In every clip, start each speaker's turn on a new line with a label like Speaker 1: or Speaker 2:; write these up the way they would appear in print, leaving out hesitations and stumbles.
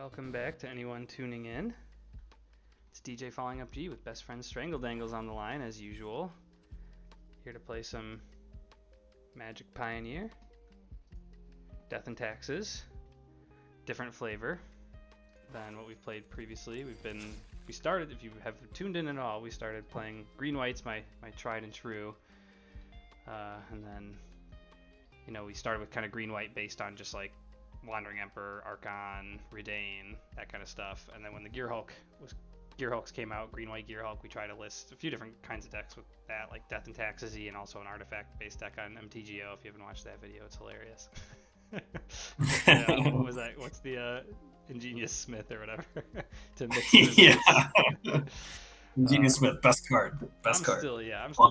Speaker 1: Welcome back to anyone tuning in. It's djfallingupg with best friend Strangledangles on the line as usual. Here to play some Magic Pioneer, Death and Taxes, different flavor than what we've played previously. We started, if you have tuned in at all, we started playing Green White's my tried and true, and then we started with kind of Green White based on just like Wandering Emperor, Archon, Redane, that kind of stuff. And then when the Gear Hulks came out, Green White Gear Hulk, we tried to list a few different kinds of decks with that, like Death and Taxes and also an artifact-based deck on MTGO. If you haven't watched that video, it's hilarious. What was that? What's the Ingenious Smith or whatever to mix
Speaker 2: Yeah. Ingenious Smith, best card.
Speaker 1: I'm still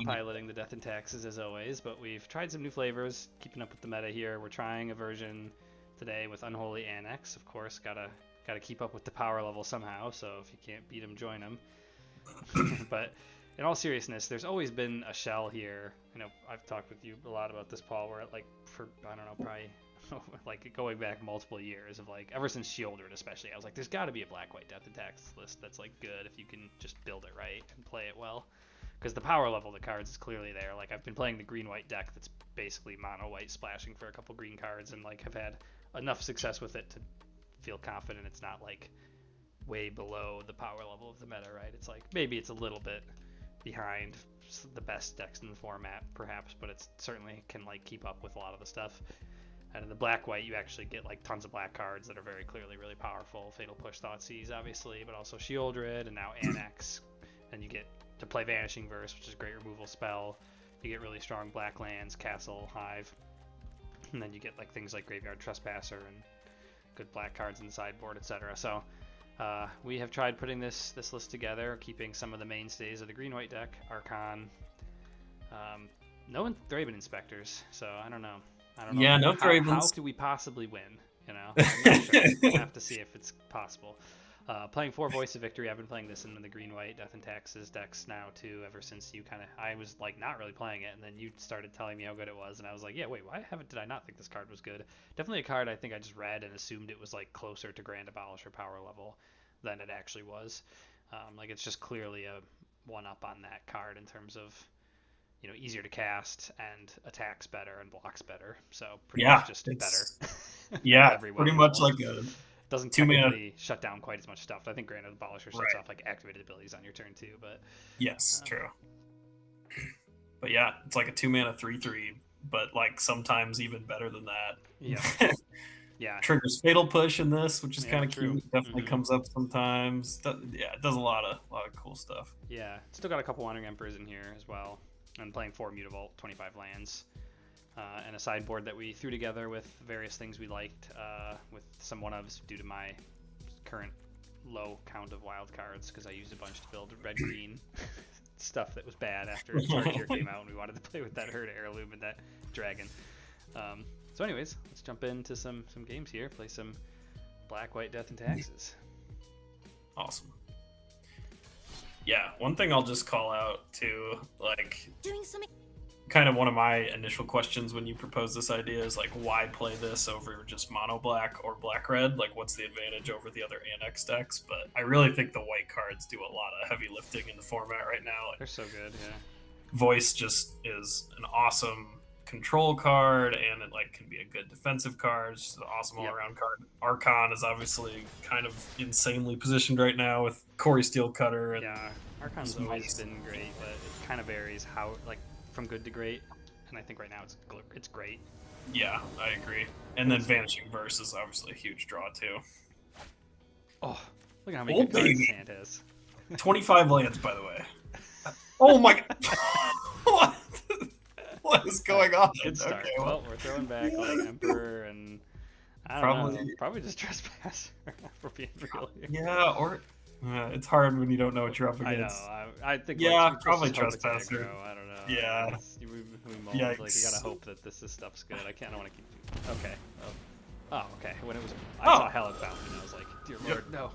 Speaker 1: piloting the Death and Taxes as always, but we've tried some new flavors, keeping up with the meta here. We're trying a version today with Unholy Annex, of course. Gotta keep up with the power level somehow, so if you can't beat them, join them. But in all seriousness, there's always been a shell here. I've talked with you a lot about this, Paul, where probably like going back multiple years of like ever since Shieldred especially, I was like, there's got to be a black-white Death and Taxes list that's like good if you can just build it right and play it well. Because the power level of the cards is clearly there. Like I've been playing the green-white deck that's basically mono-white splashing for a couple green cards and like have had enough success with it to feel confident it's not like way below the power level of the meta, right? It's like maybe it's a little bit behind the best decks in the format perhaps, but it certainly can like keep up with a lot of the stuff. And in the black-white you actually get like tons of black cards that are very clearly really powerful. Fatal Push, Thoughtseize obviously, but also Shieldred and now Annex, and you get to play Vanishing Verse, which is a great removal spell. You get really strong black lands, Castle, Hive, and then you get like things like Graveyard Trespasser and good black cards in the sideboard, etc. So we have tried putting this list together, keeping some of the mainstays of the green-white deck, Archon, no Thraben Inspectors, so I don't know.
Speaker 2: Yeah, no Thrabens.
Speaker 1: How could we possibly win? I'm not sure. We'll have to see if it's possible. Playing 4 Voice of Victory. I've been playing this in the green-white Death and Taxes decks now too, ever since I was like not really playing it, and then you started telling me how good it was, and I was like, yeah, wait, did I not think this card was good? Definitely a card I think I just read and assumed it was like closer to Grand Abolisher power level than it actually was. Like it's just clearly a one-up on that card in terms of easier to cast and attacks better and blocks better. So pretty much just better.
Speaker 2: Yeah, pretty much like a
Speaker 1: doesn't technically shut down quite as much stuff. I think Grand Abolisher shuts off like activated abilities on your turn too, but
Speaker 2: yes, true. But yeah, it's like a 2-mana 3/3, but like sometimes even better than that.
Speaker 1: Yeah. Yeah.
Speaker 2: Triggers Fatal Push in this, which is kind of cute. Definitely
Speaker 1: Mm-hmm.
Speaker 2: comes up sometimes. It does a lot of cool stuff.
Speaker 1: Yeah, still got a couple Wandering Emperors in here as well. I'm playing 4 Mutavault, 25 lands. And a sideboard that we threw together with various things we liked, with some one-ofs due to my current low count of wild cards, because I used a bunch to build red-green stuff that was bad after Chartier came out and we wanted to play with that Herd Heirloom and that dragon. So anyways, let's jump into some games here, play some black-white Death and Taxes.
Speaker 2: Awesome. Yeah, one thing I'll just call out too, like kind of one of my initial questions when you proposed this idea is like, why play this over just mono black or black red? Like, what's the advantage over the other Annex decks? But I really think the white cards do a lot of heavy lifting in the format right now. Like,
Speaker 1: they're so good, yeah.
Speaker 2: Voice just is an awesome control card, and it like can be a good defensive card. It's just an awesome all-around card. Archon is obviously kind of insanely positioned right now with Corey Steelcutter. And
Speaker 1: yeah, Archon's always been great, but it kind of varies how like from good to great, and I think right now it's great.
Speaker 2: Yeah, I agree. And then Vanishing Verse is obviously a huge draw too.
Speaker 1: Oh, look at how many good cards his hand has.
Speaker 2: 25 lands, by the way. Oh my god. What is going on?
Speaker 1: Good start. Okay, well, we're throwing back like Emperor and I don't know, probably just Trespasser for being real here.
Speaker 2: Yeah, or it's hard when you don't know what you're up against.
Speaker 1: I know. I think
Speaker 2: probably Trespasser.
Speaker 1: I don't know.
Speaker 2: Yeah.
Speaker 1: We like you gotta hope that this stuff's good. I want to keep. Okay. Oh, okay. When it was, I saw Hell and Fountain, and I was like, dear Lord, no.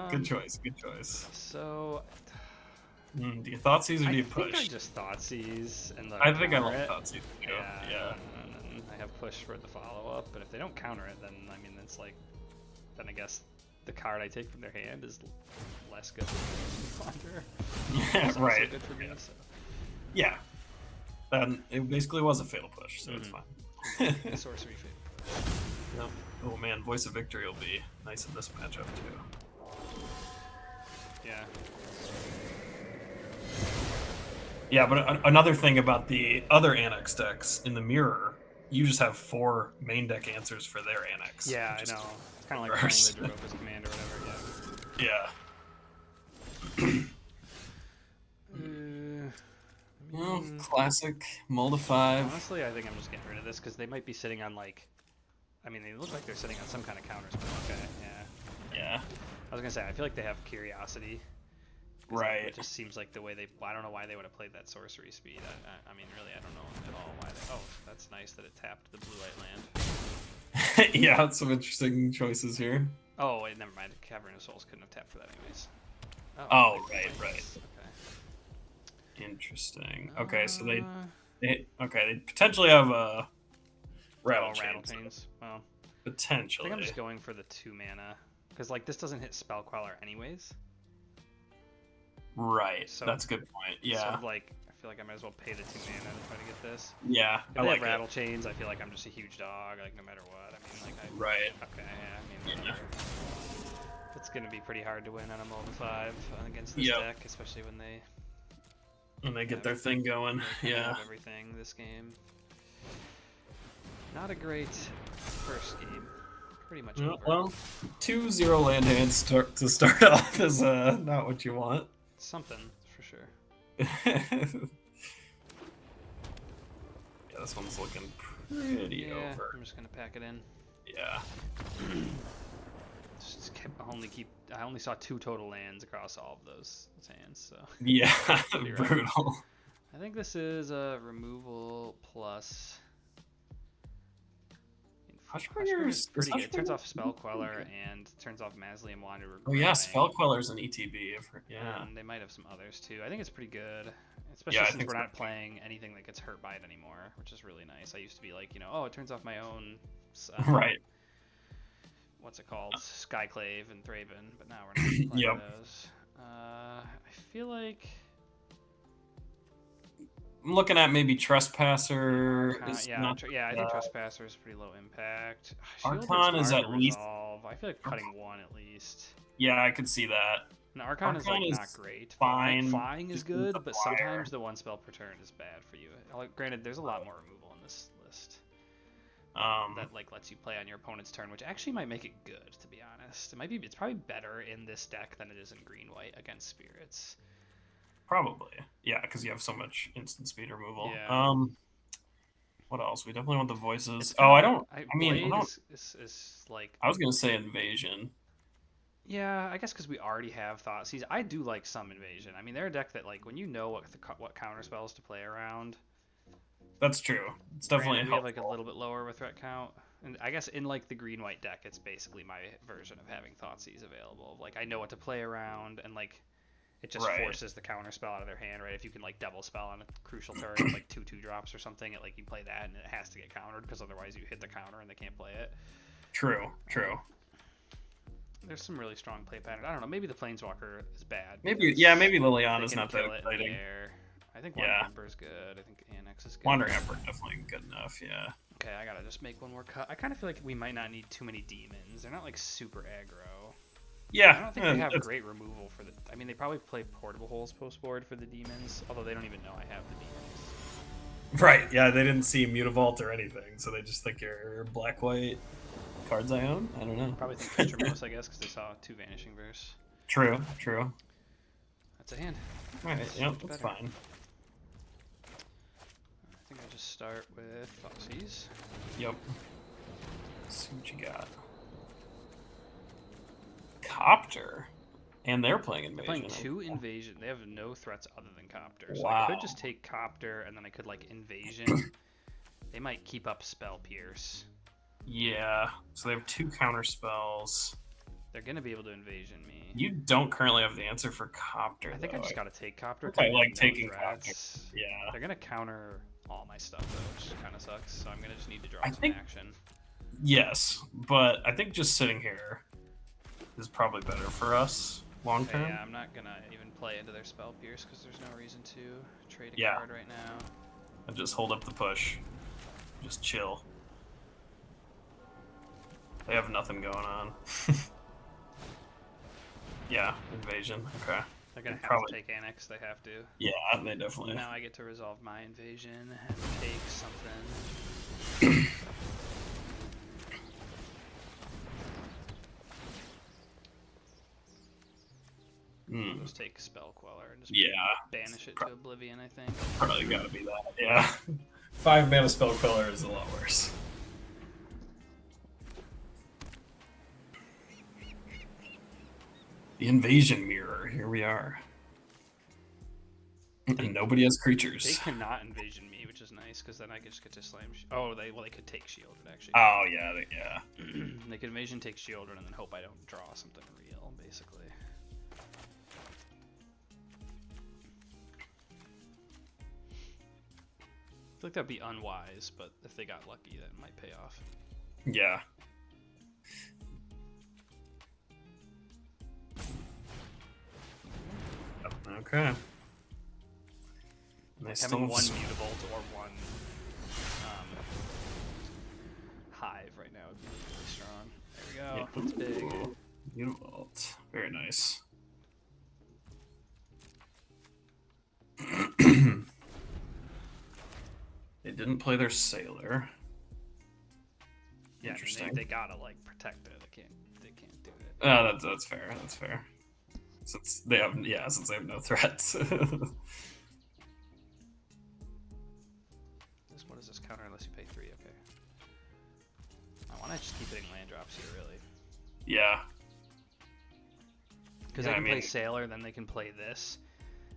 Speaker 2: Good choice. Good choice.
Speaker 1: So.
Speaker 2: Do you Thoughtseize or do you push?
Speaker 1: I think I just Thoughtseize and
Speaker 2: I think I love Thoughtseize.
Speaker 1: Yeah. And I have push for the follow-up, but if they don't counter it, then I mean it's like, then I guess the card I take from their hand is less good than Wanderer.
Speaker 2: Yeah,
Speaker 1: It's
Speaker 2: right.
Speaker 1: also good for me, so.
Speaker 2: Yeah. It basically was a fatal push, so it's fine.
Speaker 1: Sorcery fatal.
Speaker 2: Yep. Oh man, Voice of Victory will be nice in this matchup too.
Speaker 1: Yeah.
Speaker 2: Yeah, but another thing about the other Annex decks in the mirror, you just have 4 main deck answers for their Annex.
Speaker 1: Yeah, I know. It's kind of like playing the Dropa's Command or whatever,
Speaker 2: yeah. Well, classic Molda 5.
Speaker 1: Honestly, I think I'm just getting rid of this because they might be sitting on like, I mean, they look like they're sitting on some kind of counters, but okay, yeah.
Speaker 2: Yeah.
Speaker 1: I was gonna say, I feel like they have Curiosity.
Speaker 2: Right.
Speaker 1: It just seems like the way they, I don't know why they would have played that sorcery speed. I mean, really, I don't know at all why they, oh, that's nice that it tapped the blue light land.
Speaker 2: Yeah, some interesting choices here.
Speaker 1: Oh, wait, never mind. Cavern of Souls couldn't have tapped for that anyways.
Speaker 2: Oh, right. Okay. Interesting. Okay, so they potentially have a Rattle Chains.
Speaker 1: Well,
Speaker 2: potentially.
Speaker 1: I think I'm just going for the 2 mana because like this doesn't hit Spell Queller anyways.
Speaker 2: Right.
Speaker 1: So
Speaker 2: that's a good point. Yeah.
Speaker 1: So like I feel like I might as well pay the 2 mana to try to get this.
Speaker 2: Yeah.
Speaker 1: If they have Rattle Chains, I feel like I'm just a huge dog. Like no matter what. I mean, like
Speaker 2: right.
Speaker 1: Okay. Yeah. I mean. Yeah. It's gonna be pretty hard to win on a Molda 5 against this deck, especially when they
Speaker 2: get their thing going. Yeah.
Speaker 1: Everything this game. Not a great first game. Pretty much over.
Speaker 2: Well, 2 0 land hands to start off is not what you want.
Speaker 1: Something for sure.
Speaker 2: Yeah, this one's looking pretty over.
Speaker 1: I'm just gonna pack it in.
Speaker 2: Yeah.
Speaker 1: I only saw 2 total lands across all of those hands, so.
Speaker 2: Yeah, brutal.
Speaker 1: I think this is a removal plus.
Speaker 2: Hushbringer is
Speaker 1: pretty good. It turns off Spell Queller and turns off Mausoleum Wanderer.
Speaker 2: Oh yeah, Spell Queller's an ETB. Yeah.
Speaker 1: And they might have some others too. I think it's pretty good. Especially since we're not playing anything that gets hurt by it anymore, which is really nice. I used to be like, oh, it turns off my own.
Speaker 2: Right.
Speaker 1: What's it called? Skyclave and Thraben, but now we're not playing those. I feel like
Speaker 2: I'm looking at maybe Trespasser.
Speaker 1: I think Trespasser is pretty low impact.
Speaker 2: Archon is at least.
Speaker 1: I feel like cutting 1 at least.
Speaker 2: Yeah, I could see that.
Speaker 1: No, Archon is like not great.
Speaker 2: Fine.
Speaker 1: Flying is good, but sometimes the 1 spell per turn is bad for you. Granted, there's a lot more removal in this list. That like lets you play on your opponent's turn, which actually might make it good, to be honest. It's probably better in this deck than it is in green-white against spirits.
Speaker 2: Probably, yeah, because you have so much instant speed removal.
Speaker 1: Yeah.
Speaker 2: What else? We definitely want the voices.
Speaker 1: Is like.
Speaker 2: I was gonna say invasion.
Speaker 1: Yeah, I guess because we already have Thoughtseize. I do like some invasion. I mean, they're a deck that like when you know what counter spells to play around.
Speaker 2: That's true. It's definitely
Speaker 1: we have like a little bit lower with threat count, and I guess in like the green-white deck, it's basically my version of having Thoughtseize available. Like I know what to play around, and like it just forces the counter spell out of their hand, right? If you can like double spell on a crucial turn, with, like 2/2 drops or something, it like you play that and it has to get countered because otherwise you hit the counter and they can't play it.
Speaker 2: True.
Speaker 1: There's some really strong play patterns. I don't know. Maybe the Planeswalker is bad.
Speaker 2: Maybe Liliana's not that exciting.
Speaker 1: I think Wandering Emperor is good. I think Annex is good.
Speaker 2: Wandering Emperor definitely good enough, yeah.
Speaker 1: Okay, I gotta just make one more cut. I kind of feel like we might not need too many demons. They're not like super aggro.
Speaker 2: Yeah.
Speaker 1: I don't think they have great removal for the. I mean, they probably play Portable Holes post board for the demons, although they don't even know I have the demons.
Speaker 2: Right. Yeah, they didn't see Mutavault or anything, so they just think you're black-white cards I own. I don't know.
Speaker 1: Probably think Petromos, I guess, because they saw 2 Vanishing Verse.
Speaker 2: True.
Speaker 1: That's a hand.
Speaker 2: All right. Yep. That's fine.
Speaker 1: I think I just start with Thoughtseize.
Speaker 2: Yep. Let's see what you got. Copter. And they're playing Invasion.
Speaker 1: They're playing 2 Invasion. They have no threats other than Copter. So
Speaker 2: wow.
Speaker 1: I could just take Copter, and then I could, like, Invasion. They might keep up Spell Pierce.
Speaker 2: Yeah. So they have 2 counter spells.
Speaker 1: They're going to be able to Invasion me.
Speaker 2: You don't currently have the answer for Copter,
Speaker 1: I think I just got to take Copter.
Speaker 2: I like taking Copter. Yeah.
Speaker 1: They're going to counter all my stuff, though, which kind of sucks. So I'm going to just need to draw some action.
Speaker 2: Yes, but I think just sitting here is probably better for us long term.
Speaker 1: Okay, yeah, I'm not gonna even play into their spell pierce because there's no reason to trade a card right now.
Speaker 2: And just hold up the push. Just chill. They have nothing going on. Yeah, invasion. Okay.
Speaker 1: They're gonna have to take Annex. They have to.
Speaker 2: Yeah, they definitely.
Speaker 1: Now I get to resolve my invasion and take something. Just take Spell Queller and just banish it to oblivion, I think.
Speaker 2: Probably gotta be that, yeah. 5 mana Spell Queller is a lot worse. The Invasion Mirror, here we are. And nobody has creatures.
Speaker 1: They cannot invasion me, which is nice, because then I just get to slam. They could take Shielded, actually.
Speaker 2: Oh, yeah,
Speaker 1: They could invasion, take Shielded, and then hope I don't draw something real, basically. I feel like that'd be unwise, but if they got lucky, that might pay off.
Speaker 2: Yeah. Okay.
Speaker 1: Having one Mutavault or one Hive right now would be really strong. There we go. That's big.
Speaker 2: Mutavault. Very nice. They didn't play their Sailor.
Speaker 1: Yeah,
Speaker 2: interesting.
Speaker 1: They gotta like protect it. They can't do it.
Speaker 2: Oh, that's fair. That's fair. Since they have no threats.
Speaker 1: What is this counter unless you pay 3? Okay. I want to just keep hitting land drops here, really.
Speaker 2: Yeah.
Speaker 1: Because they can play Sailor, then they can play this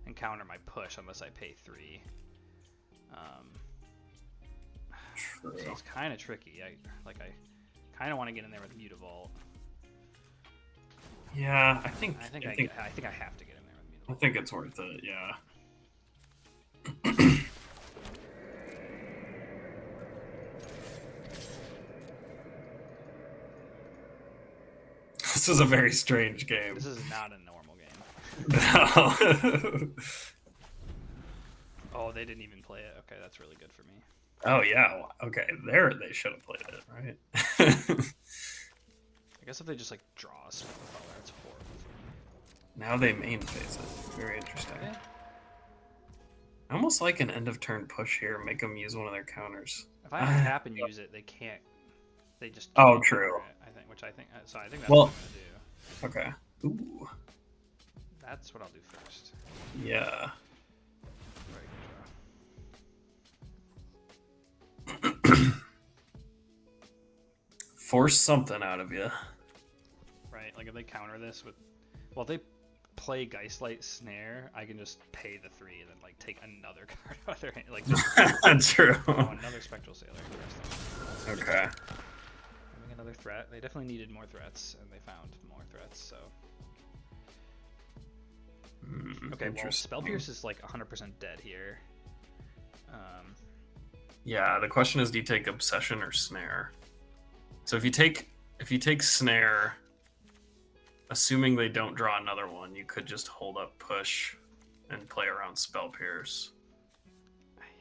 Speaker 1: and counter my push unless I pay 3.
Speaker 2: True.
Speaker 1: So it's kind of tricky. I kind of want to get in there with Mutavault.
Speaker 2: Yeah, I think I
Speaker 1: have to get in there with Mutavault.
Speaker 2: I think it's worth it. Yeah. This is a very strange game.
Speaker 1: This is not a normal game.
Speaker 2: No.
Speaker 1: Oh, they didn't even play it. Okay, that's really good for me.
Speaker 2: Oh yeah. Okay, there they should have played it, right?
Speaker 1: I guess if they just like draw a Spell Queller, it's horrible for me.
Speaker 2: Now they main phase it. Very interesting.
Speaker 1: Okay.
Speaker 2: I almost like an end of turn push here. Make them use one of their counters.
Speaker 1: If I tap and use it, they can't. They just.
Speaker 2: Oh, true.
Speaker 1: It, I think that's what I'm gonna do.
Speaker 2: Okay. Ooh.
Speaker 1: That's what I'll do first.
Speaker 2: Yeah.
Speaker 1: Very good draw.
Speaker 2: Force something out of you.
Speaker 1: Right, like if they counter this with, well, if they play Geistlight Snare, I can just pay the 3 and then like take another card out of their hand. Like just,
Speaker 2: true.
Speaker 1: Oh, another Spectral Sailor. Interesting.
Speaker 2: Okay.
Speaker 1: Having another threat. They definitely needed more threats, and they found more threats. So. Okay, well, Spell Pierce is like 100% dead here.
Speaker 2: Yeah, the question is, do you take Obsession or Snare? So if you take Snare, assuming they don't draw another one, you could just hold up Push and play around Spell Pierce.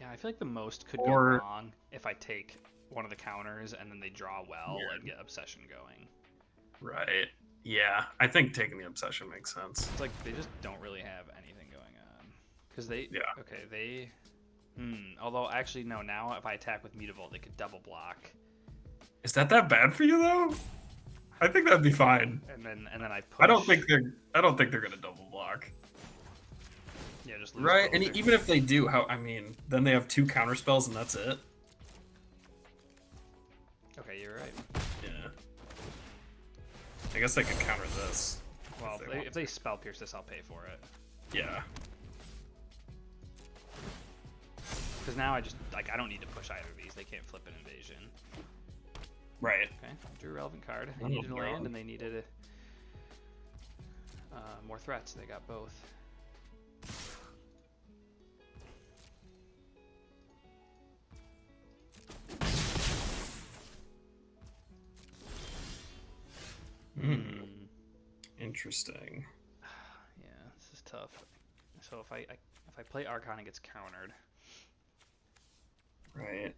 Speaker 1: Yeah, I feel like the most could go wrong if I take one of the counters and then they draw well and get Obsession going.
Speaker 2: Right. Yeah, I think taking the Obsession makes sense.
Speaker 1: It's like they just don't really have anything going on. Because they... Yeah. Okay, they... Although, actually, no, now if I attack with Mutavault, they could double block.
Speaker 2: Is that bad for you, though? I think that'd be fine.
Speaker 1: And then I push.
Speaker 2: I don't think they're gonna double block.
Speaker 1: Yeah, just lose
Speaker 2: right. And even if they do, then they have 2 counter spells and that's it.
Speaker 1: Okay, you're right.
Speaker 2: Yeah. I guess they could counter this.
Speaker 1: Well, if they Spell Pierce this, I'll pay for it.
Speaker 2: Yeah.
Speaker 1: Because now I don't need to push either of these. They can't flip an invasion.
Speaker 2: Right.
Speaker 1: Okay, drew a relevant card. They needed a land and they needed more threats. They got both.
Speaker 2: Interesting.
Speaker 1: Yeah, this is tough. So if I play Archon, it gets countered.
Speaker 2: Right.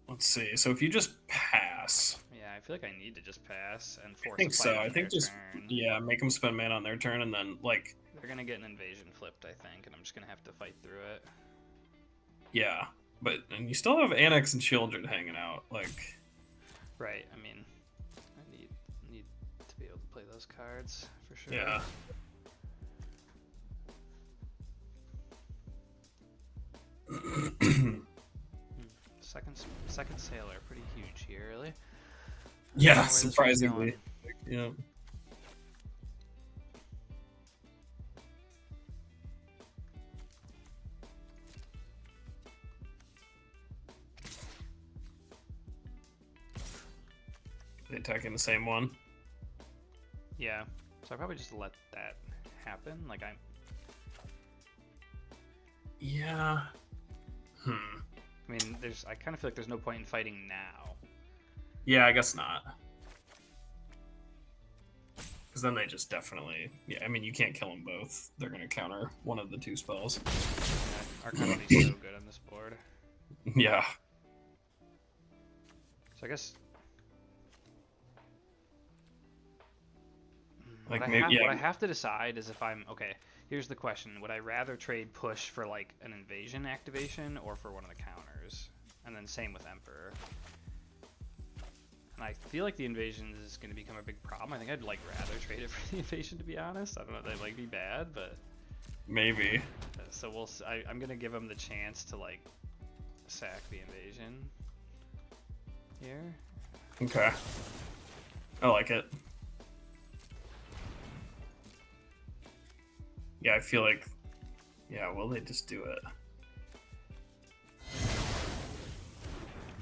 Speaker 2: Let's see. So if you just pass.
Speaker 1: Yeah, I feel like I need to just pass and force
Speaker 2: I think
Speaker 1: a fight
Speaker 2: so.
Speaker 1: on
Speaker 2: I think
Speaker 1: their
Speaker 2: just
Speaker 1: turn.
Speaker 2: make them spend mana on their turn, and then like
Speaker 1: they're gonna get an invasion flipped, I think, and I'm just gonna have to fight through it.
Speaker 2: Yeah, and you still have Annex and Children hanging out, like.
Speaker 1: Right. I mean, I need to be able to play those cards for sure.
Speaker 2: Yeah.
Speaker 1: Second sailor, pretty huge here, really.
Speaker 2: Yeah, surprisingly. Yeah. They attacking the same one?
Speaker 1: Yeah. So I probably just let that happen. Like I'm.
Speaker 2: Yeah. I
Speaker 1: mean, I kind of feel like there's no point in fighting now.
Speaker 2: Yeah, I guess not. Because then they just definitely. Yeah, I mean, you can't kill them both. They're going to counter one of the two spells.
Speaker 1: Yeah, Archon would be so good on this board.
Speaker 2: Yeah.
Speaker 1: So I guess.
Speaker 2: Like
Speaker 1: what I have to decide is if I'm okay. Here's the question: would I rather trade push for like an invasion activation or for one of the counters? And then same with Emperor. And I feel like the invasion is going to become a big problem. I think I'd like rather trade it for the invasion, to be honest. I don't know if they'd like be bad, but
Speaker 2: maybe.
Speaker 1: So I'm going to give them the chance to like sack the invasion here.
Speaker 2: Okay. I like it. Yeah, I feel like. Yeah, will they just do it?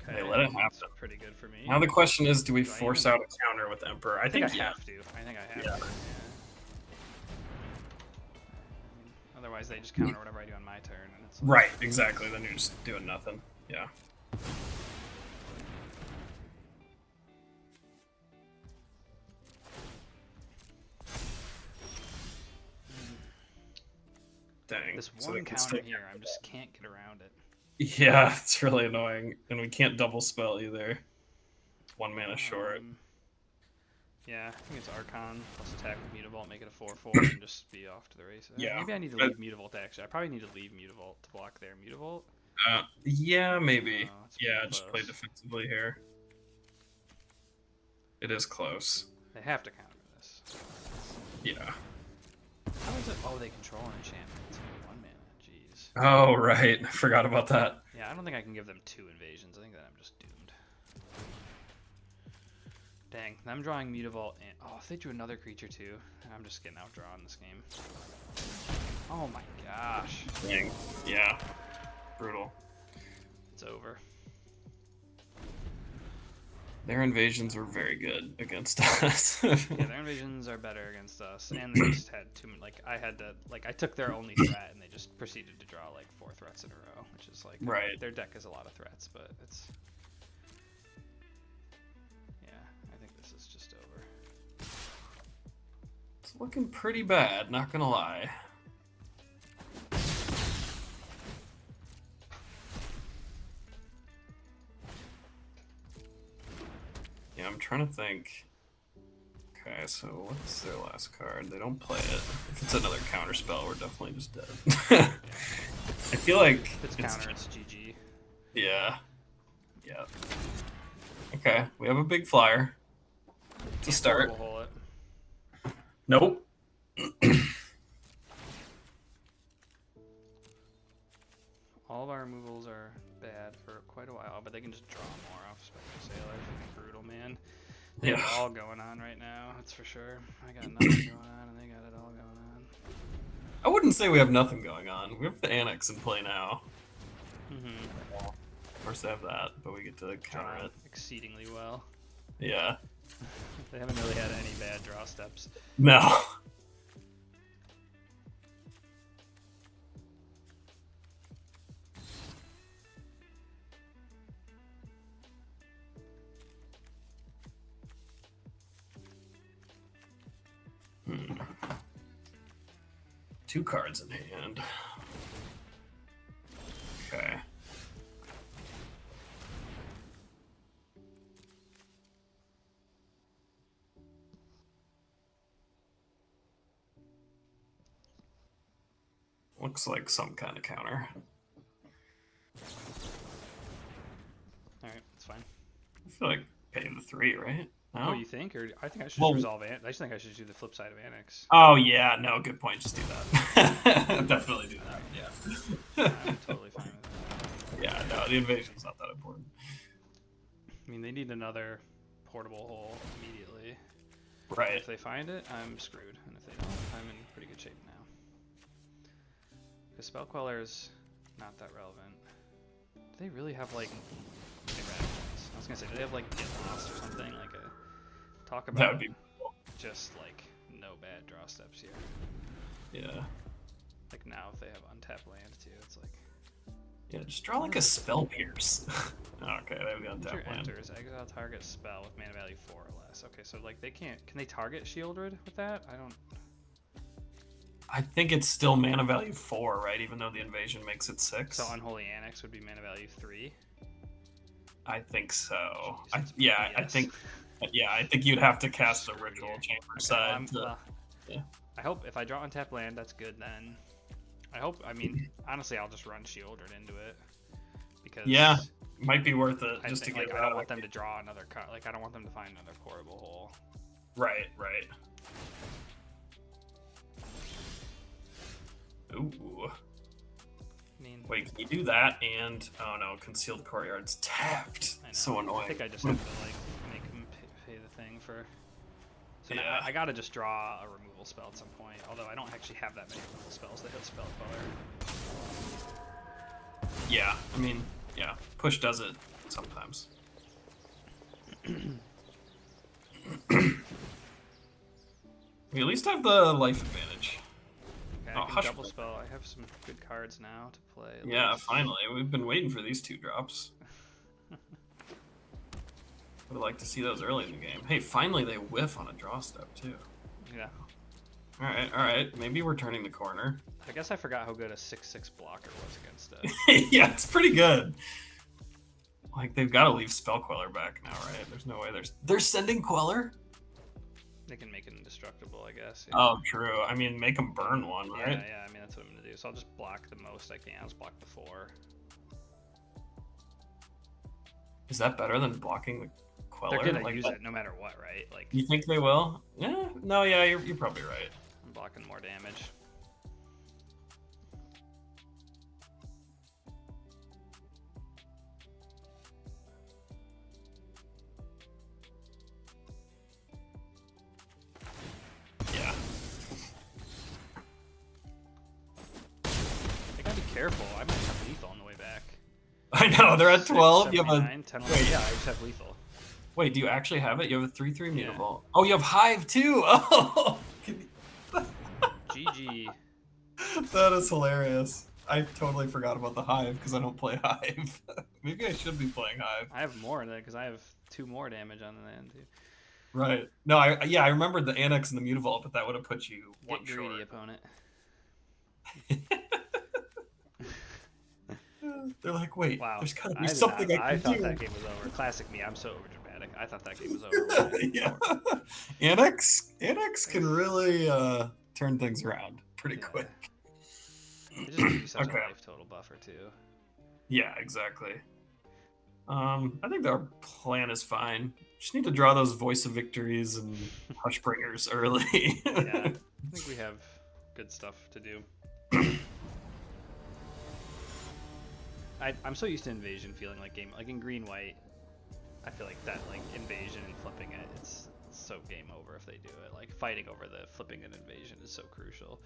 Speaker 1: Okay,
Speaker 2: they let it happen.
Speaker 1: That's pretty good for me.
Speaker 2: Now the question is, do we force out a counter with Emperor? I think
Speaker 1: I have to. I think I have to. Yeah. Otherwise, they just counter whatever I do on my turn, and it's like...
Speaker 2: Right. Exactly. Then you're just doing nothing. Yeah. Dang.
Speaker 1: This one counter here, I just can't get around it.
Speaker 2: Yeah, it's really annoying. And we can't double spell either. 1 mana short.
Speaker 1: Yeah, I think it's Archon plus attack with Mutavault, make it a 4/4, and just be off to the races.
Speaker 2: Yeah.
Speaker 1: Maybe I need to leave Mutavault, actually. I probably need to leave Mutavault to block their Mutavault.
Speaker 2: Yeah, maybe.
Speaker 1: Yeah,
Speaker 2: just play defensively here. It is close.
Speaker 1: They have to counter this.
Speaker 2: Yeah.
Speaker 1: How is it? Oh, they control an enchantment. It's only 1 mana. Jeez.
Speaker 2: Oh, right. I forgot about that.
Speaker 1: Yeah, I don't think I can give them 2 invasions. I think that I'm just doomed. Dang, I'm drawing Mutavault and... Oh, if they drew another creature too, I'm just getting outdrawn this game. Oh my gosh.
Speaker 2: Dang. Yeah. Brutal.
Speaker 1: It's over.
Speaker 2: Their invasions were very good against us.
Speaker 1: Yeah, their invasions are better against us, and they just had too many. Like I had to, like I took their only threat, and they just proceeded to draw like 4 threats in a row, which is like
Speaker 2: right.
Speaker 1: Their deck has a lot of threats, but it's I think this is just over.
Speaker 2: It's looking pretty bad, not gonna lie. Yeah, I'm trying to think. Okay, so what's their last card? They don't play it. If it's another counter spell, we're definitely just dead. I feel like
Speaker 1: if it's counter, it's GG.
Speaker 2: Yeah. Yeah. Okay, we have a big flyer to start.
Speaker 1: Hole it.
Speaker 2: Nope.
Speaker 1: All of our removals are bad for quite a while, but they can just draw more off Spectre Sailor. Brutal, man. They have it all going on right now, that's for sure. I got nothing going on, and they got it all going on.
Speaker 2: I wouldn't say we have nothing going on. We have the Annex in play now. Of course they have that, but we get to counter it.
Speaker 1: Exceedingly well.
Speaker 2: Yeah.
Speaker 1: They haven't really had any bad draw steps.
Speaker 2: No. 2 cards in hand. Okay. Looks like some kind of counter.
Speaker 1: Alright, that's fine.
Speaker 2: I feel like pay the 3, right? No?
Speaker 1: Oh, you think? Or I think I should just resolve I just think I should do the flip side of Annex.
Speaker 2: Oh, yeah. No, good point. Just do that. Definitely do that. Yeah.
Speaker 1: I'm totally fine with that.
Speaker 2: Yeah, no, the invasion's not that important.
Speaker 1: I mean, they need another portable hole immediately.
Speaker 2: Right.
Speaker 1: If they find it, I'm screwed. And if they don't, I'm in pretty good shape now. Because Spell Queller's not that relevant. Do they really have, like... I was gonna say, do they have, like, Get Lost or something? Like a... Talk about...
Speaker 2: That would be cool.
Speaker 1: Just, like, no bad draw steps here.
Speaker 2: Yeah.
Speaker 1: Like, now if they have untapped land, too, it's like...
Speaker 2: Yeah, just draw, like, a Spell Pierce. Okay, they have the untapped land.
Speaker 1: Enters, exile target spell with mana value 4 or less. Okay, so, like, they can't... Can they target Shieldred with that? I don't...
Speaker 2: I think it's still mana value 4, right? Even though the invasion makes it 6.
Speaker 1: So Unholy Annex would be mana value 3?
Speaker 2: I think so.
Speaker 1: Jeez,
Speaker 2: I think you'd have to cast the Ritual Chamber side.
Speaker 1: Yeah. I hope if I draw untapped land, that's good then. I mean, honestly, I'll just run Shieldred into it. Because
Speaker 2: yeah, might be worth it just to get
Speaker 1: I don't want them to draw another card. Like, I don't want them to find another portable hole.
Speaker 2: Right. Ooh.
Speaker 1: I mean,
Speaker 2: wait, can you do that? And oh no, Concealed Courtyard's tapped. So annoying.
Speaker 1: I think I just have to like make them pay the thing for. So yeah. Now I gotta just draw a removal spell at some point. Although I don't actually have that many removal spells that hit Spell Queller.
Speaker 2: Yeah, I mean, yeah, push does it sometimes. We at least have the life advantage.
Speaker 1: Okay, I can double spell. I have some good cards now to play.
Speaker 2: Yeah, finally. We've been waiting for these 2 drops. Would like to see those early in the game. Hey, finally they whiff on a draw step too.
Speaker 1: Yeah.
Speaker 2: Alright. Maybe we're turning the corner.
Speaker 1: I guess I forgot how good a 6/6 blocker was against it.
Speaker 2: Yeah, it's pretty good. Like, they've got to leave Spell Queller back now, right? There's no way they're sending Queller?
Speaker 1: They can make it indestructible, I guess.
Speaker 2: Yeah. Oh, true. I mean, make them burn one, right?
Speaker 1: Yeah, I mean, that's what I'm going to do. So I'll just block the most I can. I'll just block the 4.
Speaker 2: Is that better than blocking the Queller?
Speaker 1: They're going to use it no matter what, right? Like,
Speaker 2: you think they will? Yeah. No, yeah, you're probably right.
Speaker 1: I'm blocking more damage. Careful, I might have lethal on the way back.
Speaker 2: I know, they're at 12. You have a
Speaker 1: 10, wait. Yeah, I just have lethal.
Speaker 2: Wait, do you actually have it? You have a 3/3 mutable. Yeah. Oh, you have Hive too. Oh,
Speaker 1: GG.
Speaker 2: That is hilarious. I totally forgot about the Hive because I don't play Hive. Maybe I should be playing Hive.
Speaker 1: I have more than that because I have 2 more damage on the end too.
Speaker 2: Right. No, I remembered the Annex and the Mutavault, but that would have put you one short.
Speaker 1: Greedy opponent.
Speaker 2: They're like, wait,
Speaker 1: wow.
Speaker 2: There's gotta be something I can do.
Speaker 1: I thought that game was over. Classic me, I'm so overdramatic. I thought that game was over.
Speaker 2: Yeah. Annex can really turn things around pretty quick.
Speaker 1: It just gives you such a life total buffer too.
Speaker 2: Yeah, exactly. I think our plan is fine. Just need to draw those Voice of Victories and Hushbringers early.
Speaker 1: Yeah, I think we have good stuff to do. I'm so used to invasion feeling like game, like in green-white, I feel like that, like, invasion and flipping it, it's so game over if they do it. Like, fighting over the flipping an invasion is so crucial.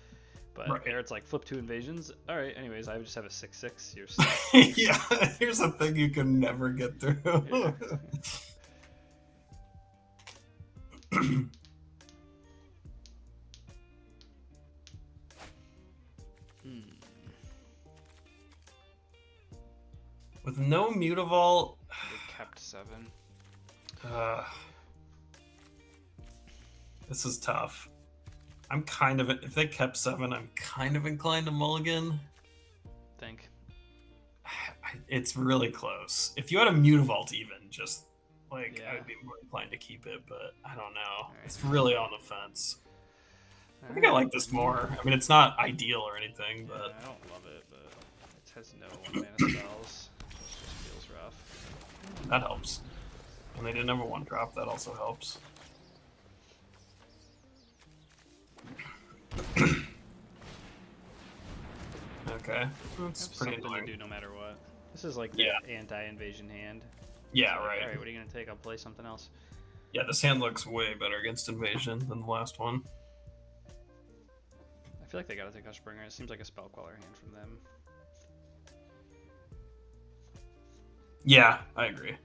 Speaker 1: But there it's like, flip 2 invasions. Alright, anyways, I would just have a 6/6. You're
Speaker 2: yeah, here's a thing you can never get through. Yeah. With no Mutavault,
Speaker 1: we kept 7.
Speaker 2: This is tough. I'm kind of, if they kept 7, I'm kind of inclined to mulligan.
Speaker 1: Think.
Speaker 2: It's really close. If you had a Mutavault even, just like
Speaker 1: Yeah.
Speaker 2: I would be more inclined to keep it, but I don't know.
Speaker 1: Right.
Speaker 2: It's really on the fence. I think
Speaker 1: Alright.
Speaker 2: I like this more. I mean, it's not ideal or anything, but
Speaker 1: I don't love it, but it has no 1-mana spells. It just feels rough.
Speaker 2: that helps. And they didn't have a 1-drop, that also helps. Okay, that's pretty
Speaker 1: something
Speaker 2: annoying.
Speaker 1: to do no matter what. This is like the anti-invasion hand.
Speaker 2: Yeah,
Speaker 1: like,
Speaker 2: right.
Speaker 1: Alright, what are you gonna take? I'll play something else.
Speaker 2: Yeah, this hand looks way better against invasion than the last one.
Speaker 1: I feel like they gotta take Hushbringer. It seems like a spell queller hand from them.
Speaker 2: Yeah, I agree.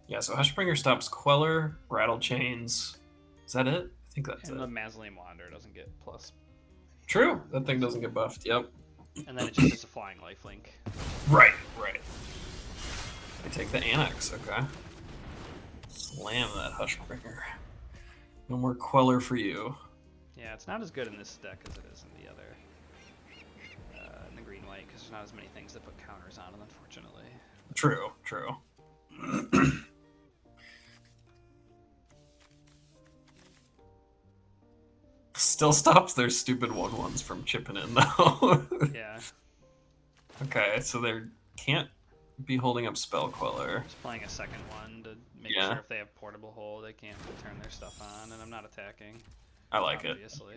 Speaker 2: Yeah, so Hushbringer stops Queller, Rattle Chains. Is that it? I think that's
Speaker 1: and
Speaker 2: it.
Speaker 1: the Mausoleum Wander doesn't get plus.
Speaker 2: True, that thing doesn't get buffed, yep.
Speaker 1: And then it just has a flying lifelink.
Speaker 2: Right, right. I take the Annex, okay. Slam that Hushbringer. No more Queller for you.
Speaker 1: Yeah, it's not as good in this deck as it is in the other, in the green-white, because there's not as many things that put counters on it, unfortunately.
Speaker 2: True, true. Still stops their stupid 1/1s from chipping in, though.
Speaker 1: Yeah.
Speaker 2: Okay, so they can't be holding up Spell Queller.
Speaker 1: Just playing a second one to make sure if they have Portable Hole, they can't turn their stuff on, and I'm not attacking.
Speaker 2: I like it.
Speaker 1: Obviously.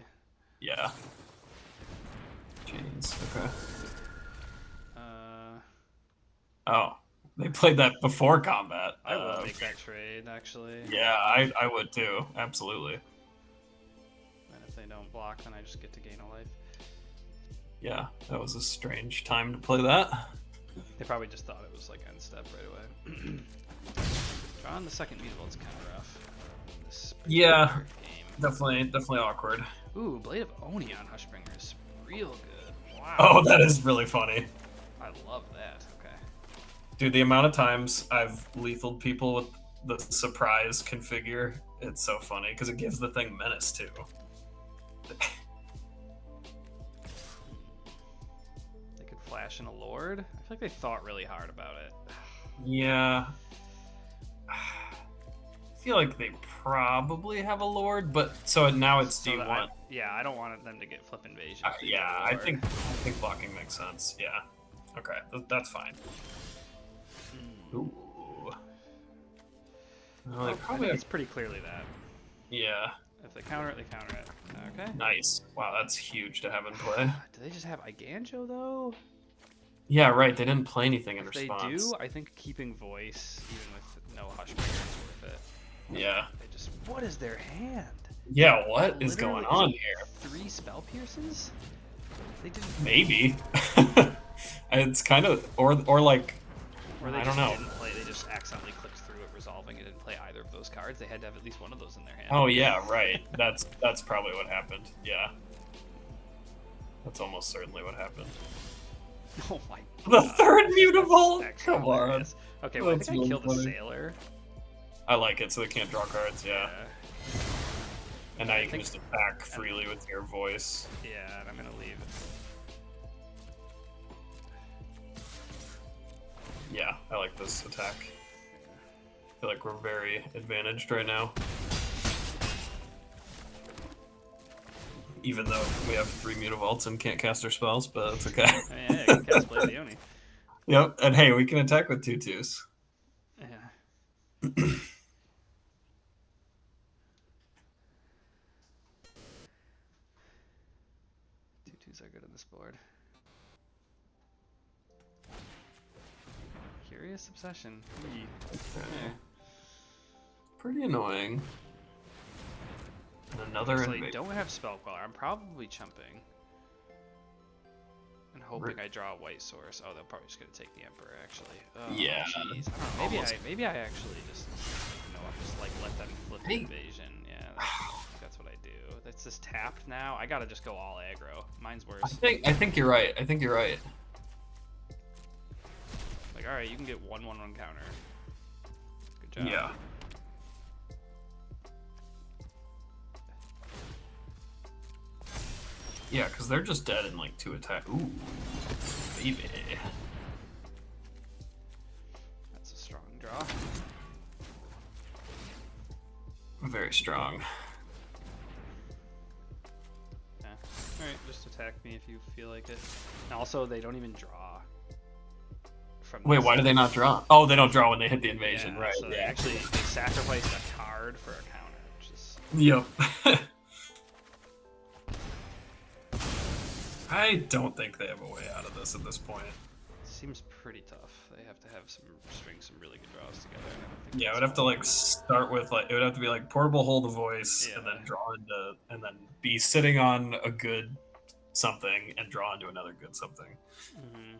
Speaker 2: Yeah. Chains, okay. Oh, they played that before combat.
Speaker 1: I will make that trade, actually.
Speaker 2: Yeah, I would too, absolutely.
Speaker 1: And if they don't block, then I just get to gain a life.
Speaker 2: Yeah, that was a strange time to play that.
Speaker 1: They probably just thought it was like end step right away. Drawing the second Mutavault's kind of rough.
Speaker 2: Yeah,
Speaker 1: game.
Speaker 2: definitely awkward.
Speaker 1: Ooh, Blade of Oni on Hushbringer is real good. Wow.
Speaker 2: Oh, that is really funny.
Speaker 1: I love that. Okay.
Speaker 2: Dude, the amount of times I've lethaled people with the surprise configure, it's so funny because it gives the thing menace too.
Speaker 1: They could flash in a Lord. I feel like they thought really hard about it.
Speaker 2: Yeah. I feel like they probably have a Lord, but so now it's do you want?
Speaker 1: Yeah, I don't want them to get flip invasion.
Speaker 2: Yeah, I think blocking makes sense. Yeah. Okay, that's fine. Ooh. Well, they probably
Speaker 1: it's pretty clearly that.
Speaker 2: Yeah.
Speaker 1: If they counter it, they counter it. Okay.
Speaker 2: Nice. Wow, that's huge to have in play.
Speaker 1: Do they just have Iganjo though?
Speaker 2: Yeah, right. They didn't play anything in response.
Speaker 1: They do. I think keeping voice, even with no Hushbringer, is worth it.
Speaker 2: Yeah.
Speaker 1: They just. What is their hand?
Speaker 2: Yeah, what is going on here?
Speaker 1: 3 spell pierces? They didn't.
Speaker 2: Maybe. It's kind of or like.
Speaker 1: Or they
Speaker 2: I
Speaker 1: just
Speaker 2: don't know.
Speaker 1: didn't play. They just accidentally clicked through it, resolving it, didn't play either of those cards. They had to have at least one of those in their hand.
Speaker 2: Oh yeah, right. That's probably what happened. Yeah. That's almost certainly what happened.
Speaker 1: Oh my
Speaker 2: The
Speaker 1: god.
Speaker 2: third Mutavault?
Speaker 1: Come
Speaker 2: on.
Speaker 1: Okay, well, I
Speaker 2: That's
Speaker 1: think I
Speaker 2: really
Speaker 1: killed the
Speaker 2: funny.
Speaker 1: Sailor.
Speaker 2: I like it, so they can't draw cards, yeah. And now you can
Speaker 1: think-
Speaker 2: just attack freely with your voice.
Speaker 1: Yeah, and I'm gonna leave.
Speaker 2: Yeah, I like this attack. I feel like we're very advantaged right now. Even though we have 3 Mutavaults and can't cast our spells, but that's okay.
Speaker 1: Yeah, you can cast Blade of the Oni.
Speaker 2: Yep, and hey, we can attack with 2/2s.
Speaker 1: Yeah. 2/2s are good on this board. Curious Obsession. Yeah.
Speaker 2: Pretty annoying. And another
Speaker 1: Actually,
Speaker 2: invasion.
Speaker 1: don't have Spell Queller. I'm probably chumping. And hoping I draw a white source. Oh, they're probably just gonna take the Emperor, actually. Oh,
Speaker 2: Yeah.
Speaker 1: jeez. I don't know. Maybe I actually just, just like let them flip the invasion. Yeah, that's what I do. That's just tapped now. I gotta just go all aggro. Mine's worse.
Speaker 2: I think you're right. I think you're right.
Speaker 1: Like, all right, you can get 1/1/1 counter. job.
Speaker 2: Yeah. Yeah, because they're just dead in like 2 attacks. Ooh, baby.
Speaker 1: That's a strong draw.
Speaker 2: Very strong.
Speaker 1: Yeah. Alright, just attack me if you feel like it. And also, they don't even draw.
Speaker 2: Wait, why do they not draw? Oh, they don't draw when they hit the invasion,
Speaker 1: yeah,
Speaker 2: right?
Speaker 1: So
Speaker 2: Yeah.
Speaker 1: they sacrificed a card for a counter, which is...
Speaker 2: Yep. I don't think they have a way out of this at this point.
Speaker 1: Seems pretty tough. They have to have string some really good draws together. And I don't think
Speaker 2: Yeah, it would have to like start with like it would have to be like portable hold a voice
Speaker 1: Yeah.
Speaker 2: and then draw into and then be sitting on a good something and draw into another good something.
Speaker 1: Mm-hmm.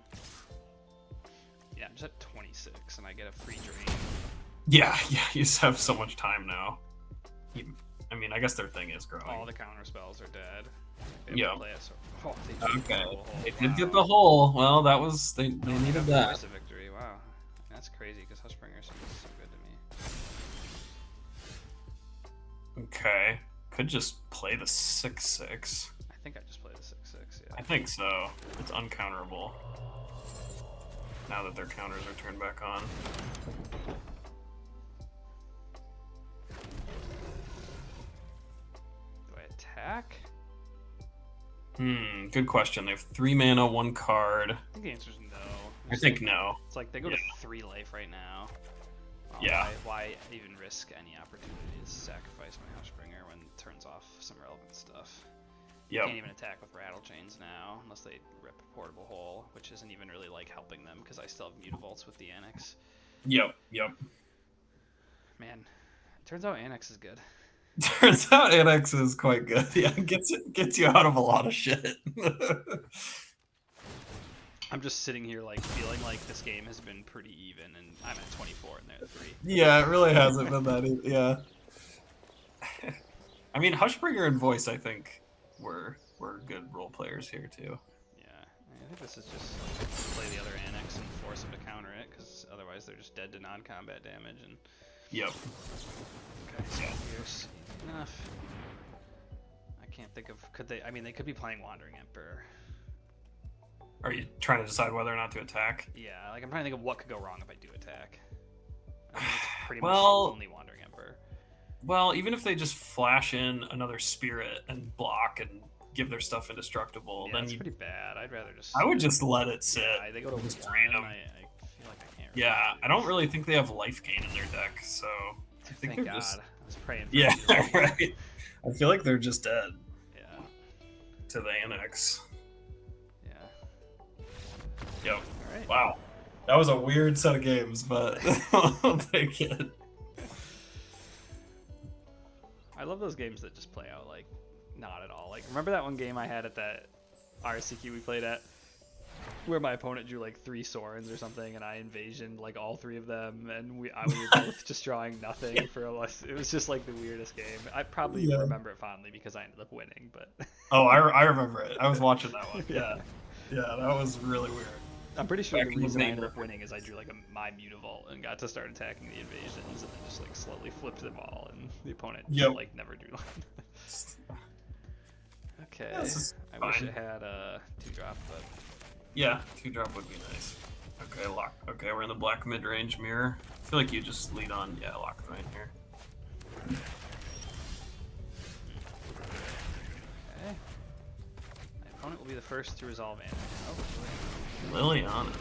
Speaker 1: Yeah, I'm just at 26 and I get a free drain.
Speaker 2: Yeah, you just have so much time now. I mean, I guess their thing is growing.
Speaker 1: All the counter spells are dead.
Speaker 2: Yeah.
Speaker 1: Okay.
Speaker 2: They did get the hole. Well, that was they needed that.
Speaker 1: Force a victory. Wow, that's crazy because Hushbringer seems so good to me.
Speaker 2: Okay, could just play the 6/6.
Speaker 1: I think I just played the 6/6. Yeah.
Speaker 2: I think so. It's uncounterable. Now that their counters are turned back on.
Speaker 1: Do I attack?
Speaker 2: Good question. They have 3 mana, 1 card.
Speaker 1: I think the answer is no.
Speaker 2: I think no.
Speaker 1: It's like they go to 3 life right now.
Speaker 2: Yeah.
Speaker 1: Why even risk any opportunity to sacrifice my Hushbringer when it turns off some relevant stuff?
Speaker 2: Yep.
Speaker 1: Can't even attack with Rattle Chains now unless they rip a portable hole, which isn't even really like helping them because I still have Mutavaults with the Annex.
Speaker 2: Yep.
Speaker 1: Man, it turns out Annex is good.
Speaker 2: Turns out Annex is quite good. Yeah, gets you out of a lot of shit.
Speaker 1: I'm just sitting here like feeling like this game has been pretty even, and I'm at 24 and they're at 3.
Speaker 2: Yeah, it really hasn't been that easy. Yeah. I mean, Hushbringer and Voice, I think, were good role players here too.
Speaker 1: Yeah, I think this is just like, play the other Annex and force them to counter it, because otherwise they're just dead to non-combat damage. And
Speaker 2: Yep.
Speaker 1: okay, so here's enough. I can't think of I mean, they could be playing Wandering Emperor.
Speaker 2: Are you trying to decide whether or not to attack?
Speaker 1: Yeah, like I'm trying to think of what could go wrong if I do attack. I think it's pretty
Speaker 2: Well,
Speaker 1: much only Wandering Emperor.
Speaker 2: Well, even if they just flash in another spirit and block and give their stuff indestructible,
Speaker 1: Yeah,
Speaker 2: then
Speaker 1: that's pretty bad. I'd rather just.
Speaker 2: I would just let it sit.
Speaker 1: Yeah, they go to
Speaker 2: just
Speaker 1: one.
Speaker 2: drain them.
Speaker 1: I feel like I can't. Really
Speaker 2: Yeah, I don't really think they have life gain in their deck, so I think
Speaker 1: Thank
Speaker 2: they're
Speaker 1: God.
Speaker 2: just.
Speaker 1: I was praying for
Speaker 2: Yeah,
Speaker 1: you.
Speaker 2: right. I feel like they're just dead
Speaker 1: Yeah.
Speaker 2: to the Annex.
Speaker 1: Yeah.
Speaker 2: Yep.
Speaker 1: All right.
Speaker 2: Wow. That was a weird set of games, but I'll take it.
Speaker 1: I love those games that just play out like not at all. Like, remember that one game I had at that RSCQ we played at, where my opponent drew like 3 Sorens or something, and I invasioned like all 3 of them, and we were both just drawing nothing for us. It was just like the weirdest game. I probably remember it fondly because I ended up winning, but.
Speaker 2: Oh, I remember it. I was watching that one. Yeah, that was really weird.
Speaker 1: I'm pretty sure the reason I ended up winning is I drew like my Mutavault and got to start attacking the invasions, and then just like slowly flipped them all, and the opponent like never drew one. Okay, I wish it had a 2-drop, but
Speaker 2: yeah, 2-drop would be nice. Okay, lock. Okay, we're in the black mid-range mirror. I feel like you just lead on. Yeah, lock right here.
Speaker 1: okay. My opponent will be the first to resolve Annex. Oh,
Speaker 2: Liliana.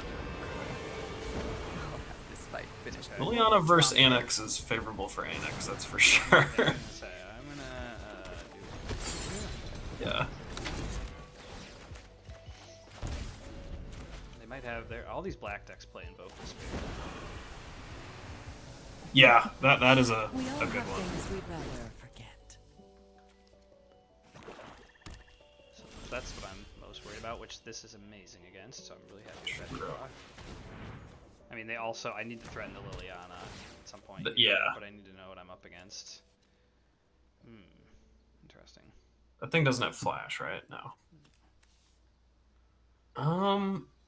Speaker 3: This fight finished.
Speaker 2: Liliana versus Annex is favorable for Annex, that's for sure.
Speaker 1: I'm gonna do.
Speaker 2: Yeah.
Speaker 1: They might have all these black decks play Invoke the Spirit.
Speaker 2: Yeah, that is a
Speaker 3: We all
Speaker 2: good
Speaker 3: have
Speaker 2: one.
Speaker 3: things we'd rather forget.
Speaker 1: So that's what I'm most worried about, which this is amazing against, so I'm really happy with that draw. I mean, I need to threaten the Liliana at some point.
Speaker 2: Yeah.
Speaker 1: But I need to know what I'm up against. Interesting.
Speaker 2: That thing doesn't have flash, right? No.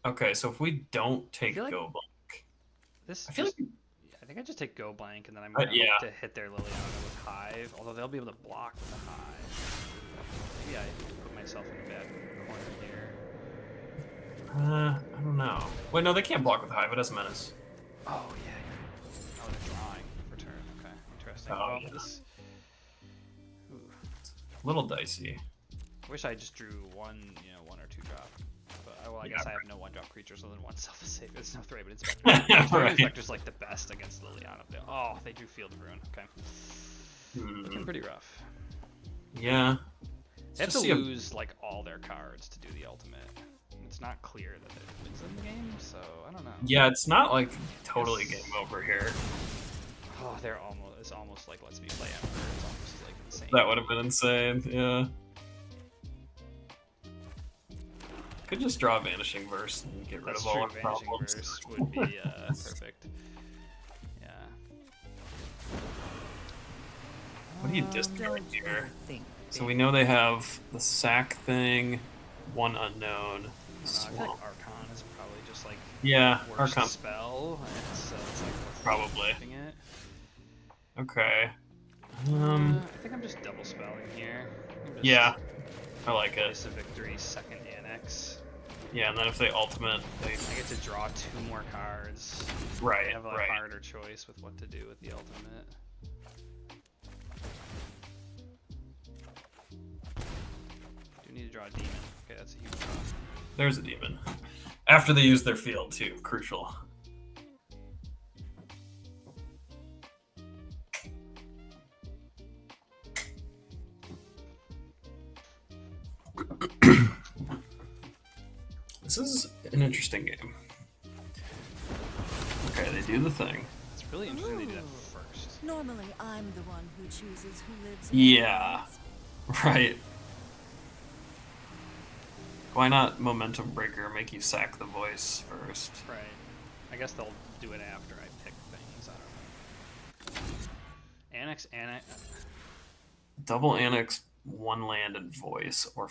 Speaker 2: Okay, so if we don't take
Speaker 1: like
Speaker 2: Go Blank,
Speaker 1: This
Speaker 2: I feel like
Speaker 1: I think I just take Go Blank, and then I'm going to
Speaker 2: yeah.
Speaker 1: hope to hit their Liliana with Hive, although they'll be able to block with the Hive. Maybe I put myself in a bad corner here.
Speaker 2: I don't know. Wait, no, they can't block with Hive. It has Menace.
Speaker 1: Oh, yeah. Oh, they're drawing for turn. Okay, interesting.
Speaker 2: Oh,
Speaker 1: Well,
Speaker 2: yeah.
Speaker 1: this... Ooh.
Speaker 2: A little dicey.
Speaker 1: I wish I just drew one or two drop. But I guess I have no one drop creatures other than one self save. It's no three, but it's better.
Speaker 2: Right.
Speaker 1: Spectre's like the best against Liliana. Oh, they drew Field of Ruin. Okay. Looking pretty rough.
Speaker 2: Yeah.
Speaker 1: They have to lose like all their cards to do the ultimate. It's not clear that it wins in the game, so I don't know.
Speaker 2: Yeah, it's not like totally game over here.
Speaker 1: Oh, it's almost like Let's Me Play Emperor. It's almost like insane.
Speaker 2: That would have been insane, yeah. Could just draw Vanishing Verse and get rid
Speaker 1: That's
Speaker 2: of all
Speaker 1: true.
Speaker 2: our
Speaker 1: Vanishing
Speaker 2: problems.
Speaker 1: Verse would be perfect. Yeah.
Speaker 2: What do you discard
Speaker 3: Don't
Speaker 2: here?
Speaker 3: overthink
Speaker 2: So we know they have the sack thing, one unknown.
Speaker 1: I feel like Archon is probably just like
Speaker 2: Yeah,
Speaker 1: worst
Speaker 2: Archon.
Speaker 1: spell, and so it's like
Speaker 2: Probably.
Speaker 1: keeping it.
Speaker 2: Okay.
Speaker 1: I think I'm just double spelling here.
Speaker 2: Yeah, I like it.
Speaker 1: Voice of Victory, second Annex.
Speaker 2: Yeah, and then if they ultimate, they
Speaker 1: I get to draw 2 more cards.
Speaker 2: right,
Speaker 1: I have a
Speaker 2: right.
Speaker 1: harder choice with what to do with the ultimate. Do need to draw a demon. Okay, that's a huge draw.
Speaker 2: There's a demon. After they use their field too, crucial. This is an interesting game. Okay, they do the thing.
Speaker 1: It's really interesting they do that first.
Speaker 4: Normally, I'm the one who chooses who lives.
Speaker 2: Yeah. Right. Why not Momentum Breaker make you sack the voice first?
Speaker 1: Right. I guess they'll do it after I pick things. I don't know. Annex.
Speaker 2: Double Annex, 1 land and voice, or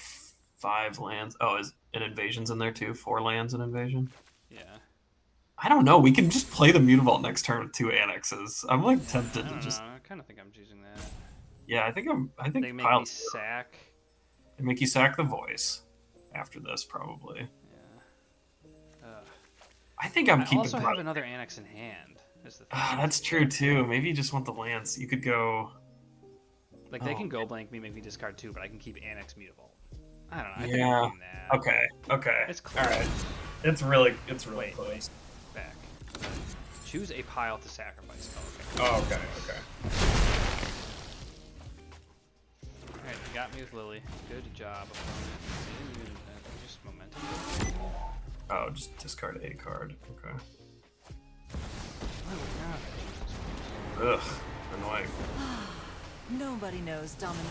Speaker 2: 5 lands. Oh, is an invasion's in there too? 4 lands and invasion?
Speaker 1: Yeah.
Speaker 2: I don't know. We can just play the Mutavault next turn with 2 annexes. I'm like tempted
Speaker 1: I
Speaker 2: to
Speaker 1: don't
Speaker 2: just.
Speaker 1: know. I kind of think I'm choosing that.
Speaker 2: Yeah, I think
Speaker 1: They make
Speaker 2: pile.
Speaker 1: me sack.
Speaker 2: They make you sack the voice after this, probably.
Speaker 1: Yeah.
Speaker 2: I think I'm
Speaker 1: I
Speaker 2: keeping.
Speaker 1: also have another Annex in hand. Is the thing.
Speaker 2: That's true too. Maybe you just want the lands. You could go.
Speaker 1: Like they
Speaker 2: Oh.
Speaker 1: can go blank me, make me discard 2, but I can keep Annex Mutavault. I don't know. I think
Speaker 2: Yeah.
Speaker 1: I'm doing that.
Speaker 2: Okay. Okay.
Speaker 1: It's close.
Speaker 2: All right. It's really
Speaker 1: Wait,
Speaker 2: close.
Speaker 1: Back. Choose a pile to sacrifice.
Speaker 2: Oh, okay. Okay.
Speaker 1: Alright, you got me with Lily. Good job. Just momentum.
Speaker 2: Oh, just discard a card. Okay.
Speaker 1: Oh,
Speaker 2: Ugh. Annoying.
Speaker 4: Nobody knows, Dominic.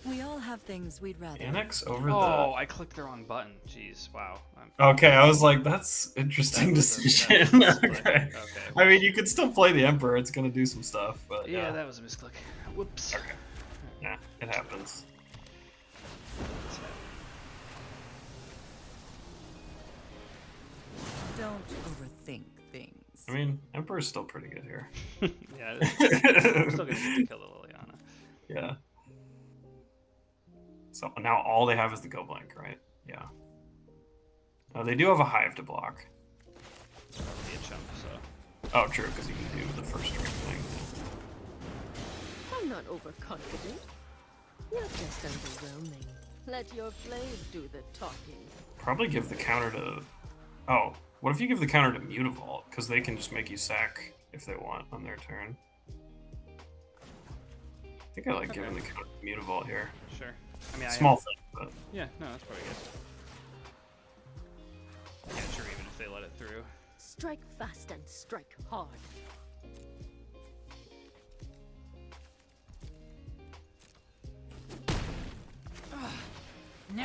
Speaker 4: We all have things we'd rather.
Speaker 2: Annex over
Speaker 1: oh, I clicked the wrong button. Jeez, wow.
Speaker 2: Okay, I was like, that's interesting decision.
Speaker 1: that was a
Speaker 2: Okay.
Speaker 1: misclick. Okay.
Speaker 2: I mean, you could still play the Emperor. It's gonna do some stuff, but
Speaker 1: Yeah, that was a misclick. Whoops.
Speaker 2: Okay. Yeah, it happens.
Speaker 3: Don't overthink things.
Speaker 2: I mean, Emperor's still pretty good here.
Speaker 1: Yeah, I'm still gonna get to kill the Liliana.
Speaker 2: Yeah. So now all they have is the Go Blank, right? Yeah. They do have a Hive to block.
Speaker 1: That'll be a chump, so.
Speaker 2: Oh, true, because you can do the first string thing.
Speaker 5: I'm not overconfident. You're just underwhelming. Let your blade do the talking.
Speaker 2: Probably give the counter to... Oh, what if you give the counter to Mutavault? Because they can just make you sack if they want on their turn. I think I like giving the counter to Mutavault here.
Speaker 1: Sure. I mean,
Speaker 2: Small thing, but...
Speaker 1: Yeah, no, that's probably good. Yeah, sure, even if they let it through.
Speaker 5: Strike fast and strike hard.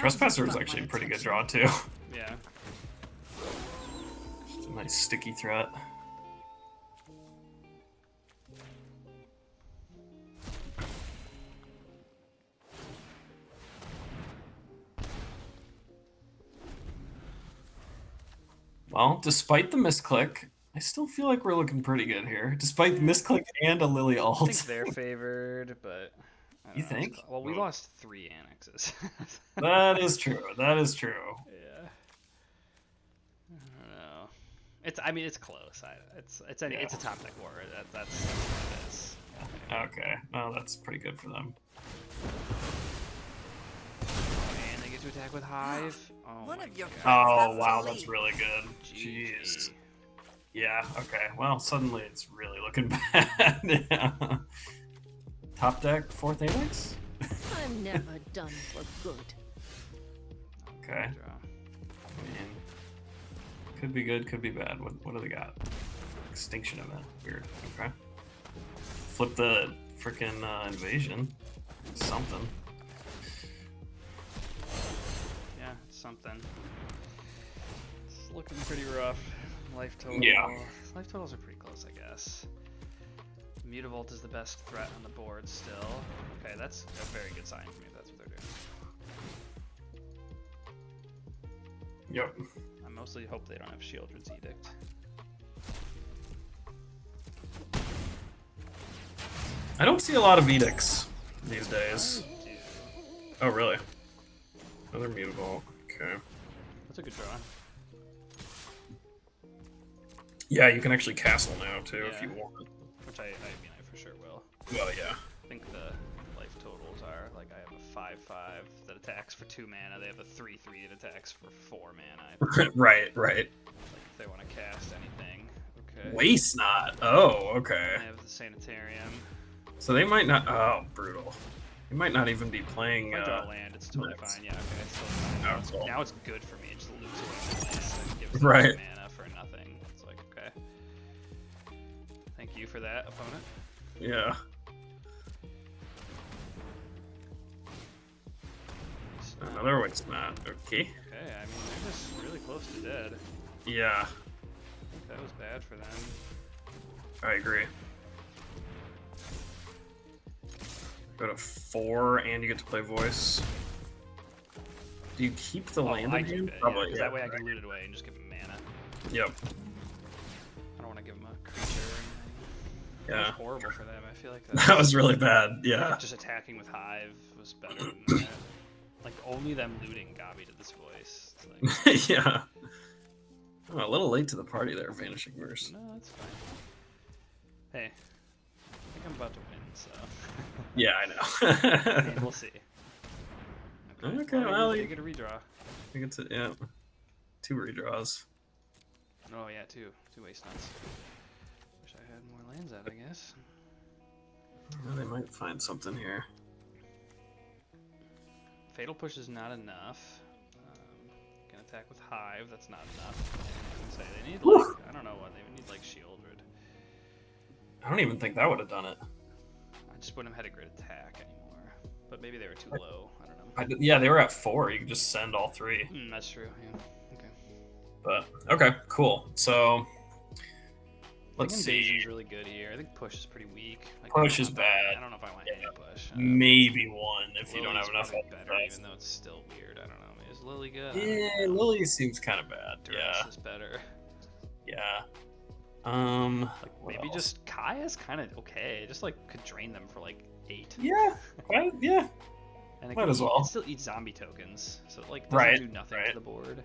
Speaker 2: Trespasser is actually a pretty good draw, too.
Speaker 1: Yeah.
Speaker 2: It's a nice sticky threat. Well, despite the misclick, I still feel like we're looking pretty good here, despite the misclick and a Lily
Speaker 1: I
Speaker 2: alt.
Speaker 1: think they're favored, but I don't
Speaker 2: You
Speaker 1: know.
Speaker 2: think?
Speaker 1: Well, we
Speaker 2: Oh.
Speaker 1: lost 3 annexes.
Speaker 2: That is true. That is true.
Speaker 1: Yeah. I don't know. I mean, it's close. It's a top deck war. That's what it is.
Speaker 2: Okay. Well, that's pretty good for them.
Speaker 1: And they get to attack with Hive. Oh
Speaker 4: One
Speaker 1: my
Speaker 4: of your
Speaker 1: God.
Speaker 2: Oh, wow, that's really good.
Speaker 1: GG.
Speaker 2: Jeez. Yeah, okay. Well, suddenly it's really looking bad. Yeah. Top deck, 4th Annex?
Speaker 5: I'm never done for good.
Speaker 2: Okay.
Speaker 1: Draw.
Speaker 2: I mean, could be good, could be bad. What do they got? Extinction event. Weird. Okay. Flip the freaking invasion. Something.
Speaker 1: Yeah, it's something. It's looking pretty rough. Life total.
Speaker 2: Yeah.
Speaker 1: Life totals are pretty close, I guess. Mutavault is the best threat on the board still. Okay, that's a very good sign for me if that's what they're doing.
Speaker 2: Yep.
Speaker 1: I mostly hope they don't have Shieldred's Edict.
Speaker 2: I don't see a lot of edicts these days. Oh, really? Another Mutavault. Okay.
Speaker 1: That's a good draw.
Speaker 2: Yeah, you can actually castle now, too, if you
Speaker 1: Yeah.
Speaker 2: want.
Speaker 1: Which I mean, I for sure will.
Speaker 2: Well, yeah.
Speaker 1: I think the life totals are, like, I have a 5/5 that attacks for 2 mana. They have a 3/3 that attacks for 4 mana.
Speaker 2: Right.
Speaker 1: Like, if they want to cast anything. Okay.
Speaker 2: Waste not. Oh, okay.
Speaker 1: I have the Sanitarium.
Speaker 2: So they might not. Oh, brutal. They might not even be playing.
Speaker 1: If I draw land, it's totally
Speaker 2: next.
Speaker 1: fine. Yeah, okay, it's totally fine.
Speaker 2: Oh, cool.
Speaker 1: Now it's good for me. It just loops away my land and gives
Speaker 2: Right.
Speaker 1: me mana for nothing. It's like, okay. Thank you for that, opponent.
Speaker 2: Yeah. Another waste not. Okay.
Speaker 1: Okay, I mean, they're just really close to dead.
Speaker 2: Yeah,
Speaker 1: I think that was bad for them.
Speaker 2: I agree. Go to 4, and you get to play voice. Do you keep the land
Speaker 1: I
Speaker 2: in
Speaker 1: keep
Speaker 2: hand?
Speaker 1: it, yeah,
Speaker 2: Probably.
Speaker 1: because
Speaker 2: Yeah,
Speaker 1: that way I can loot it away and just give him mana.
Speaker 2: Yep.
Speaker 1: I don't want to give him a creature or anything. That
Speaker 2: Yeah.
Speaker 1: was horrible for them. I feel like
Speaker 2: That was really bad. Yeah.
Speaker 1: just attacking with Hive was better than that. Like, only them looting got me to this voice. It's like,
Speaker 2: Yeah. Oh, a little late to the party there, Vanishing Verse.
Speaker 1: no, that's fine. Hey, I think I'm about to win, so.
Speaker 2: Yeah, I
Speaker 1: And
Speaker 2: know.
Speaker 1: we'll see.
Speaker 2: Okay, well,
Speaker 1: you
Speaker 2: you
Speaker 1: get a redraw.
Speaker 2: get to, yeah. 2 redraws.
Speaker 1: Oh yeah, two waste nuts. Wish I had more lands out, I guess.
Speaker 2: Well, they might find something here.
Speaker 1: Fatal Push is not enough. Can attack with Hive, that's not enough. I was gonna say, they need like, I don't know what, they would need like Shieldred.
Speaker 2: I don't even think that would have done it.
Speaker 1: I just wouldn't have had a great attack anymore. But maybe they were too low, I don't know.
Speaker 2: Yeah, they were at 4. You could just send all 3.
Speaker 1: That's true, yeah. Okay.
Speaker 2: But, okay, cool. So,
Speaker 1: I
Speaker 2: let's
Speaker 1: think Invasion's
Speaker 2: see.
Speaker 1: really good here. I think Push is pretty weak. Like,
Speaker 2: Push
Speaker 1: I
Speaker 2: is
Speaker 1: don't know if
Speaker 2: bad.
Speaker 1: I don't know if I want
Speaker 2: Yeah.
Speaker 1: any Push. I don't know.
Speaker 2: Maybe 1 if you don't
Speaker 1: Lily's
Speaker 2: have enough
Speaker 1: probably
Speaker 2: health.
Speaker 1: better, even though it's still weird. I don't know. Is Lily good? I don't
Speaker 2: Yeah,
Speaker 1: know.
Speaker 2: Lily seems kind of bad.
Speaker 1: Duress
Speaker 2: Yeah,
Speaker 1: is better.
Speaker 2: yeah.
Speaker 1: Like
Speaker 2: What
Speaker 1: maybe
Speaker 2: else?
Speaker 1: just Kaya's kind of okay. Just like could drain them for like 8.
Speaker 2: Yeah, yeah.
Speaker 1: And it
Speaker 2: might
Speaker 1: can
Speaker 2: as
Speaker 1: eat-
Speaker 2: well.
Speaker 1: It still eats zombie tokens, so it like doesn't
Speaker 2: Right,
Speaker 1: do nothing
Speaker 2: right.
Speaker 1: to the board.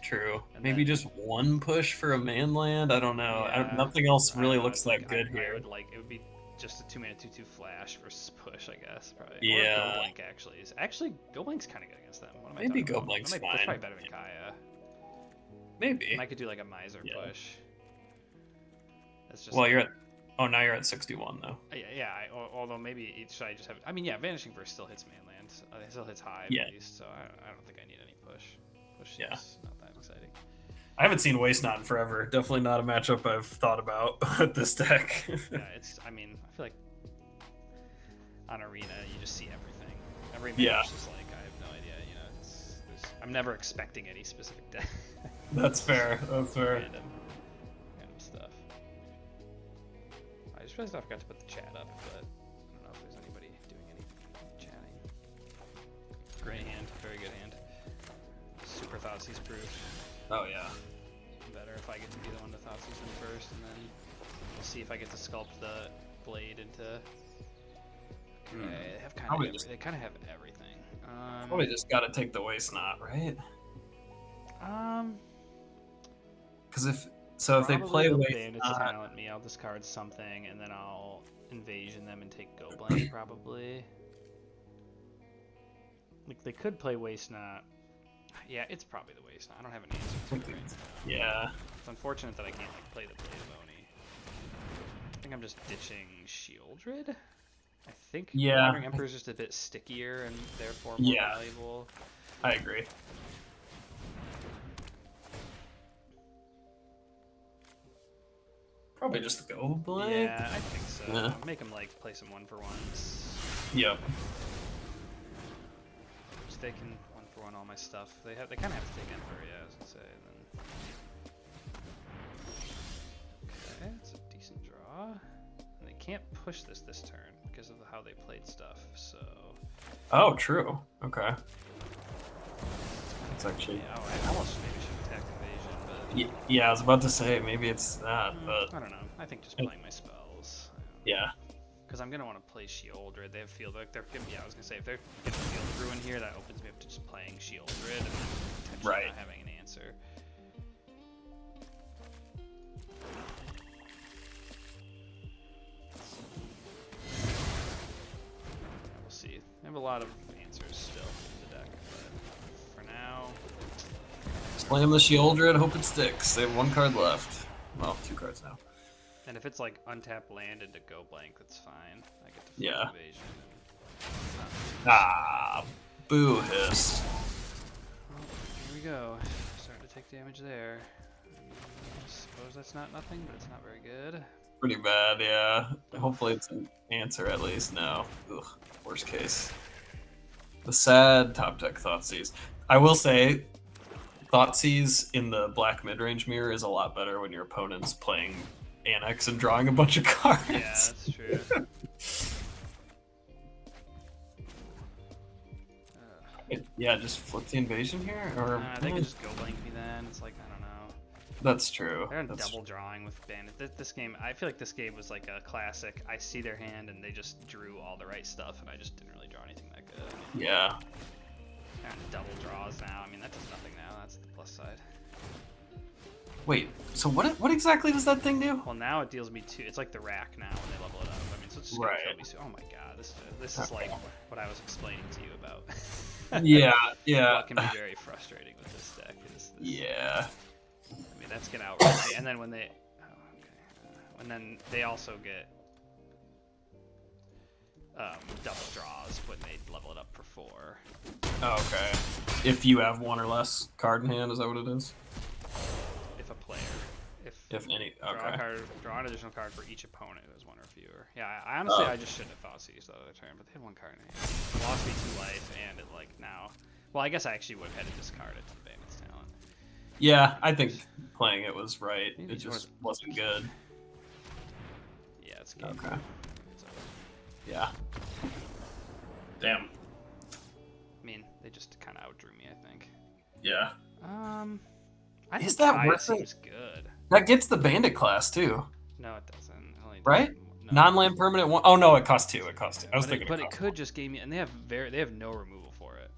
Speaker 2: True.
Speaker 1: And
Speaker 2: Maybe
Speaker 1: then-
Speaker 2: just 1 push for a man land. I don't know.
Speaker 1: Yeah,
Speaker 2: Nothing else
Speaker 1: I
Speaker 2: really
Speaker 1: don't know,
Speaker 2: looks
Speaker 1: like,
Speaker 2: that good
Speaker 1: I
Speaker 2: here.
Speaker 1: would like it would be just a 2-mana 2/2 flash versus push, I guess. Probably.
Speaker 2: Yeah.
Speaker 1: Or Goblink actually. Goblink's kind of good against them. What am I
Speaker 2: Maybe
Speaker 1: talking about?
Speaker 2: Goblink's
Speaker 1: That's
Speaker 2: fine.
Speaker 1: probably better than Kaya.
Speaker 2: Maybe.
Speaker 1: And I could do like a Miser
Speaker 2: Yeah.
Speaker 1: push. That's just.
Speaker 2: Well, you're at. Oh, now you're at 61 though.
Speaker 1: Although maybe should I just have? I mean, yeah, Vanishing Verse still hits mainland. It still hits Hive
Speaker 2: Yeah.
Speaker 1: at least. So I don't think I need any push. Push
Speaker 2: Yeah.
Speaker 1: is not that exciting.
Speaker 2: I haven't seen Waste Not in forever. Definitely not a matchup I've thought about with this deck.
Speaker 1: Yeah, it's. I mean, I feel like on Arena you just see everything. Every match
Speaker 2: Yeah.
Speaker 1: is like I have no idea. You know, I'm never expecting any specific deck.
Speaker 2: That's fair. That's fair.
Speaker 1: Random stuff. I just realized I forgot to put the chat up, but I don't know if there's anybody doing any chatting. Great hand, very good hand. Super Thoughtseize proof.
Speaker 2: Oh yeah.
Speaker 1: Better better if I get to be the one to Thoughtseize them first, and then we'll see if I get to sculpt the blade into. Okay, they kind of have everything.
Speaker 2: Probably just gotta take the waste knot, right? Because if they play waste
Speaker 1: bandits talent me, I'll discard something, and then I'll invasion them and take go blank probably. Like they could play waste knot. Yeah, it's probably the waste knot. I don't have an answer to it right now.
Speaker 2: Yeah.
Speaker 1: It's unfortunate that I can't like play the blade of Oni. I think I'm just ditching Shieldred. I think Wandering Emperor is just a bit stickier and therefore more valuable.
Speaker 2: I agree. Probably just go blank.
Speaker 1: Yeah, I think so.
Speaker 2: Yeah.
Speaker 1: Make them like play some 1-for-1s.
Speaker 2: Yep.
Speaker 1: Just they can 1-for-1 all my stuff. They kind of have to take Emperor, yeah, I was gonna say. And then... Okay, that's a decent draw. And they can't push this turn because of how they played stuff. So.
Speaker 2: Oh, true. Okay. It's actually.
Speaker 1: Yeah, I almost maybe should attack invasion, but.
Speaker 2: Yeah, I was about to say maybe it's that, but
Speaker 1: I don't know. I think just playing my spells.
Speaker 2: Yeah.
Speaker 1: Because I'm gonna want to play Shieldred. They have field. Like they're gonna. Yeah, I was gonna say if they're getting Field Ruin here, that opens me up to just playing Shieldred and then potentially not having an answer. We'll see. I have a lot of answers still in the deck, but for now.
Speaker 2: Slam the Shieldred, hope it sticks. They have 1 card left. Well, 2 cards now.
Speaker 1: And if it's like untap land into go blank, that's fine. I get to
Speaker 2: Yeah.
Speaker 1: invasion.
Speaker 2: Ah, boo hiss.
Speaker 1: Well, here we go. Starting to take damage there. I suppose that's not nothing, but it's not very good.
Speaker 2: Pretty bad, yeah. Hopefully it's an answer at least. No. Ugh, worst case. The sad top deck Thoughtseize. I will say, Thoughtseize in the black midrange mirror is a lot better when your opponent's playing Annex and drawing a bunch of cards.
Speaker 1: Yeah, that's true.
Speaker 2: Yeah, just flip the invasion here, or
Speaker 1: they could just go blank me then. It's like I don't know.
Speaker 2: That's true.
Speaker 1: They're double drawing with bandit. This game, I feel like this game was like a classic. I see their hand and they just drew all the right stuff, and I just didn't really draw anything that good. I mean,
Speaker 2: yeah.
Speaker 1: they're on double draws now. I mean, that does nothing now. That's the plus side.
Speaker 2: Wait, so what exactly does that thing do?
Speaker 1: Well, now it deals me 2. It's like the rack now when they level it up. I mean, so it's just gonna kill me. Oh my god, this is like what I was explaining to you about.
Speaker 2: Yeah, yeah.
Speaker 1: What can be very frustrating with this deck is this.
Speaker 2: Yeah.
Speaker 1: I mean, that's gonna outrun me. And then when they, and then they also get double draws when they level it up for 4.
Speaker 2: Oh, okay. If you have 1 or less card in hand, is that what it is?
Speaker 1: If a player,
Speaker 2: if any, okay.
Speaker 1: Draw an additional card for each opponent who has 1 or fewer. Yeah, I honestly I just shouldn't have Thoughtseize the other turn, but they had 1 card in hand. It lost me 2 life, and it like now. Well, I guess I actually would have had to discard it to the Bandit's Talent.
Speaker 2: Yeah, I think playing it was right.
Speaker 1: Maybe
Speaker 2: It just wasn't good.
Speaker 1: Yeah, it's game.
Speaker 2: Okay.
Speaker 1: It's over.
Speaker 2: Yeah. Damn.
Speaker 1: I mean, they just kind of outdrew me, I think.
Speaker 2: Yeah.
Speaker 1: I
Speaker 2: Is
Speaker 1: think
Speaker 2: that
Speaker 1: Kaya
Speaker 2: worth it?
Speaker 1: seems good.
Speaker 2: That gets the bandit class too,
Speaker 1: No, it doesn't. It only
Speaker 2: right?
Speaker 1: No.
Speaker 2: Non-land permanent 1. Oh no, it costs 2. It costs 2. I was thinking.
Speaker 1: But it could just give me, and they have no removal for it.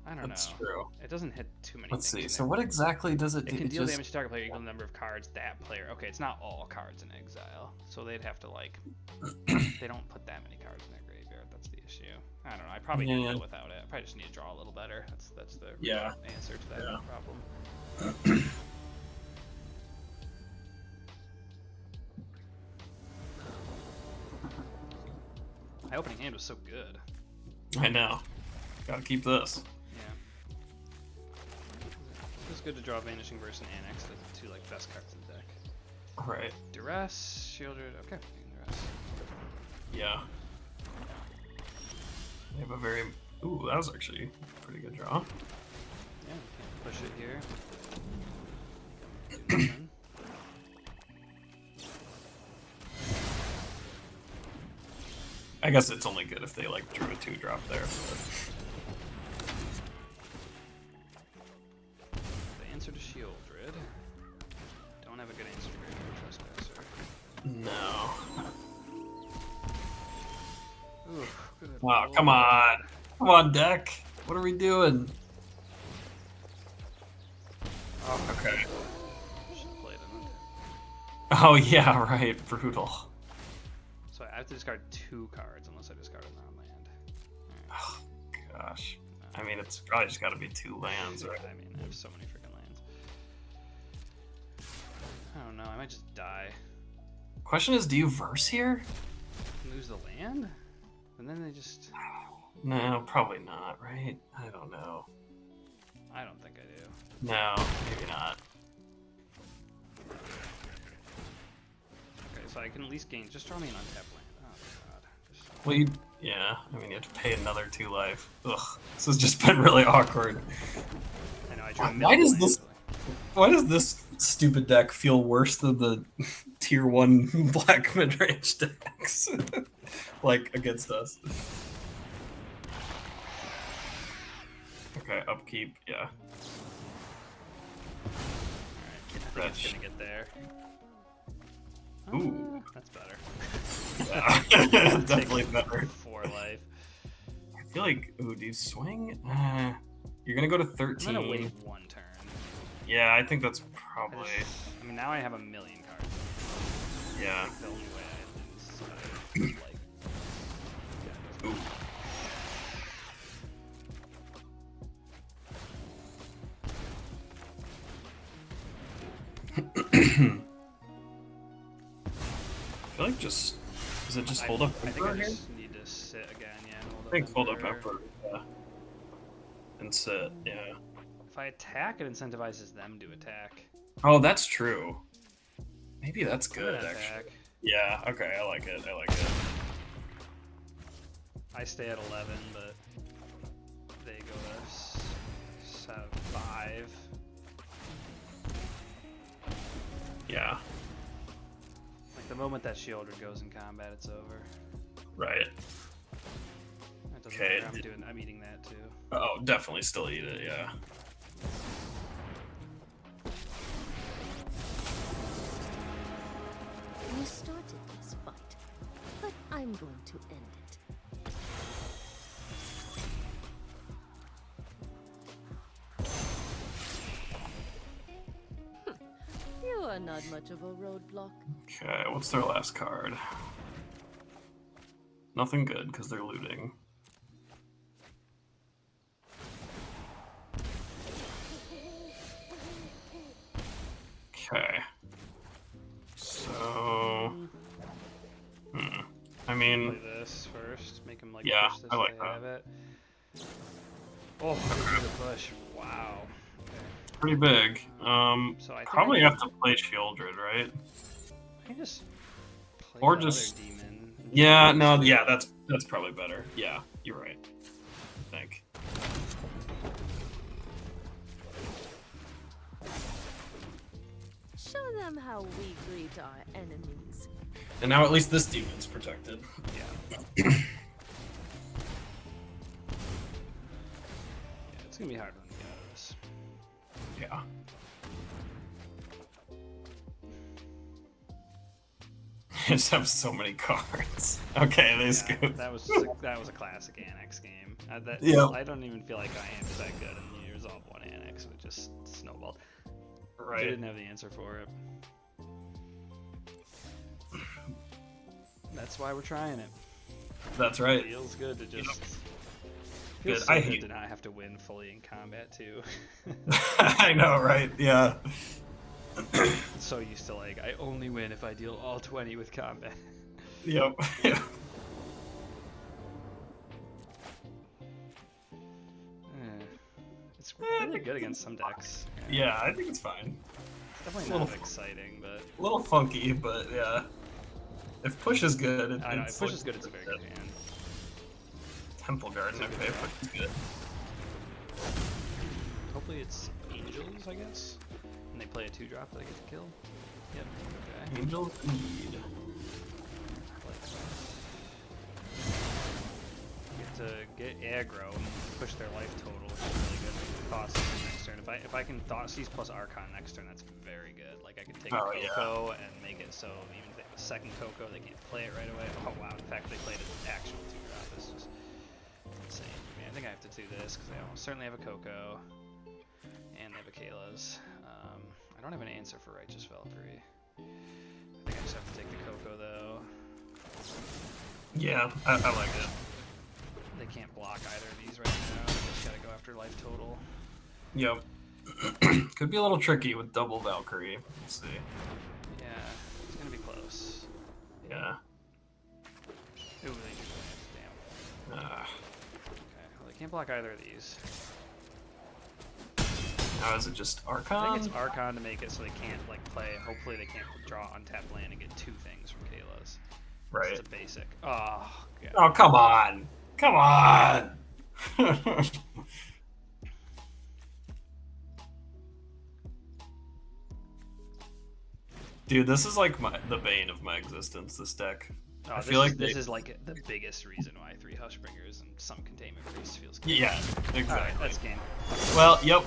Speaker 1: I don't
Speaker 2: That's
Speaker 1: know.
Speaker 2: true.
Speaker 1: It doesn't hit too many.
Speaker 2: Let's
Speaker 1: things
Speaker 2: see.
Speaker 1: in
Speaker 2: So
Speaker 1: there.
Speaker 2: what exactly does it do?
Speaker 1: It can
Speaker 2: It
Speaker 1: deal
Speaker 2: just...
Speaker 1: damage to target player equal to the number of cards that player. Okay, it's not all cards in exile, so they'd have to like. They don't put that many cards in their graveyard. That's the issue. I don't know. I probably can deal without it. I probably just need to draw a little better. That's the answer to that problem. My opening hand was so good.
Speaker 2: I know. Gotta keep this.
Speaker 1: Yeah. It was good to draw Vanishing Verse and Annex, the 2 like best cards in the deck.
Speaker 2: Right.
Speaker 1: Duress, Shieldred, okay. Duress.
Speaker 2: Yeah. They have a very. Ooh, that was actually a pretty good draw.
Speaker 1: Yeah, we can push it here. Do nothing.
Speaker 2: I guess it's only good if they like drew a 2-drop there.
Speaker 1: The answer to Shieldred.
Speaker 2: Oh, come on. Come on, deck. What are we doing?
Speaker 1: Oh,
Speaker 2: Okay.
Speaker 1: should've played it.
Speaker 2: Oh, yeah, right. Brutal.
Speaker 1: So I have to discard 2 cards unless I discard a non-land.
Speaker 2: Oh, gosh. I mean, it's probably just got to be 2 lands, right?
Speaker 1: I mean, I have so many freaking lands. I don't know. I might just die.
Speaker 2: Question is, do you verse here?
Speaker 1: Lose the land? And then they just...
Speaker 2: No, probably not, right? I don't know.
Speaker 1: I don't think I do.
Speaker 2: No, maybe not.
Speaker 1: Okay, so I can at least gain... Just draw me an untapped land. Oh, God. Just...
Speaker 2: Well, yeah, I mean, you have to pay another 2 life. Ugh, this has just been really awkward.
Speaker 1: I know, I drew a
Speaker 2: Why does
Speaker 1: land,
Speaker 2: this... Why does this stupid deck feel worse than the tier 1 black mid-range decks? Like, against us. Okay, upkeep, yeah.
Speaker 1: Alright, I think it's gonna get there.
Speaker 2: Ooh.
Speaker 1: That's better.
Speaker 2: Yeah, definitely better.
Speaker 1: 4 life.
Speaker 2: I feel like, ooh, do you swing? You're gonna go to 13.
Speaker 1: I'm gonna wait 1 turn.
Speaker 2: Yeah, I think that's probably...
Speaker 1: I mean, now I have a million cards.
Speaker 2: Yeah.
Speaker 1: Like, the only way I lose, like... Yeah,
Speaker 2: Ooh. I feel like just... Does it just hold up
Speaker 1: I think
Speaker 2: Emperor
Speaker 1: I
Speaker 2: here?
Speaker 1: just need to sit again, yeah. And hold
Speaker 2: I think
Speaker 1: up
Speaker 2: hold up
Speaker 1: Emperor.
Speaker 2: Emperor, yeah. And sit, yeah.
Speaker 1: If I attack, it incentivizes them to attack.
Speaker 2: Oh, that's true. Maybe that's
Speaker 1: I'm gonna
Speaker 2: good, actually.
Speaker 1: attack.
Speaker 2: Yeah, okay, I like it, I like it.
Speaker 1: I stay at 11, but they go to 5.
Speaker 2: Yeah,
Speaker 1: Like, the moment that Shieldred goes in combat, it's over.
Speaker 2: right.
Speaker 1: That doesn't
Speaker 2: Okay.
Speaker 1: matter, I'm eating that too.
Speaker 2: Oh, definitely still eat it, yeah.
Speaker 5: You started this fight, but I'm going to end it. You are not much of a roadblock.
Speaker 2: Okay, what's their last card? Nothing good, because they're looting. Okay. So... I mean...
Speaker 1: Play this first, make him like
Speaker 2: Yeah,
Speaker 1: push this
Speaker 2: I like
Speaker 1: they
Speaker 2: that.
Speaker 1: have it. Oh, good push. Wow. Okay.
Speaker 2: Pretty big.
Speaker 1: So I think
Speaker 2: Probably
Speaker 1: I
Speaker 2: have to play Shieldred, right?
Speaker 1: can just play
Speaker 2: Or
Speaker 1: the
Speaker 2: just-
Speaker 1: other demon. and
Speaker 2: Yeah,
Speaker 1: just-
Speaker 2: no, yeah, that's probably better. Yeah, you're right. I think.
Speaker 5: Show them how we greet our enemies.
Speaker 2: And now at least this demon's protected.
Speaker 1: Yeah. Yeah, it's gonna be hard when we get out of this.
Speaker 2: Yeah. Just have so many cards. Okay, they
Speaker 1: Yeah,
Speaker 2: scoop.
Speaker 1: that was a classic Annex game.
Speaker 2: Yeah.
Speaker 1: I don't even feel like I am that good, and you resolve 1 Annex, it just snowballed. I
Speaker 2: Right.
Speaker 1: didn't have the answer for it. That's why we're trying it.
Speaker 2: That's right.
Speaker 1: Feels good to just.
Speaker 2: Good.
Speaker 1: Feels so
Speaker 2: I
Speaker 1: good
Speaker 2: hate-
Speaker 1: to not have to win fully in combat too.
Speaker 2: I know, right? Yeah.
Speaker 1: So used to like, I only win if I deal all 20 with combat.
Speaker 2: Yep.
Speaker 1: It's really good against some decks.
Speaker 2: Yeah, I think it's fine.
Speaker 1: It's definitely
Speaker 2: a little-
Speaker 1: not exciting, but
Speaker 2: A little funky, but yeah. If push is good,
Speaker 1: I know if
Speaker 2: it's
Speaker 1: push
Speaker 2: like-
Speaker 1: is good, it's a very good hand.
Speaker 2: Temple Garden, okay, push is good.
Speaker 1: Hopefully it's Angels, I guess. And they play a 2-drop that I get to kill. Yep. Okay.
Speaker 2: Angels indeed.
Speaker 1: Get to get aggro and push their life total, which is really good. Make the Thoughtseize next turn. If I can Thoughtseize plus Archon next turn, that's very good. Like I can take
Speaker 2: Oh,
Speaker 1: a
Speaker 2: yeah.
Speaker 1: Coco and make it so even if they have a second Coco, they can't play it right away. Oh wow! The fact they played an actual 2-drop is just insane. I mean, I think I have to do this because they almost certainly have a Coco, and they have a Kayla's. I don't have an answer for Righteous Valkyrie. I think I just have to take the Coco though.
Speaker 2: Yeah, I like it.
Speaker 1: They can't block either of these right now. They just gotta go after life total.
Speaker 2: Yep. Could be a little tricky with double Valkyrie. We'll see.
Speaker 1: Yeah, it's gonna be close.
Speaker 2: Yeah.
Speaker 1: Ooh, they just damn. Okay, well they can't block either of these.
Speaker 2: Now is it just Archon?
Speaker 1: I think it's Archon to make it so they can't like play. Hopefully they can't draw untapped land and get 2 things from Kayla's.
Speaker 2: Right.
Speaker 1: It's a basic. Oh, God.
Speaker 2: Oh, come on. Come on. Dude, this is like the bane of my existence, this deck.
Speaker 1: Oh,
Speaker 2: I feel like
Speaker 1: this is like the biggest reason why 3 Hushbringers and some Containment Priest feels good.
Speaker 2: Yeah, exactly.
Speaker 1: Alright, that's game.
Speaker 2: Well, yep.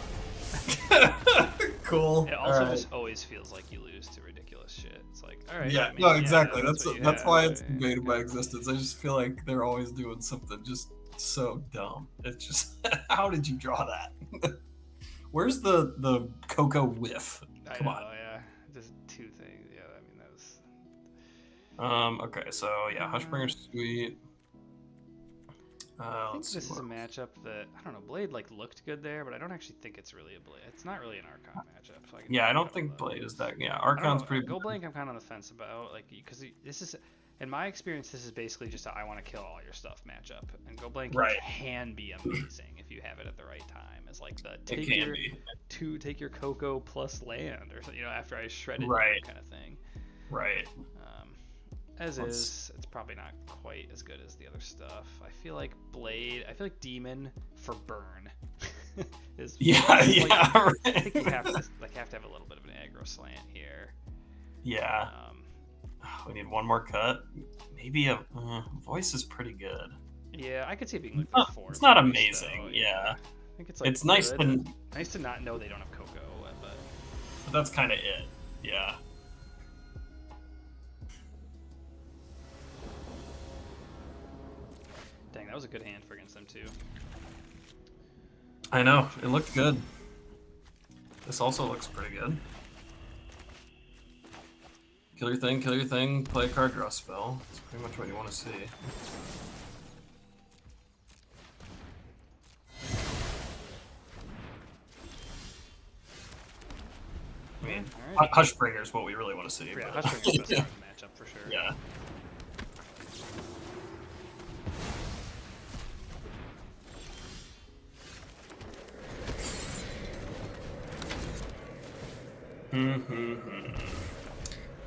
Speaker 2: Cool.
Speaker 1: It also just always feels like you lose to ridiculous shit. It's like, alright.
Speaker 2: Yeah,
Speaker 1: I mean,
Speaker 2: no, exactly.
Speaker 1: yeah,
Speaker 2: That's why it's the
Speaker 1: right?
Speaker 2: bane of my existence. I just feel like they're always doing something just so dumb. It's just, how did you draw that? Where's the Coco whiff? Come on.
Speaker 1: Yeah. Just 2 things. Yeah, I mean, that was...
Speaker 2: Okay, so yeah, Hushbringer's sweet.
Speaker 1: I think this is a matchup that, I don't know, Blade like looked good there, but I don't actually think it's really a Blade. It's not really an Archon matchup. So
Speaker 2: I don't think Blade is that. Yeah, Archon's pretty.
Speaker 1: Go Blank, I'm kind of on the fence about, like, because this is, in my experience, this is basically just a I want to kill all your stuff matchup. And Go Blank can be amazing if you have it at the right time. It's like the take your Coco plus land, or you know, after I shredded you kind of thing.
Speaker 2: Right.
Speaker 1: As is, it's probably not quite as good as the other stuff. I feel like Blade, I feel like Demon for burn is
Speaker 2: right.
Speaker 1: I think you have to have a little bit of an aggro slant here.
Speaker 2: Yeah. We need one more cut. Maybe a voice is pretty good.
Speaker 1: Yeah, I could see it being like 4.
Speaker 2: It's not amazing.
Speaker 1: Though.
Speaker 2: Yeah.
Speaker 1: I think it's like
Speaker 2: it's nice
Speaker 1: to not know they don't have Coco, but
Speaker 2: that's kind of it. Yeah.
Speaker 1: Dang, that was a good hand for against them too.
Speaker 2: I know, it looked good. This also looks pretty good. Kill your thing, play a card, draw a spell. That's pretty much what you want to see. I mean, Hushbringer is what we really want to see.
Speaker 1: Yeah,
Speaker 2: but...
Speaker 1: Hushbringer is the best matchup for sure.
Speaker 2: Yeah.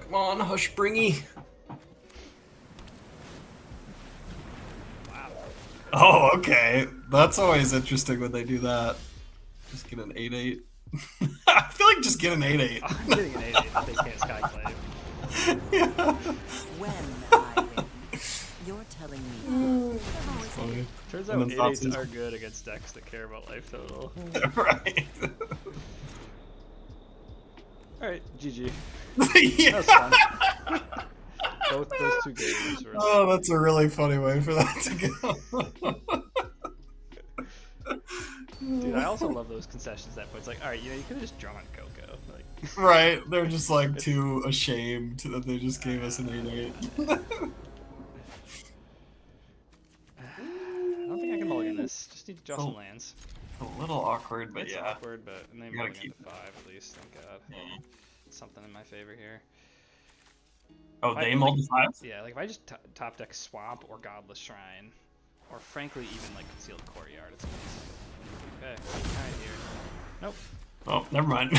Speaker 2: Come on, Hushbringy.
Speaker 1: Wow.
Speaker 2: Oh, okay. That's always interesting when they do that. Just get an 8/8. I feel like just get an 8/8.
Speaker 1: I'm getting an 8/8 if they can't Skyclave.
Speaker 2: Yeah.
Speaker 4: When I win, you're telling me.
Speaker 2: Funny.
Speaker 1: Turns out 8/8s are good against decks that care about life total.
Speaker 2: Right.
Speaker 1: Alright, GG.
Speaker 2: Yeah.
Speaker 1: That was fun. Both those 2 games were...
Speaker 2: Oh, that's a really funny way for that to go.
Speaker 1: Dude, I also love those concessions at points. Like, alright, you know, you could have just drawn Coco. Like,
Speaker 2: right, they're just like too ashamed that they just gave us an 8/8.
Speaker 1: I don't think I can mulligan this. Just need to draw some lands.
Speaker 2: A little awkward, but
Speaker 1: It's
Speaker 2: yeah.
Speaker 1: awkward, but and they mulligan to 5 at least, thank god.
Speaker 2: Yeah.
Speaker 1: Something in my favor here.
Speaker 2: Oh, they mulled to 5?
Speaker 1: Yeah, like if I just top deck Swamp or Godless Shrine, or frankly even like Concealed Courtyard, it's nice. Okay, alright here. Nope.
Speaker 2: Oh, never mind.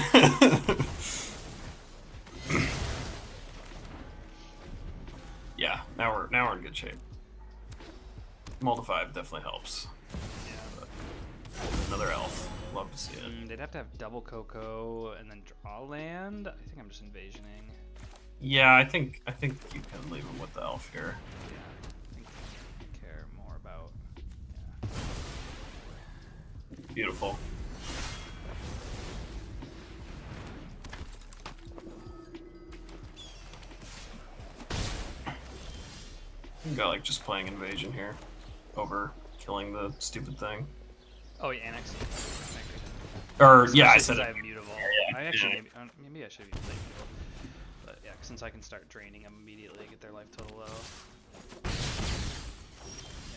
Speaker 2: Yeah, now we're in good shape. Mull to 5 definitely helps.
Speaker 1: Yeah.
Speaker 2: But another elf. Love to see it.
Speaker 1: They'd have to have double Coco and then draw land. I think I'm just invasioning.
Speaker 2: Yeah, I think you can leave him with the elf here.
Speaker 1: Yeah, I think I care more about. Yeah.
Speaker 2: Beautiful. You got like just playing invasion here over killing the stupid thing.
Speaker 1: Oh, yeah, Annex.
Speaker 2: Or
Speaker 1: Especially
Speaker 2: yeah, I
Speaker 1: since
Speaker 2: said
Speaker 1: I
Speaker 2: it.
Speaker 1: have mutable.
Speaker 2: Yeah,
Speaker 1: I actually
Speaker 2: yeah.
Speaker 1: maybe I should have played mutable. But yeah, since I can start draining them immediately, get their life total low. Yeah,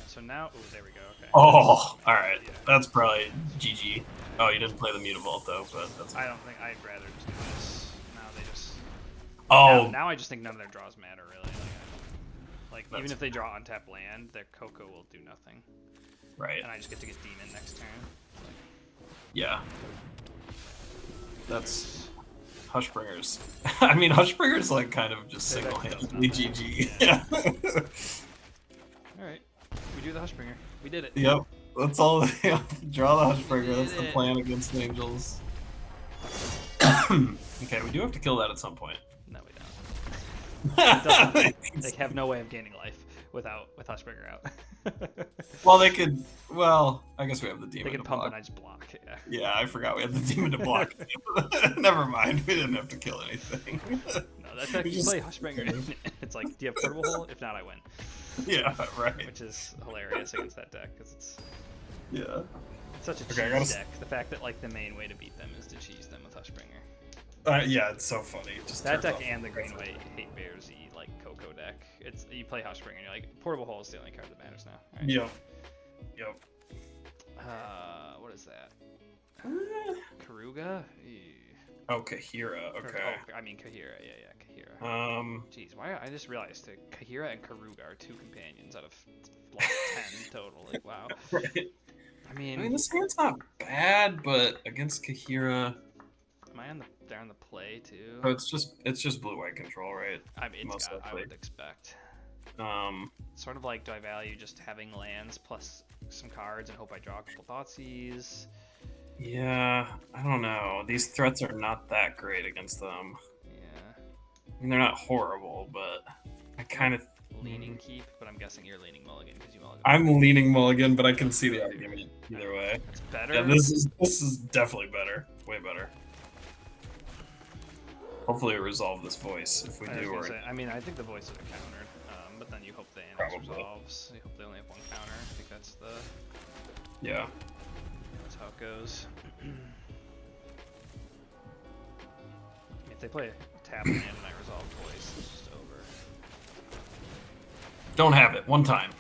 Speaker 1: so now, oh, there we go. Okay.
Speaker 2: Oh, all right.
Speaker 1: Yeah.
Speaker 2: That's probably GG. Oh, you didn't play the mutavault though, but that's.
Speaker 1: I don't think I'd rather just do this. Now they just.
Speaker 2: Oh.
Speaker 1: Now I just think none of their draws matter really. Like even
Speaker 2: That's
Speaker 1: if they draw untap land, their Coco will do nothing.
Speaker 2: Right.
Speaker 1: And I just get to get Demon next turn.
Speaker 2: Yeah. That's Hushbringer's. I mean, Hushbringer's like kind of just
Speaker 1: They're
Speaker 2: single-handedly
Speaker 1: nothing.
Speaker 2: GG.
Speaker 1: Yeah.
Speaker 2: Yeah.
Speaker 1: All right, we do the Hushbringer. We did it.
Speaker 2: Yep. That's all. Draw the Hushbringer. That's the
Speaker 1: it.
Speaker 2: plan against Angels. Okay, we do have to kill that at some point.
Speaker 1: No, we don't. They have no way of gaining life with Hushbringer out.
Speaker 2: Well, they could. Well, I guess we have the demon.
Speaker 1: They can
Speaker 2: to
Speaker 1: pump
Speaker 2: block.
Speaker 1: and I just block. Yeah.
Speaker 2: Yeah, I forgot we had the demon to block. Never mind. We didn't have to kill anything.
Speaker 1: No, that's actually
Speaker 2: just-
Speaker 1: play Hushbringer. It's like, do you have portable hole? If not, I win.
Speaker 2: Yeah, right.
Speaker 1: Which is hilarious against that deck because it's
Speaker 2: Yeah.
Speaker 1: such a
Speaker 2: Okay, I
Speaker 1: cheese
Speaker 2: gotta
Speaker 1: deck. The fact that like the main way to beat them is to cheese them with Hushbringer.
Speaker 2: Yeah, it's so funny. It just
Speaker 1: That
Speaker 2: turns
Speaker 1: deck
Speaker 2: off-
Speaker 1: and the green way hate bears like Coco deck. It's you play Hushbringer and you're like portable hole is the only card that matters now. All right.
Speaker 2: Yep. Yep.
Speaker 1: What is that? Karuga? Ew.
Speaker 2: Oh, Kahira. Okay.
Speaker 1: Oh, I mean Kahira. Yeah, Kahira.
Speaker 2: Jeez,
Speaker 1: Why? I just realized that Kahira and Karuga are two companions out of like 10 total. Like, wow.
Speaker 2: Right.
Speaker 1: I mean,
Speaker 2: this hand's not bad, but against Kahira,
Speaker 1: am I there on the play too?
Speaker 2: oh, it's just blue-white control, right?
Speaker 1: I mean,
Speaker 2: most
Speaker 1: I
Speaker 2: likely.
Speaker 1: would expect.
Speaker 2: Um,
Speaker 1: Sort of like, do I value just having lands plus some cards and hope I draw a couple Thoughtseize?
Speaker 2: yeah, I don't know. These threats are not that great against them.
Speaker 1: Yeah.
Speaker 2: I mean, they're not horrible, but I kind of.
Speaker 1: Leaning keep, but I'm guessing you're leaning mulligan because you mulligan.
Speaker 2: I'm leaning mulligan, but I can see the argument either way.
Speaker 1: It's better.
Speaker 2: Yeah, this is definitely better. Way better. Hopefully, we resolve this voice if we
Speaker 1: I was
Speaker 2: do.
Speaker 1: gonna
Speaker 2: Or
Speaker 1: say, I mean, I think the voices are countered, but then you hope the annex
Speaker 2: Probably.
Speaker 1: resolves. You hope they only have one counter. I think that's
Speaker 2: yeah.
Speaker 1: that's how it goes. If they play a tap land and I resolve voice, it's just over.
Speaker 2: Don't have it. One time.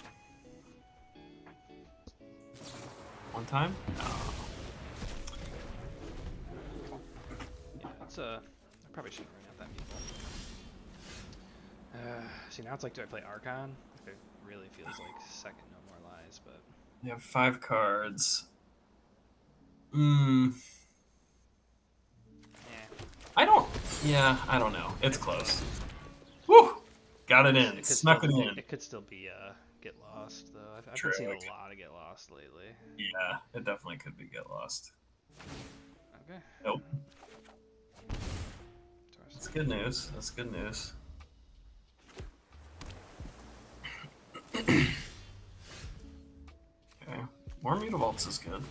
Speaker 2: One time? No.
Speaker 1: Yeah, it's I probably shouldn't bring out that meeple. See, now it's like, do I play Archon? Like, it really feels like second No More Lies, but
Speaker 2: You have 5 cards.
Speaker 1: yeah.
Speaker 2: I don't. Yeah, I don't know. It's close. Woo! Got it in. Snuck it in.
Speaker 1: It could still be get lost though. I've
Speaker 2: True,
Speaker 1: been seeing
Speaker 2: okay.
Speaker 1: a lot of get lost lately.
Speaker 2: Yeah, it definitely could be get lost.
Speaker 1: Okay.
Speaker 2: Nope. That's good news. That's good news. Okay. More mutavaults is good.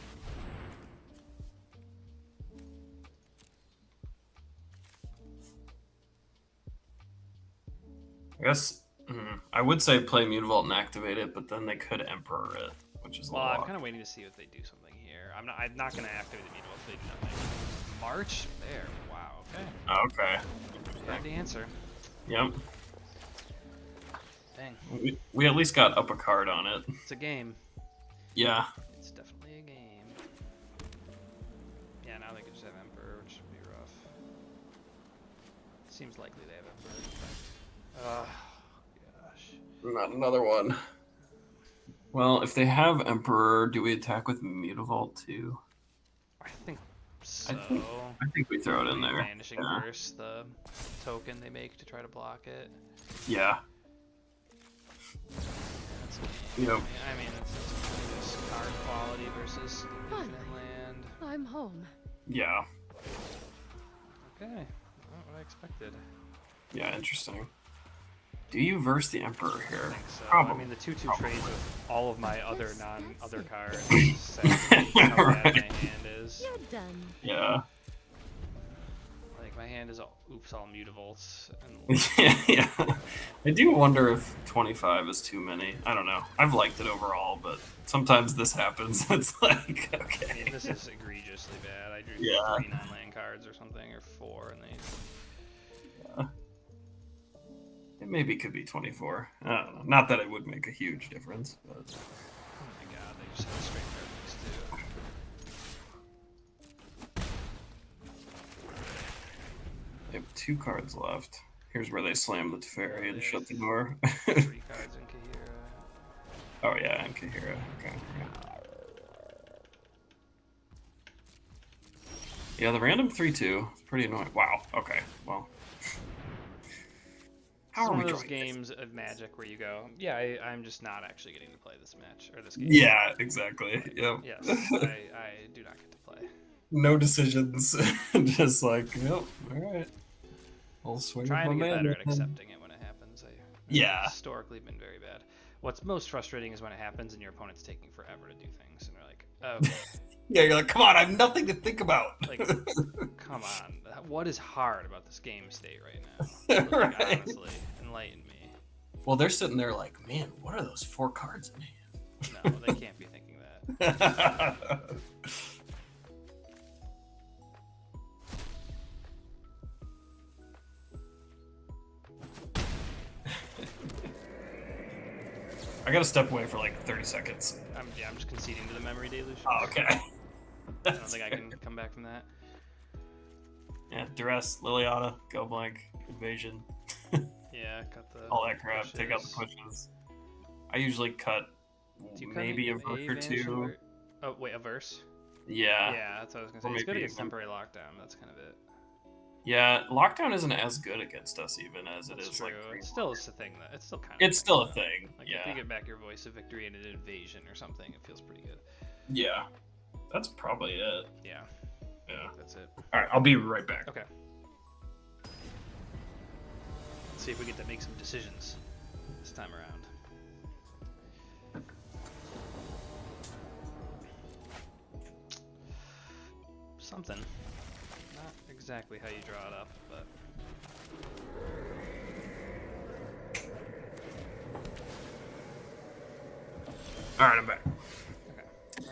Speaker 2: I guess I would say play Mutavault and activate it, but then they could Emperor it, which is a
Speaker 1: Well,
Speaker 2: lot.
Speaker 1: I'm kind of waiting to see if they do something here. I'm not gonna activate the mutable if they do nothing. March there. Wow. Okay.
Speaker 2: Okay.
Speaker 1: Have the answer.
Speaker 2: Yep.
Speaker 1: Dang.
Speaker 2: We at least got up a card on it.
Speaker 1: It's a game.
Speaker 2: Yeah.
Speaker 1: It's definitely a game. Yeah. Now they could just have Emperor, which would be rough. Seems likely they have Emperor. In fact. Gosh.
Speaker 2: Not another one. Well, if they have Emperor, do we attack with Mutavault too?
Speaker 1: I think so.
Speaker 2: I think we throw it in there.
Speaker 1: Vanishing
Speaker 2: Yeah.
Speaker 1: Curse, the token they make to try to block it.
Speaker 2: Yeah.
Speaker 1: That's
Speaker 2: Yep.
Speaker 1: I mean, it's just card quality versus infinite land.
Speaker 5: I'm home.
Speaker 2: Yeah.
Speaker 1: Okay, not what I expected.
Speaker 2: Yeah, interesting. Do you verse the Emperor
Speaker 1: I
Speaker 2: here?
Speaker 1: think so.
Speaker 2: Probably.
Speaker 1: I mean, the 2/2 trades with all of my other non-other cards
Speaker 2: Yeah,
Speaker 1: say how bad
Speaker 2: right.
Speaker 1: my hand is.
Speaker 5: You're done.
Speaker 2: Yeah.
Speaker 1: Like my hand is all mutavolts. And
Speaker 2: Yeah. I do wonder if 25 is too many. I don't know. I've liked it overall, but sometimes this happens. It's like, okay.
Speaker 1: I mean, this is egregiously bad. I drew 3 non-land cards or something, or 4, and they...
Speaker 2: Yeah. It maybe could be 24. I don't know. Not that it would make a huge difference, but...
Speaker 1: Oh my god, they just had straight perfects too.
Speaker 2: They have 2 cards left. Here's where they slam the Teferi and shut the door.
Speaker 1: 3 cards in Kahira.
Speaker 2: Oh yeah, and Kahira. Okay. Yeah, the random 3/2 is pretty annoying. Wow. Okay. Well. How are we
Speaker 1: One of those
Speaker 2: drawing
Speaker 1: games of Magic where you go, yeah, I'm just not actually getting to play this match or this game.
Speaker 2: Yeah, exactly. Yep.
Speaker 1: Yes, I do not get to play.
Speaker 2: No decisions. Just like, yep. All right. I'll swing
Speaker 1: Trying to
Speaker 2: with my
Speaker 1: get
Speaker 2: man
Speaker 1: better at
Speaker 2: then.
Speaker 1: accepting it when it happens. I've historically been very bad. What's most frustrating is when it happens and your opponent's taking forever to do things, and you're like, okay.
Speaker 2: Yeah, you're like, come on, I have nothing to think about.
Speaker 1: Like, come on. What is hard about this game state right now? Like,
Speaker 2: Right.
Speaker 1: honestly, enlighten me.
Speaker 2: Well, they're sitting there like, man, what are those 4 cards in hand?
Speaker 1: No, they can't be thinking that.
Speaker 2: I gotta step away for like 30 seconds.
Speaker 1: I'm just conceding to the memory deluge.
Speaker 2: Oh, okay.
Speaker 1: I don't think I can come back from that.
Speaker 2: Yeah, duress, Liliana, go blank, invasion,
Speaker 1: Yeah, cut the
Speaker 2: all that crap.
Speaker 1: pushes.
Speaker 2: Take out the pushes. I usually cut
Speaker 1: Do you cut
Speaker 2: maybe a
Speaker 1: any
Speaker 2: verse or
Speaker 1: Vanish
Speaker 2: 2.
Speaker 1: Oh wait, a verse?
Speaker 2: Yeah.
Speaker 1: Yeah, that's what I was gonna
Speaker 2: Or
Speaker 1: say. It's good
Speaker 2: maybe
Speaker 1: against
Speaker 2: even-
Speaker 1: temporary lockdown. That's kind of it.
Speaker 2: Yeah, lockdown isn't as good against us even as it
Speaker 1: That's
Speaker 2: is
Speaker 1: true.
Speaker 2: like.
Speaker 1: It's still a thing that it's still kind of.
Speaker 2: It's still a thing.
Speaker 1: Like if you
Speaker 2: Yeah.
Speaker 1: get back your voice of victory and an invasion or something, it feels pretty good.
Speaker 2: Yeah. That's probably it.
Speaker 1: Yeah,
Speaker 2: Yeah.
Speaker 1: that's it.
Speaker 2: All right, I'll be right back.
Speaker 1: Okay. Let's see if we get to make some decisions this time around. Something. Not exactly how you draw it up, but.
Speaker 2: All right, I'm back.
Speaker 1: Okay.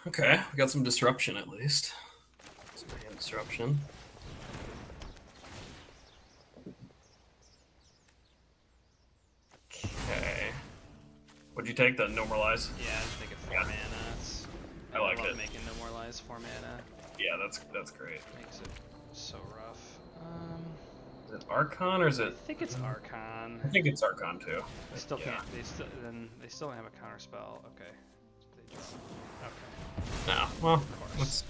Speaker 2: Okay, we got some disruption at least. Some hand disruption. Okay. What'd you take? The normalize?
Speaker 1: Yeah, just make it 4
Speaker 2: Yeah.
Speaker 1: mana.
Speaker 2: I like
Speaker 1: love
Speaker 2: it.
Speaker 1: making no more lies 4 mana.
Speaker 2: Yeah, that's great.
Speaker 1: Makes it so rough.
Speaker 2: Is it Archon or is
Speaker 1: I
Speaker 2: it?
Speaker 1: think it's Archon.
Speaker 2: I think it's Archon too.
Speaker 1: They still
Speaker 2: Yeah.
Speaker 1: can't. They still don't have a counter spell. Okay. They draw. Okay.
Speaker 2: No, well,
Speaker 1: Of course.
Speaker 2: it's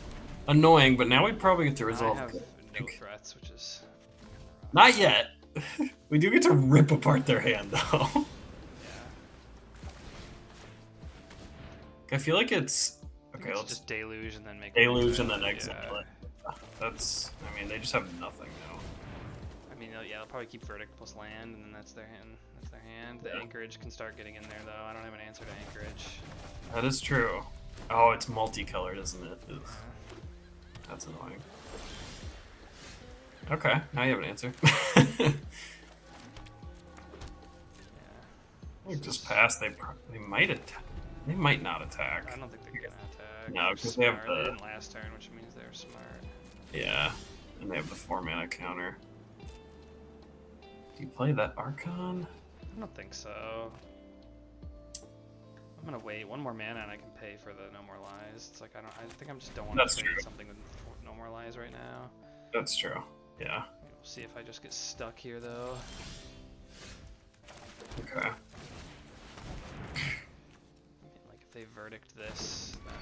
Speaker 2: annoying, but now we probably get to resolve.
Speaker 1: I have
Speaker 2: it.
Speaker 1: no threats, which is.
Speaker 2: Not yet. We do get to rip apart their hand though.
Speaker 1: Yeah.
Speaker 2: I feel like it's
Speaker 1: I think
Speaker 2: okay.
Speaker 1: it's
Speaker 2: Let's
Speaker 1: just deluge and then make.
Speaker 2: deluge and then
Speaker 1: Yeah.
Speaker 2: exile it. That's. I mean, they just have nothing now.
Speaker 1: I mean, yeah, they'll probably keep verdict plus land, and then that's their hand. That's their hand. The
Speaker 2: Yeah.
Speaker 1: anchorage can start getting in there though. I don't have an answer to anchorage.
Speaker 2: That is true. Oh, it's multicolored, isn't it? Ugh, that's annoying. Okay, now you have an answer.
Speaker 1: Yeah.
Speaker 2: Just pass. They might attack. They might not
Speaker 1: I
Speaker 2: attack.
Speaker 1: don't think they're gonna attack.
Speaker 2: No,
Speaker 1: They're
Speaker 2: 'cause they have
Speaker 1: smart.
Speaker 2: the-
Speaker 1: They didn't last turn, which means they're smart.
Speaker 2: Yeah, and they have the 4 mana counter. Do you play that Archon?
Speaker 1: I don't think so. I'm gonna wait 1 more mana and I can pay for the no more lies. It's like I think I'm just don't want
Speaker 2: That's
Speaker 1: to
Speaker 2: true.
Speaker 1: trade something with no more lies right now.
Speaker 2: That's true. Yeah.
Speaker 1: We'll see if I just get stuck here though.
Speaker 2: Okay.
Speaker 1: I mean, like if they verdict this, then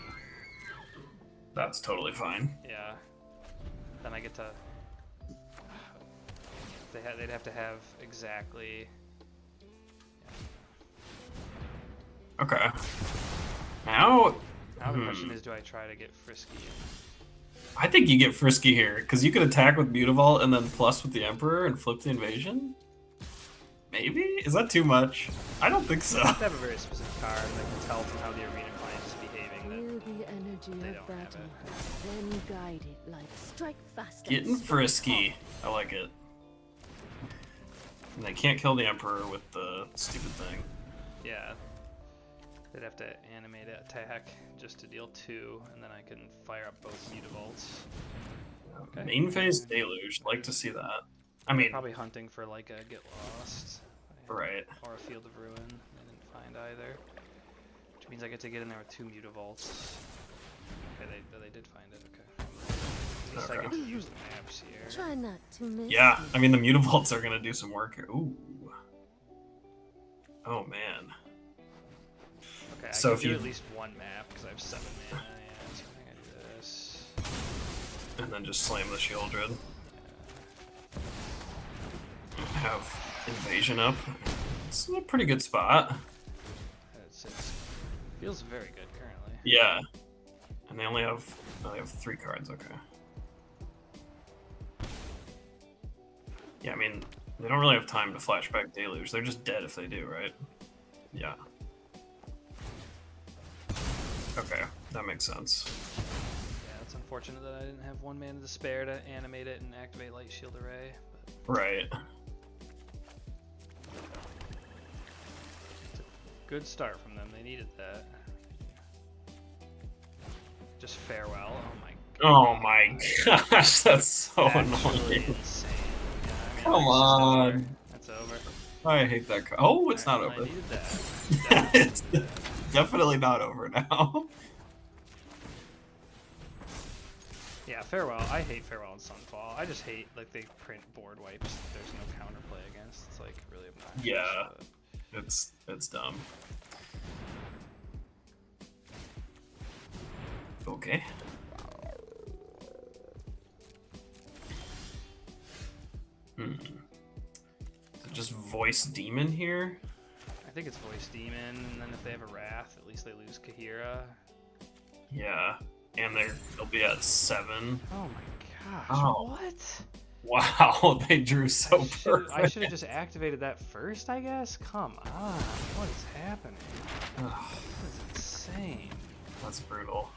Speaker 2: That's totally fine.
Speaker 1: yeah, then I get to. They'd have to have exactly.
Speaker 2: Okay. Now,
Speaker 1: Now the question is, do I try to get frisky?
Speaker 2: I think you get frisky here because you could attack with Mutavault and then plus with the Emperor and flip the invasion. Maybe? Is that too much? I don't think so.
Speaker 1: I have to have a very specific card that can tell from how the arena client is behaving. That
Speaker 5: the energy
Speaker 1: They
Speaker 5: of
Speaker 1: don't have
Speaker 5: battle, then guide it like strike fast. and
Speaker 2: Getting
Speaker 5: strike
Speaker 2: frisky.
Speaker 5: hard.
Speaker 2: I like it. And they can't kill the Emperor with the stupid thing.
Speaker 1: Yeah. They'd have to animate an attack just to deal 2, and then I can fire up both Mutavolts. Okay.
Speaker 2: Main phase Deluge. Like to see that. I mean,
Speaker 1: Probably hunting for like a Get Lost.
Speaker 2: right.
Speaker 1: Or a Field of Ruin. I didn't find either. Which means I get to get in there with 2 Mutavolts. Okay, they did find it, okay. At least I
Speaker 2: Okay.
Speaker 1: get to use the maps here.
Speaker 5: Try not to miss.
Speaker 2: Yeah,
Speaker 5: it.
Speaker 2: I mean, the Mutavolts are going to do some work here. Ooh. Oh, man.
Speaker 1: Okay, I
Speaker 2: So
Speaker 1: can
Speaker 2: if
Speaker 1: do
Speaker 2: you-
Speaker 1: at least one map because I have 7 mana. Yeah, so I think I do this.
Speaker 2: And then just slam the Shieldred. Have Invasion up. It's a pretty good spot.
Speaker 1: It feels very good currently.
Speaker 2: Yeah. And they only have 3 cards, okay. Yeah, I mean, they don't really have time to flashback Deluge. They're just dead if they do, right? Yeah. Okay, that makes sense.
Speaker 1: Yeah, it's unfortunate that I didn't have 1 mana to spare to animate it and activate Light Shield Array. But
Speaker 2: Right.
Speaker 1: good start from them. They needed that. Just farewell. Oh my god.
Speaker 2: Oh my gosh, that's so
Speaker 1: Actually
Speaker 2: annoying.
Speaker 1: insane. Yeah, I mean,
Speaker 2: Come
Speaker 1: it's just
Speaker 2: on.
Speaker 1: over. That's over.
Speaker 2: I hate that card. Oh, it's not
Speaker 1: Alright,
Speaker 2: over.
Speaker 1: I needed that.
Speaker 2: It's
Speaker 1: Definitely needed that.
Speaker 2: definitely not over now.
Speaker 1: Yeah, farewell. I hate farewell and Sunfall. I just hate like they print board wipes that there's no counterplay against. It's like really obnoxious.
Speaker 2: Yeah.
Speaker 1: but-
Speaker 2: It's dumb. Okay. Hmm. Is it just voice demon here?
Speaker 1: I think it's Voice Demon, and then if they have a Wrath, at least they lose Kahira.
Speaker 2: Yeah. And they'll be at 7.
Speaker 1: Oh my gosh,
Speaker 2: Oh.
Speaker 1: what?
Speaker 2: Wow, they drew so
Speaker 1: I
Speaker 2: perfect.
Speaker 1: should have just activated that first, I guess? Come on, what is happening?
Speaker 2: Ugh,
Speaker 1: This is insane.
Speaker 2: that's brutal.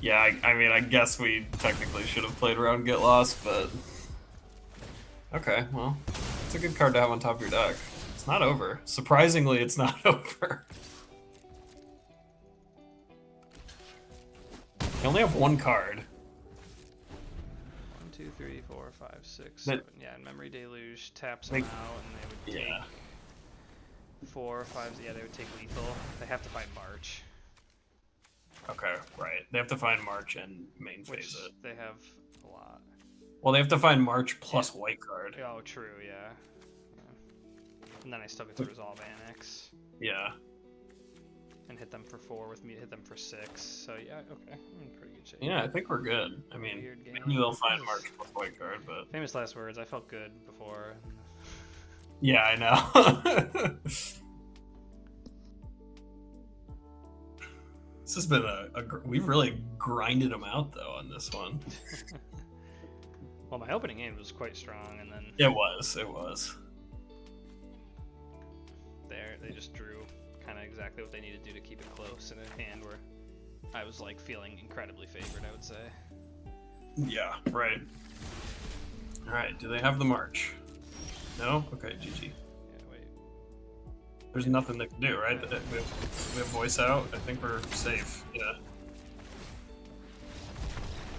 Speaker 2: Yeah, I mean, I guess we technically should have played around Get Lost, but... Okay, well, it's a good card to have on top of your deck. It's not over. Surprisingly, it's not over. You only have 1 card.
Speaker 1: 1, 2, 3, 4, 5, 6,
Speaker 2: But-
Speaker 1: 7. Yeah, and Memory Deluge taps them
Speaker 2: Like-
Speaker 1: out, and they would take
Speaker 2: Yeah.
Speaker 1: 4 or 5. Yeah, they would take lethal. They have to fight March,
Speaker 2: Okay, right. They have to find March and main
Speaker 1: which
Speaker 2: phase it.
Speaker 1: they have a lot.
Speaker 2: Well, they have to find March plus white card.
Speaker 1: Oh, true, yeah. And then I still get to resolve Annex
Speaker 2: Yeah.
Speaker 1: and hit them for 4 with me, hit them for 6. So yeah, okay, I'm in pretty good shape.
Speaker 2: Yeah, I think we're good. I mean,
Speaker 1: Weird game.
Speaker 2: maybe they'll find March plus white card, but...
Speaker 1: Famous last words. I felt good before.
Speaker 2: Yeah, I know. This has been we've really grinded them out though on this one.
Speaker 1: Well, my opening hand was quite strong, and then
Speaker 2: It was.
Speaker 1: there they just drew kind of exactly what they needed to do to keep it close in a hand where I was like feeling incredibly favored, I would say.
Speaker 2: Yeah, right. Alright, do they have the March? No? Okay, GG.
Speaker 1: Yeah, wait.
Speaker 2: There's nothing they can do, right? We have voice out. I think we're safe. Yeah.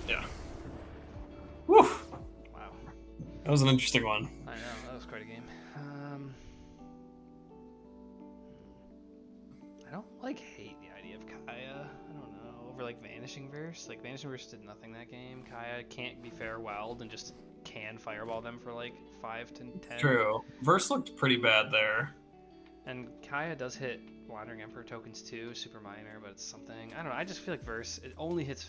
Speaker 2: Yeah. Woo!
Speaker 1: Wow.
Speaker 2: That was an interesting one.
Speaker 1: I know, that was quite a game. I don't like hate the idea of Kaya. I don't know. Over like Vanishing Verse. Like Vanishing Verse did nothing that game. Kaya can't be farewelled and just can fireball them for like 5 to 10.
Speaker 2: True. Verse looked pretty bad there.
Speaker 1: And Kaya does hit Wandering Emperor tokens too, super minor, but it's something. I don't know. I just feel like Verse, it only hits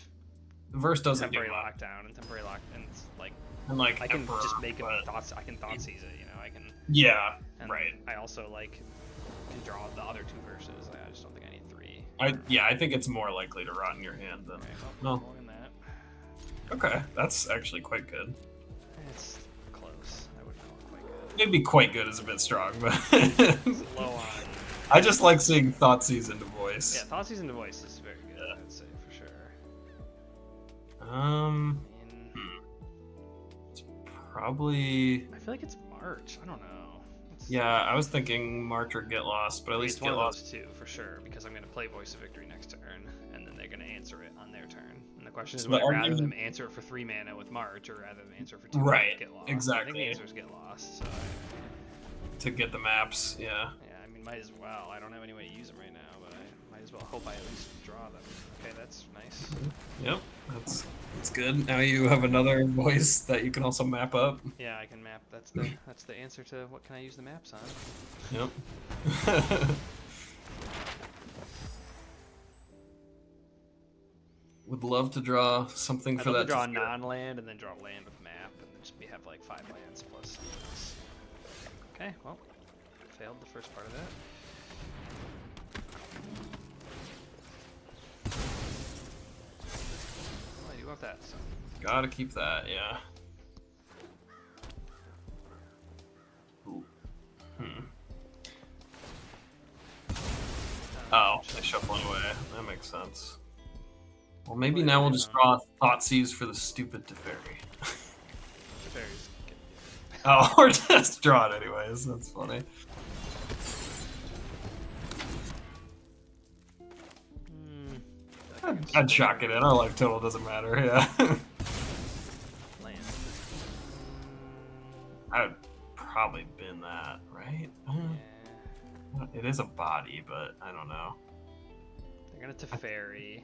Speaker 2: Verse doesn't
Speaker 1: temporary
Speaker 2: get much.
Speaker 1: lockdown and temporary lock, and it's like
Speaker 2: And like
Speaker 1: I can
Speaker 2: Emperor,
Speaker 1: just make him
Speaker 2: but-
Speaker 1: thoughts. I can thought seize it, you know. I can.
Speaker 2: Yeah,
Speaker 1: And
Speaker 2: right.
Speaker 1: I also like can draw the other 2 verses. I just don't think I need 3.
Speaker 2: I think it's more likely to rot in your hand than.
Speaker 1: Okay,
Speaker 2: No.
Speaker 1: more than that.
Speaker 2: Okay, that's actually quite good.
Speaker 1: It's close. I would call it quite good.
Speaker 2: Maybe quite good is a bit strong, but
Speaker 1: It's low on.
Speaker 2: I just like seeing Thoughtseize into voice.
Speaker 1: Yeah, Thought Season to Voice is very good.
Speaker 2: Yeah.
Speaker 1: I'd say. mean,
Speaker 2: it's probably.
Speaker 1: I feel like it's March. I don't know.
Speaker 2: Yeah, I was thinking March or Get Lost, but at least
Speaker 1: it's one
Speaker 2: Get
Speaker 1: of
Speaker 2: Lost.
Speaker 1: those two for sure, because I'm going to play Voice of Victory next turn, and then they're going to answer it on their turn. And the question is,
Speaker 2: So
Speaker 1: would
Speaker 2: the
Speaker 1: I rather
Speaker 2: argument-
Speaker 1: them answer it for 3 mana with March, or rather them answer it for 2 mana
Speaker 2: Right,
Speaker 1: with Get Lost? I
Speaker 2: exactly.
Speaker 1: think the answer is Get Lost. So
Speaker 2: To get the maps, yeah.
Speaker 1: yeah, I mean, might as well. I don't have any way to use them right now, but I might as well hope I at least draw them. Okay, that's nice.
Speaker 2: Yep, that's good. Now you have another voice that you can also map up.
Speaker 1: Yeah, I can map. That's the answer to what can I use the maps on.
Speaker 2: Yep. Would love to draw something for
Speaker 1: I'd love
Speaker 2: that.
Speaker 1: to draw a non-land and then draw land with map, and then just have like 5 lands plus this. Okay, well, failed the first part of that. Well, I do have that, so.
Speaker 2: Gotta keep that, yeah. Ooh. Oh, they shuffle away. That makes sense. Well, maybe now we'll just draw Thoughtseize for the stupid Teferi.
Speaker 1: Teferi's good.
Speaker 2: Oh, or just draw it anyways. That's funny. I'd shock it in. Our life total doesn't matter, yeah.
Speaker 1: Land.
Speaker 2: I would probably bin that, right?
Speaker 1: Yeah.
Speaker 2: It is a body, but I don't know.
Speaker 1: They're gonna Teferi.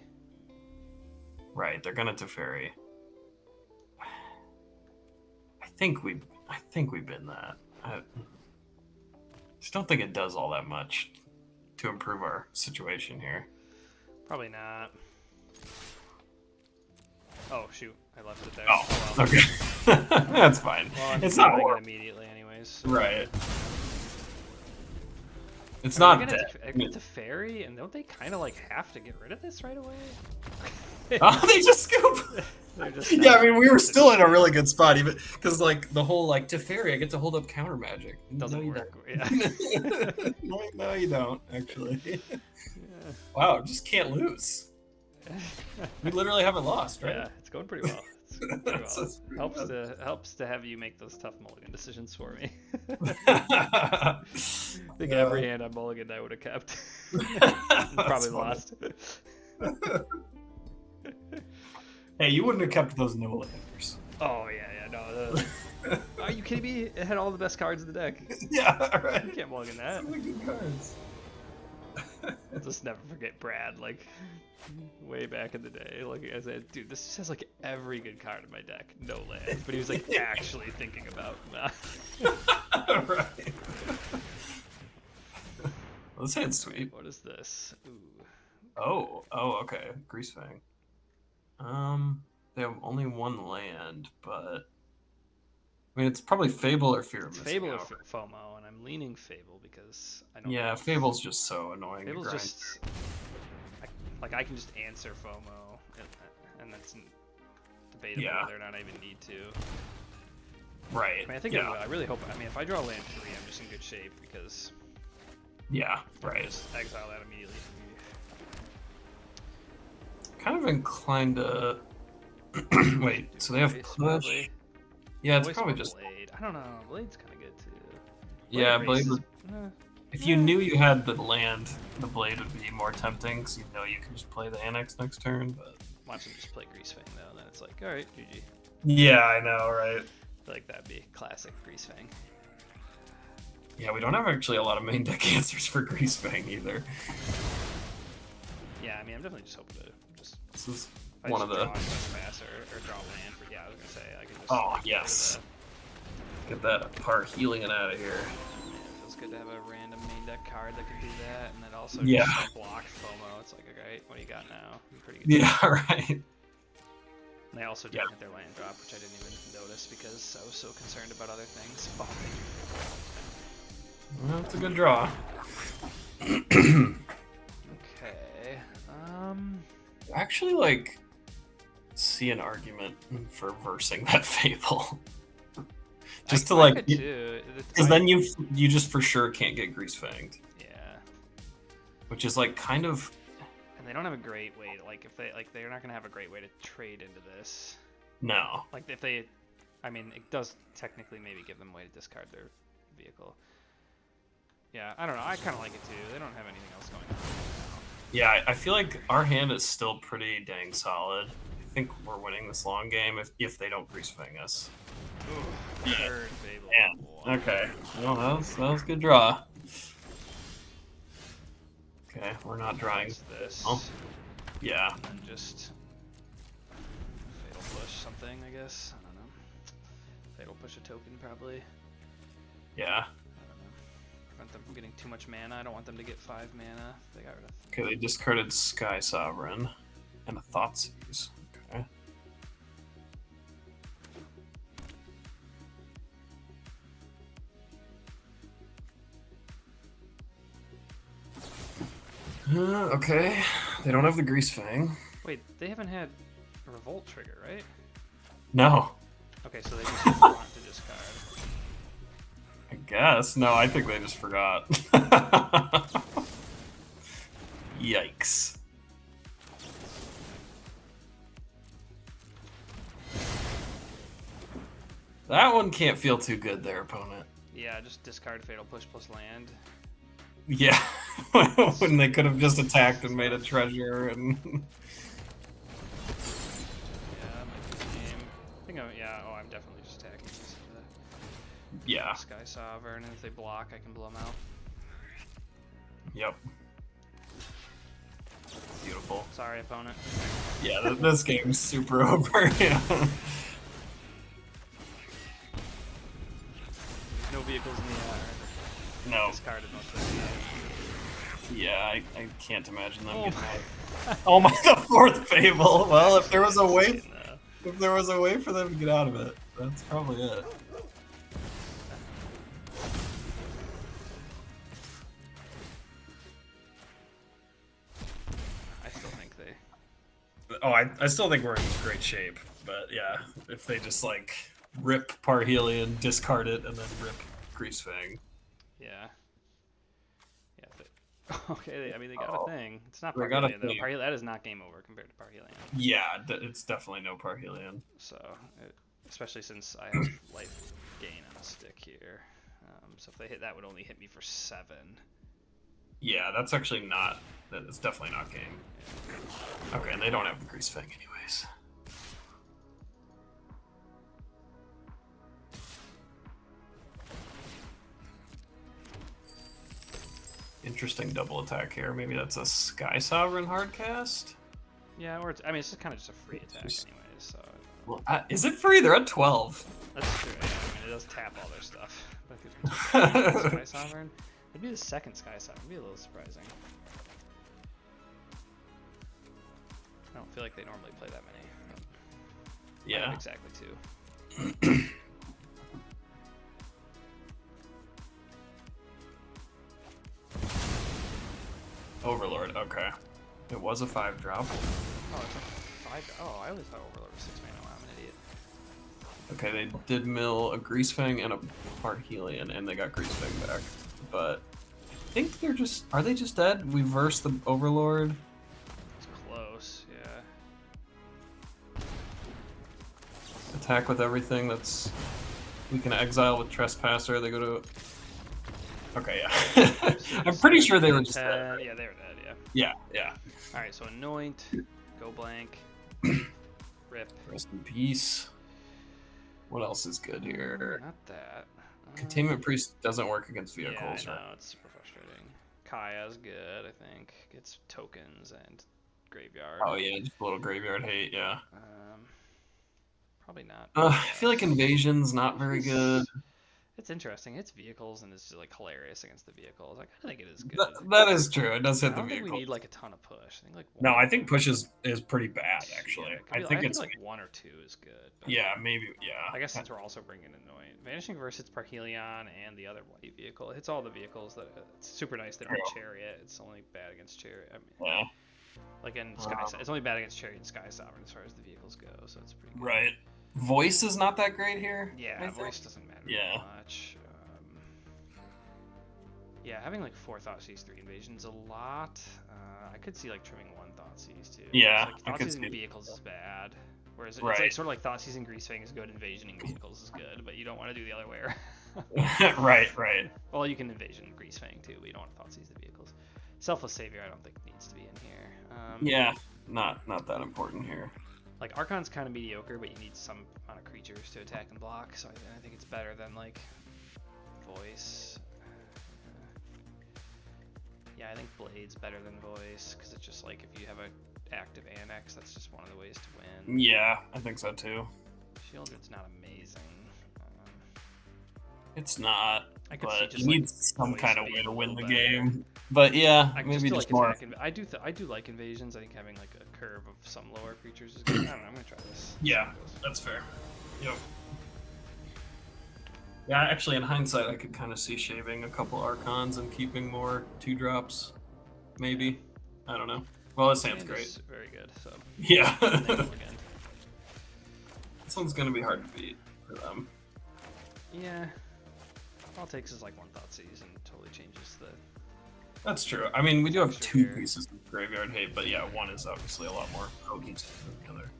Speaker 2: Right, they're gonna Teferi. I think we bin that. I just don't think it does all that much to improve our situation here.
Speaker 1: Probably not. Oh shoot, I left it there.
Speaker 2: Oh,
Speaker 1: well.
Speaker 2: okay. That's fine.
Speaker 1: Well, I'm
Speaker 2: it's not
Speaker 1: doing it
Speaker 2: horrible.
Speaker 1: immediately anyways.
Speaker 2: Right. It's
Speaker 1: Are
Speaker 2: not
Speaker 1: they
Speaker 2: dead.
Speaker 1: gonna Teferi, and don't they kind of like have to get rid of this right away?
Speaker 2: Oh, they just scoop. Yeah, I mean, we were still in a really good spot, even because like the whole like Teferi, I get to hold up counter magic.
Speaker 1: Doesn't
Speaker 2: you
Speaker 1: work.
Speaker 2: don't.
Speaker 1: Yeah.
Speaker 2: No, you don't actually.
Speaker 1: Yeah.
Speaker 2: Wow, just can't lose. We literally haven't lost, right?
Speaker 1: Yeah, it's going pretty well. It's going pretty well.
Speaker 2: That's pretty
Speaker 1: helps to have you make those tough mulligan decisions for me.
Speaker 2: I
Speaker 1: I think every hand on mulligan I would have kept. Probably lost.
Speaker 2: Hey, you wouldn't have kept those no landers.
Speaker 1: Oh yeah, no. Are you kidding me? It had all the best cards in the deck.
Speaker 2: Yeah, right.
Speaker 1: You can't mulligan that.
Speaker 2: So many good cards.
Speaker 1: I'll just never forget Brad, like, way back in the day. Like, I said, dude, this just has, like, every good card in my deck. No land. But he was, like, actually thinking about that.
Speaker 2: Right. Well, this hand's sweet.
Speaker 1: What is this? Ooh.
Speaker 2: Oh, okay. Greasefang. They have only 1 land, but... I mean, it's probably Fable or Fear of Missing
Speaker 1: Fable or
Speaker 2: Out.
Speaker 1: FOMO, and I'm leaning Fable because I don't
Speaker 2: Yeah,
Speaker 1: know.
Speaker 2: Fable's just so annoying
Speaker 1: Fable's
Speaker 2: to grind.
Speaker 1: just... I can just answer FOMO, and that's debatable
Speaker 2: Yeah.
Speaker 1: whether or not I even need to.
Speaker 2: Right.
Speaker 1: I mean, I think
Speaker 2: yeah.
Speaker 1: I really hope. I mean, if I draw land 3, I'm just in good shape because
Speaker 2: Yeah,
Speaker 1: I
Speaker 2: right.
Speaker 1: just exile that immediately.
Speaker 2: Kind of inclined to... Wait, so they have
Speaker 1: Voice,
Speaker 2: push?
Speaker 1: probably.
Speaker 2: Yeah, it's
Speaker 1: Voice
Speaker 2: probably
Speaker 1: or
Speaker 2: just...
Speaker 1: Blade. I don't know. Blade's kind of good too.
Speaker 2: Yeah,
Speaker 1: Race
Speaker 2: Blade
Speaker 1: is-
Speaker 2: would... If you knew you had the land, the Blade would be more tempting, because you know you can just play the Annex next turn, but...
Speaker 1: Watch him just play Greasefang though, and then it's like, alright, GG.
Speaker 2: Yeah, I know, right?
Speaker 1: I feel like that'd be classic Greasefang.
Speaker 2: Yeah, we don't have actually a lot of main deck answers for Greasefang either.
Speaker 1: Yeah, I mean, I'm definitely just hoping to just...
Speaker 2: This is
Speaker 1: I
Speaker 2: one
Speaker 1: just
Speaker 2: of the...
Speaker 1: draw Trespass or draw land. For, yeah, I was gonna say, I can just...
Speaker 2: Oh,
Speaker 1: get rid of
Speaker 2: yes.
Speaker 1: that.
Speaker 2: Get that part healing it out of here.
Speaker 1: Man, it feels good to have a random main deck card that can do that, and then also
Speaker 2: Yeah.
Speaker 1: just block FOMO. It's like, alright, what do you got now? You're pretty good.
Speaker 2: Yeah, right.
Speaker 1: And they also didn't hit their land drop, which I didn't even notice because I was so concerned about other things. Oh, thank you.
Speaker 2: Well, that's a good draw.
Speaker 1: Okay.
Speaker 2: Actually, like, see an argument for versing that Fable. Just to like, because then you just for sure can't get Greasefanged.
Speaker 1: Yeah.
Speaker 2: Which is like kind of.
Speaker 1: And They don't have a great way to, like, if they, like, they're not gonna have a great way to trade into this.
Speaker 2: No.
Speaker 1: Like, if they, I mean, it does technically maybe give them a way to discard their vehicle. Yeah, I don't know. I kind of like it too. They don't have anything else going on right now.
Speaker 2: Yeah, I feel like our hand is still pretty dang solid. I think we're winning this long game if they don't Grease Fang us.
Speaker 1: Ooh, third Fable.
Speaker 2: Man. Okay. Well, that was a good draw. Okay, we're not drawing.
Speaker 1: This.
Speaker 2: Oh. Yeah.
Speaker 1: And then just Fatal Push something, I guess. I don't know. Fatal Push a token, probably.
Speaker 2: Yeah.
Speaker 1: I don't know. Prevent them from getting too much mana. I don't want them to get 5 mana. They got rid of.
Speaker 2: Okay, they discarded Sky Sovereign and a Thoughtseize. Okay. Okay, they don't have the Grease Fang.
Speaker 1: Wait, they haven't had a Revolt trigger, right?
Speaker 2: No.
Speaker 1: Okay, so they just want to discard.
Speaker 2: I guess. No, I think they just forgot. Yikes. That one can't feel too good there, opponent.
Speaker 1: Yeah, just discard Fatal Push plus land.
Speaker 2: Yeah, when they could have just attacked and made a treasure and...
Speaker 1: Yeah, might be the game. I think I'm definitely just attacking this
Speaker 2: Yeah.
Speaker 1: Sky Sovereign, and if they block, I can blow them out.
Speaker 2: Yep. Beautiful.
Speaker 1: Sorry, opponent.
Speaker 2: Yeah, this game's super over. Yeah.
Speaker 1: No vehicles in the air.
Speaker 2: No.
Speaker 1: Discarded most of the game.
Speaker 2: Yeah, I can't imagine them
Speaker 1: Oh
Speaker 2: getting
Speaker 1: my.
Speaker 2: out. Oh my, the fourth Fable. Well, if there was a way,
Speaker 1: No.
Speaker 2: if there was a way for them to get out of it, that's probably it.
Speaker 1: I still think they.
Speaker 2: Oh, I still think we're in great shape, but yeah, if they just like rip Parhelion, discard it, and then rip Grease Fang.
Speaker 1: Yeah. Yeah. Okay, I mean, they got a thing. It's not
Speaker 2: They got a
Speaker 1: Parhelion, though.
Speaker 2: thing.
Speaker 1: That is not game over compared to Parhelion.
Speaker 2: Yeah, it's definitely no Parhelion.
Speaker 1: So, especially since I have life gain on a stick here. So if they hit, that would only hit me for 7.
Speaker 2: Yeah, that's actually not. It's definitely not game. Okay, and they don't have the Grease Fang anyways. Interesting double attack here. Maybe that's a Sky Sovereign hardcast?
Speaker 1: Yeah, or I mean, it's just kind of just a free attack anyways, so.
Speaker 2: Well, is it free? They're at 12.
Speaker 1: That's true, yeah. I mean, it does tap all their stuff. That gives me Sky Sovereign. It'd be the second Sky Sovereign. It'd be a little surprising. I don't feel like they normally play that many.
Speaker 2: Yeah.
Speaker 1: Exactly 2.
Speaker 2: Overlord, okay. It was a 5-drop.
Speaker 1: Oh, it's a 5. Oh, I always thought Overlord was 6 mana. Wow, I'm an idiot.
Speaker 2: Okay, they did mill a Grease Fang and a Parhelion, and they got Grease Fang back. But I think they're just... Are they just dead? We versed the Overlord.
Speaker 1: It's close, yeah.
Speaker 2: Attack with everything that's... We can exile with Trespasser. They go to... Okay, yeah. I'm pretty sure they were just dead.
Speaker 1: Yeah, they were dead, yeah.
Speaker 2: Yeah, yeah.
Speaker 1: Alright, so Anoint, go blank, rip.
Speaker 2: Rest in peace. What else is good here?
Speaker 1: Not that.
Speaker 2: Containment Priest doesn't work against vehicles,
Speaker 1: yeah, I know,
Speaker 2: right?
Speaker 1: it's super frustrating. Kaya's good, I think. Gets tokens and graveyard.
Speaker 2: Oh yeah, just a little graveyard hate, yeah.
Speaker 1: Probably not.
Speaker 2: I feel like Invasion's not very good.
Speaker 1: It's interesting. It's vehicles and it's just like hilarious against the vehicles. I kind of think it is good.
Speaker 2: That is true. It does hit
Speaker 1: I
Speaker 2: the
Speaker 1: don't think
Speaker 2: vehicle.
Speaker 1: we need like a ton of push. I think like
Speaker 2: No, I think push is pretty bad actually.
Speaker 1: Yeah,
Speaker 2: I think it's
Speaker 1: like 1 or 2 is good. But
Speaker 2: yeah, maybe yeah.
Speaker 1: I guess since we're also bringing Annoying, Vanishing Verse hits Parhelion and the other white vehicle. It hits all the vehicles. It's super nice that it's Chariot. It's only bad against Chariot. I mean,
Speaker 2: Yeah.
Speaker 1: like in Sky, it's only bad against Chariot and Sky Sovereign as far as the vehicles go. So it's pretty good.
Speaker 2: Right. Voice is not that great here.
Speaker 1: Yeah, voice doesn't matter
Speaker 2: Yeah.
Speaker 1: much. Yeah, having like 4 Thoughtseize, 3 Invasions a lot. I could see like trimming 1 Thoughtseize too.
Speaker 2: Yeah,
Speaker 1: Like,
Speaker 2: I could
Speaker 1: Thoughtseizing
Speaker 2: see
Speaker 1: vehicles is bad. Whereas it's
Speaker 2: Right.
Speaker 1: like sort of like Thoughtseizing Greasefang is good, Invasioning vehicles is good, but you don't want to do the other way around.
Speaker 2: Right.
Speaker 1: Well, you can Invasion Greasefang too, but you don't want to Thoughtseize the vehicles. Selfless Savior I don't think needs to be in here.
Speaker 2: Yeah, not that important here.
Speaker 1: Like Archon's kind of mediocre, but you need some amount of creatures to attack and block, so I think it's better than like Voice. Yeah, I think Blade's better than Voice, because it's just like if you have an active Annex, that's just one of the ways to win.
Speaker 2: Yeah, I think so too.
Speaker 1: Shieldred's not amazing.
Speaker 2: It's not,
Speaker 1: I could see
Speaker 2: but
Speaker 1: just
Speaker 2: you need
Speaker 1: like
Speaker 2: some
Speaker 1: Voice
Speaker 2: kind of
Speaker 1: being
Speaker 2: way to
Speaker 1: a
Speaker 2: win
Speaker 1: little
Speaker 2: the
Speaker 1: better.
Speaker 2: game. But yeah,
Speaker 1: I
Speaker 2: maybe
Speaker 1: just
Speaker 2: just more.
Speaker 1: I do like Invasions. I think having like a curve of some lower creatures is good. I don't know. I'm gonna try this.
Speaker 2: Yeah, that's fair. Yep. Yeah, actually, in hindsight, I could kind of see shaving a couple Archons and keeping more 2-drops. Maybe. I don't know. Well, this hand's great.
Speaker 1: Very good. So
Speaker 2: Yeah.
Speaker 1: again.
Speaker 2: This one's gonna be hard to beat for them.
Speaker 1: Yeah. All it takes is like 1 Thoughtseize and totally changes the.
Speaker 2: That's true. I mean, we do have
Speaker 1: Extra
Speaker 2: 2
Speaker 1: here.
Speaker 2: pieces of graveyard hate, but yeah, one is obviously a lot more potent than the other.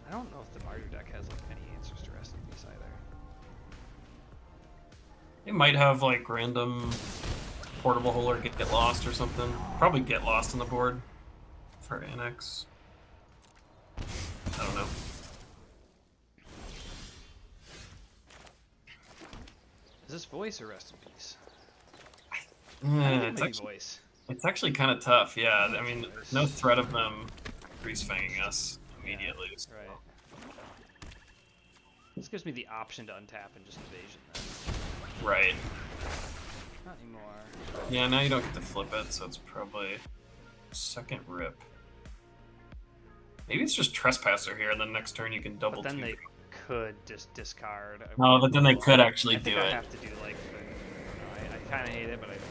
Speaker 1: I don't know if the Martyr deck has like any answers to Rest in Peace either.
Speaker 2: It might have like random portable hole or get lost or something. Probably get lost on the board for Annex. I don't know.
Speaker 1: Is this Voice or Rest in Peace?
Speaker 2: It's,
Speaker 1: Maybe
Speaker 2: actually,
Speaker 1: Voice.
Speaker 2: it's actually kind of tough, yeah. I mean, no threat of them grease-fanging us immediately. So.
Speaker 1: Right. This gives me the option to untap and just Invasion then.
Speaker 2: Right.
Speaker 1: Not anymore.
Speaker 2: Yeah, now you don't get to flip it, so it's probably second rip. Maybe it's just Trespasser here, and then next turn you can double
Speaker 1: But then
Speaker 2: two.
Speaker 1: they could just discard.
Speaker 2: No, but then they could actually
Speaker 1: I think
Speaker 2: do
Speaker 1: I
Speaker 2: it.
Speaker 1: have to do like. I kind of hate it, but I think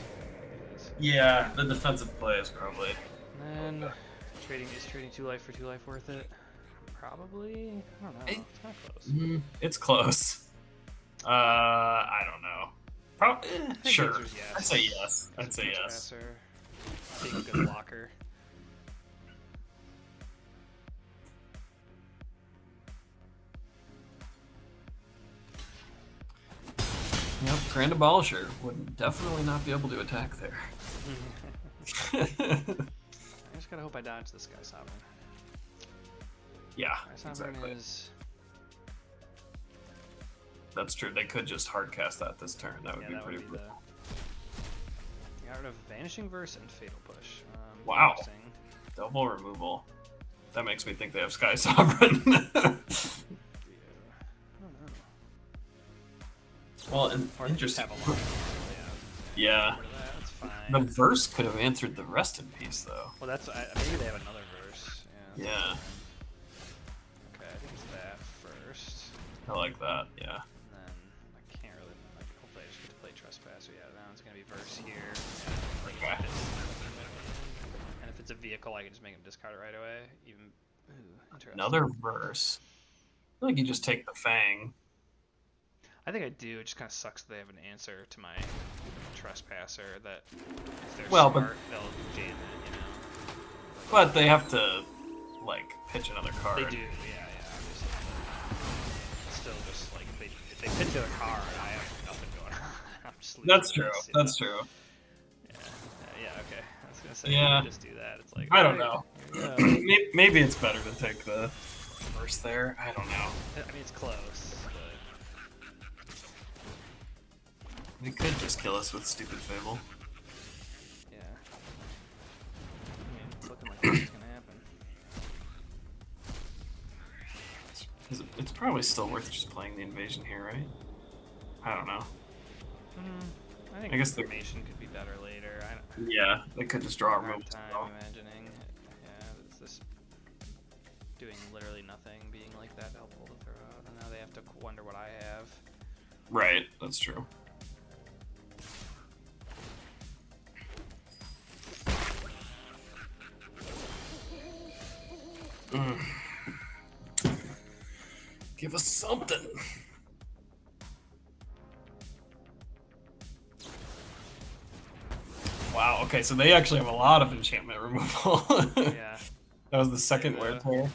Speaker 1: it is.
Speaker 2: Yeah, the defensive play is probably.
Speaker 1: And then trading 2 life for 2 life worth it? Probably. I don't know. It's kind of close.
Speaker 2: It's close. I don't know. Probably.
Speaker 1: I think
Speaker 2: Sure.
Speaker 1: the answer's yes.
Speaker 2: I'd say yes. I'd say yes.
Speaker 1: Trespasser, being a good blocker.
Speaker 2: Yep, Grand Abolisher would definitely not be able to attack there.
Speaker 1: I just gotta hope I dodge this Sky Sovereign.
Speaker 2: Yeah,
Speaker 1: Sky Sovereign
Speaker 2: exactly.
Speaker 1: is.
Speaker 2: That's true. They could just hardcast that this turn. That would
Speaker 1: Yeah,
Speaker 2: be
Speaker 1: that
Speaker 2: pretty
Speaker 1: would be
Speaker 2: brutal.
Speaker 1: the. Got rid of Vanishing Verse and Fatal Push.
Speaker 2: Wow.
Speaker 1: Interesting.
Speaker 2: Double removal. That makes me think they have Sky Sovereign.
Speaker 1: Yeah. I don't know.
Speaker 2: Well,
Speaker 1: Or they just
Speaker 2: interesting.
Speaker 1: have a lot.
Speaker 2: Yeah.
Speaker 1: Get rid of that, that's fine.
Speaker 2: The verse could have answered the rest in peace, though.
Speaker 1: Well, that's maybe they have another verse. Yeah.
Speaker 2: Yeah,
Speaker 1: Okay, I think it's that first.
Speaker 2: I like that. Yeah.
Speaker 1: And then I can't really like. Hopefully, I just get to play Trespasser. Yeah, now it's gonna be verse here. Yeah, like
Speaker 2: Okay.
Speaker 1: and if it's a vehicle, I can just make him discard it right away. Even interesting.
Speaker 2: Another verse. I feel like you just take the Fang.
Speaker 1: I think I do. It just kind of sucks that they have an answer to my Trespasser. That if they're
Speaker 2: Well, but-
Speaker 1: smart, they'll jam it. You know.
Speaker 2: But they have to, like, pitch another card.
Speaker 1: They do. Yeah. Obviously. Still, just like if they pitch a card, I have nothing going on. I'm just losing
Speaker 2: That's true.
Speaker 1: this, you
Speaker 2: That's
Speaker 1: know?
Speaker 2: true.
Speaker 1: Yeah. Okay. I was gonna say.
Speaker 2: Yeah.
Speaker 1: Just do that. It's like.
Speaker 2: I don't
Speaker 1: alright,
Speaker 2: know.
Speaker 1: here we go.
Speaker 2: Maybe it's better to take the verse there. I don't know.
Speaker 1: I mean, it's close. But...
Speaker 2: They could just kill us with Stupid Fable.
Speaker 1: Yeah. I mean, it's looking like that's gonna happen.
Speaker 2: It's probably still worth just playing the invasion here, right? I don't know.
Speaker 1: I think
Speaker 2: I guess
Speaker 1: information could be better later. I don't
Speaker 2: Yeah, they could just draw a
Speaker 1: have
Speaker 2: removal
Speaker 1: time
Speaker 2: spell.
Speaker 1: imagining. Yeah, it's this doing literally nothing being like that helpful to throw out, and now they have to wonder what I have.
Speaker 2: Right, that's true. Give us something. okay, so they actually have a lot of enchantment removal.
Speaker 1: Yeah.
Speaker 2: That was the second
Speaker 1: Yeah.
Speaker 2: weird player.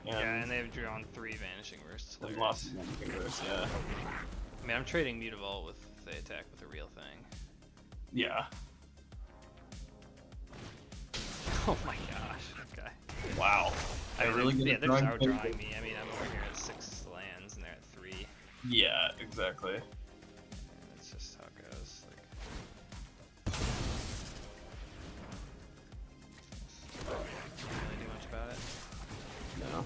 Speaker 1: Yeah, and they've drawn 3 Vanishing Verse.
Speaker 2: And lost Vanishing Verse, yeah.
Speaker 1: I mean, I'm trading Mutavault with the attack with a real thing.
Speaker 2: Yeah.
Speaker 1: Oh my gosh. Okay.
Speaker 2: Wow.
Speaker 1: I mean,
Speaker 2: really
Speaker 1: they're
Speaker 2: good at
Speaker 1: just
Speaker 2: drawing
Speaker 1: outdrawing me. I mean, I'm over here at 6 lands and they're at 3.
Speaker 2: Yeah, exactly.
Speaker 1: And that's just how it goes. Like, can't really do much about it.
Speaker 2: No.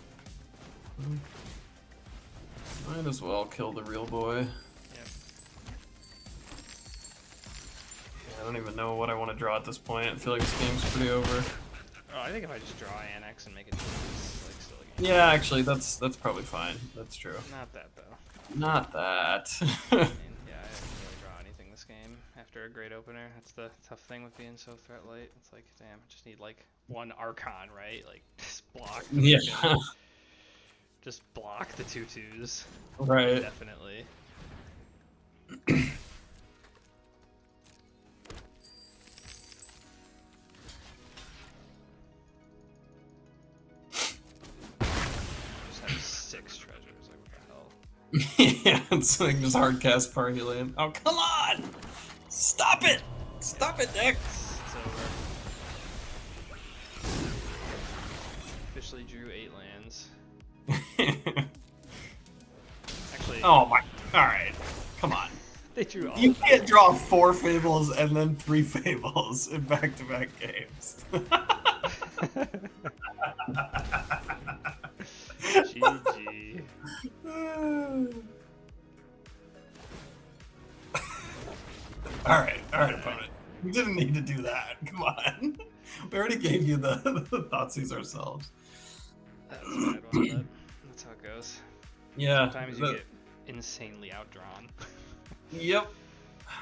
Speaker 2: Might as well kill the real boy.
Speaker 1: Yep.
Speaker 2: Yeah, I don't even know what I want to draw at this point. I feel like this game's pretty over.
Speaker 1: Oh, I think if I just draw Annex and make it it's like still a game.
Speaker 2: Yeah, actually, that's probably fine. That's true.
Speaker 1: Not that though.
Speaker 2: Not that.
Speaker 1: I mean, yeah, I didn't really draw anything this game after a great opener. That's the tough thing with being so threat light. It's like, damn, I just need like 1 Archon, right? Like, just block.
Speaker 2: Yeah.
Speaker 1: Just block the 2/2s.
Speaker 2: Right.
Speaker 1: Definitely. Just have 6 treasures. Like, what the hell?
Speaker 2: Yeah, it's like just hard cast Parhelion. Oh, come on! Stop it! Stop it, Nick!
Speaker 1: It's over. Officially drew 8 lands. Actually,
Speaker 2: Oh my. Alright. Come on.
Speaker 1: they drew all
Speaker 2: You
Speaker 1: of them.
Speaker 2: can't draw 4 Fables and then 3 Fables in back-to-back games.
Speaker 1: GG.
Speaker 2: Alright, opponent. We didn't need to do that. Come on. We already gave you the Thoughtseize ourselves.
Speaker 1: That was a bad one, but that's how it goes.
Speaker 2: Yeah.
Speaker 1: Sometimes you get insanely outdrawn.
Speaker 2: Yep.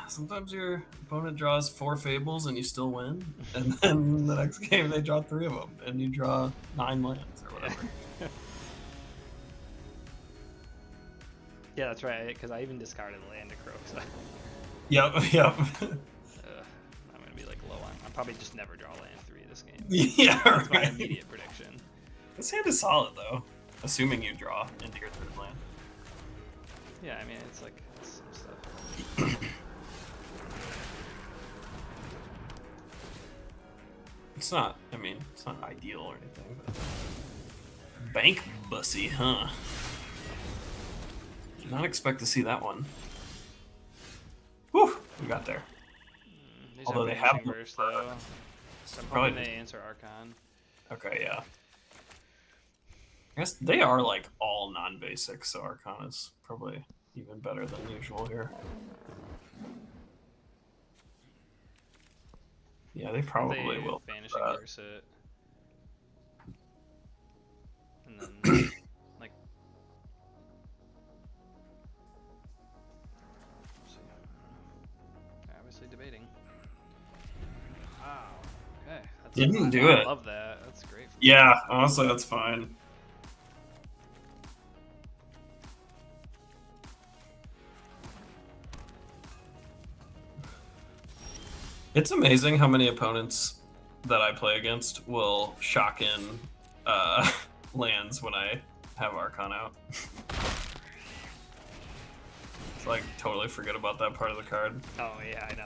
Speaker 2: Sometimes your opponent draws 4 Fables and you still win, and then the next game they draw 3 of them, and you draw 9 lands or whatever.
Speaker 1: Yeah, that's right, because I even discarded Land Necro, so
Speaker 2: Yep.
Speaker 1: I'm gonna be like low on. I'll probably just never draw land 3 this game.
Speaker 2: Yeah,
Speaker 1: That's my
Speaker 2: right.
Speaker 1: immediate prediction.
Speaker 2: This hand is solid though, assuming you draw into your 3rd land.
Speaker 1: Yeah, I mean it's like some stuff.
Speaker 2: It's not. I mean, it's not ideal or anything. But... Bank Bussy, huh? Did not expect to see that one. Whew, we got there.
Speaker 1: These
Speaker 2: Although
Speaker 1: are
Speaker 2: they have
Speaker 1: Vanishing Verse, though. So I'm
Speaker 2: probably
Speaker 1: hoping they answer Archon.
Speaker 2: Okay, yeah. I guess they are like all non-basic, so Archon is probably even better than usual here. Yeah, they probably
Speaker 1: They
Speaker 2: will.
Speaker 1: Vanishing Verse it. And then, like... let's see. They're obviously debating. Wow. Okay. That's
Speaker 2: Didn't do
Speaker 1: I
Speaker 2: it.
Speaker 1: love that. That's great.
Speaker 2: Yeah, honestly, that's fine. It's amazing how many opponents that I play against will shock in lands when I have Archon out. It's like totally forget about that part of the card.
Speaker 1: Oh yeah, I know.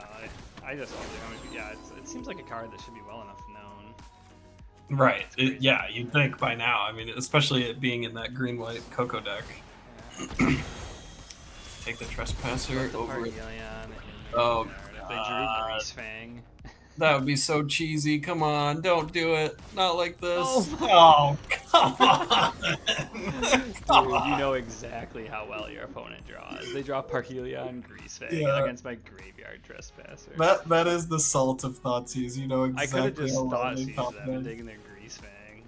Speaker 1: I just yeah, it seems like a card that should be well enough known.
Speaker 2: Right.
Speaker 1: Crazy.
Speaker 2: Yeah, you'd think by now. I mean, especially it being in that green-white Coco deck.
Speaker 1: Yeah.
Speaker 2: Take the Trespasser
Speaker 1: The
Speaker 2: over it.
Speaker 1: Parhelion and
Speaker 2: Oh,
Speaker 1: if they drew
Speaker 2: God.
Speaker 1: Grease Fang.
Speaker 2: That would be so cheesy. Come on, don't do it. Not like this.
Speaker 1: Oh,
Speaker 2: come on.
Speaker 1: Dude, you know exactly how well your opponent draws. They draw Parhelion, Grease Fang
Speaker 2: Yeah.
Speaker 1: against my Graveyard Trespasser.
Speaker 2: That is the salt of Thoughtseize. You know
Speaker 1: I
Speaker 2: exactly.
Speaker 1: could have just
Speaker 2: how well
Speaker 1: thought
Speaker 2: they
Speaker 1: seized
Speaker 2: top
Speaker 1: them and
Speaker 2: that.
Speaker 1: taken their Grease Fang.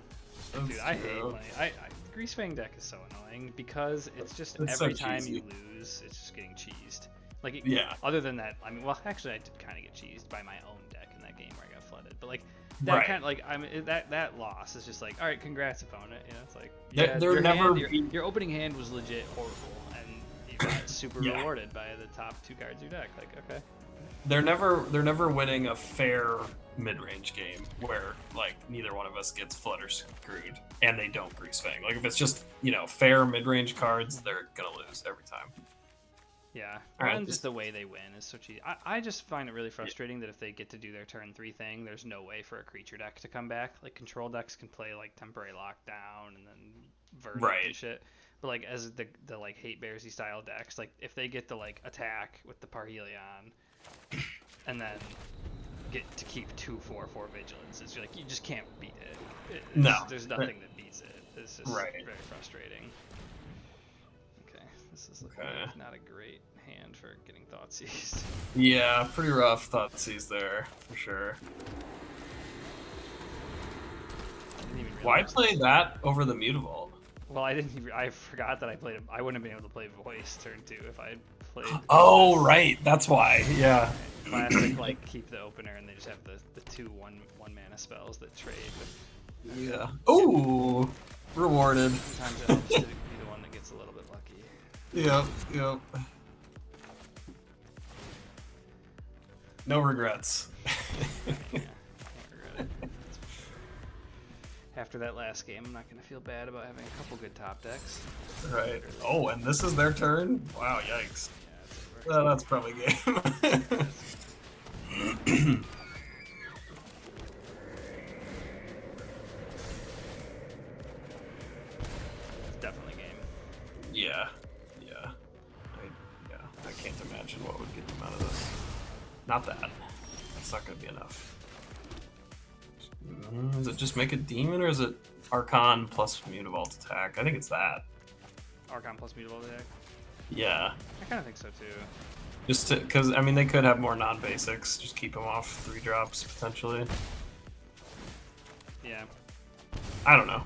Speaker 2: That's
Speaker 1: Dude, I hate
Speaker 2: true.
Speaker 1: playing. Grease Fang deck is so annoying because it's just
Speaker 2: It's so
Speaker 1: every time
Speaker 2: cheesy.
Speaker 1: you lose, it's just getting cheesed. Like,
Speaker 2: Yeah.
Speaker 1: Other than that, I mean, well, actually, I did kind of get cheesed by my own deck in that game where I got flooded. But like, that
Speaker 2: Right.
Speaker 1: kind of like, I mean, that loss is just like, all right, congrats, opponent. You know, it's like,
Speaker 2: They're-
Speaker 1: yeah,
Speaker 2: they're
Speaker 1: your
Speaker 2: never
Speaker 1: hand,
Speaker 2: be-
Speaker 1: your opening hand was legit horrible, and you got super
Speaker 2: Yeah.
Speaker 1: rewarded by the top 2 cards of your deck. Like, okay.
Speaker 2: They're never winning a fair mid-range game where like neither one of us gets flutter screwed and they don't Grease Fang. Like if it's just, you know, fair mid-range cards, they're gonna lose every time.
Speaker 1: Yeah,
Speaker 2: Alright,
Speaker 1: and just the way they win is so cheap. I just find it really frustrating that if they get to do their turn 3 thing, there's no way for a creature deck to come back. Like control decks can play like temporary lockdown and then verdict and shit. But like as the like hate bearsy style decks, like if they get to like attack with the Parhelion and then get to keep 2/4/4 vigilance, it's like you just can't beat it. There's nothing that beats it. It's just very frustrating. This is not a great hand for getting Thoughtseize.
Speaker 2: Yeah, pretty rough Thoughtseize there, for sure. Why play that over the Mutavault?
Speaker 1: Well, I forgot that I wouldn't have been able to play Voice turn 2 if I had played...
Speaker 2: Oh, right, that's why, yeah.
Speaker 1: Classic, like, keep the opener, and they just have the 2 one-mana spells that trade with...
Speaker 2: Yeah. Ooh! Rewarded.
Speaker 1: Sometimes it helps to be the one that gets a little bit lucky.
Speaker 2: Yep. No regrets.
Speaker 1: Yeah, can't regret it. After that last game, I'm not going to feel bad about having a couple good top decks.
Speaker 2: Right. Oh, and this is their turn? Wow, yikes.
Speaker 1: Yeah,
Speaker 2: Well, that's probably game.
Speaker 1: Definitely game.
Speaker 2: Yeah. I can't imagine what would get them out of this. Not that. That's not going to be enough. Is it just make a demon, or is it Archon plus Mutavault attack? I think it's that.
Speaker 1: Archon plus Mutavault attack?
Speaker 2: Yeah.
Speaker 1: I kind of think so too.
Speaker 2: Just because, I mean, they could have more non-basics. Just keep them off 3 drops, potentially.
Speaker 1: Yeah.
Speaker 2: I don't know.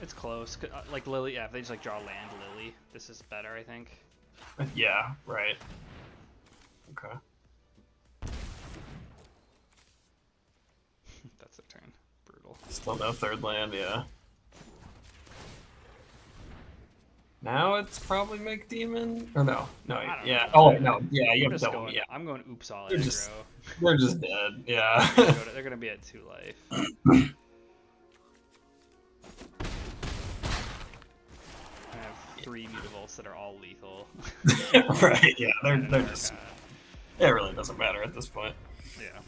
Speaker 1: It's close. Like Lily, yeah, if they just like draw land Lily, this is better, I think.
Speaker 2: Yeah, right. Okay.
Speaker 1: That's their turn. Brutal.
Speaker 2: Still no 3rd land, yeah. Now it's probably make demon? Or no. No, yeah.
Speaker 1: Know.
Speaker 2: Oh, no. Yeah, you have to double. Yeah.
Speaker 1: I'm going oops all
Speaker 2: They're
Speaker 1: aggro.
Speaker 2: They're just dead. Yeah.
Speaker 1: They're gonna be at 2 life. I have 3 Mutavaults that are all lethal.
Speaker 2: Right, yeah. They're just... It really doesn't matter at this point.
Speaker 1: Yeah.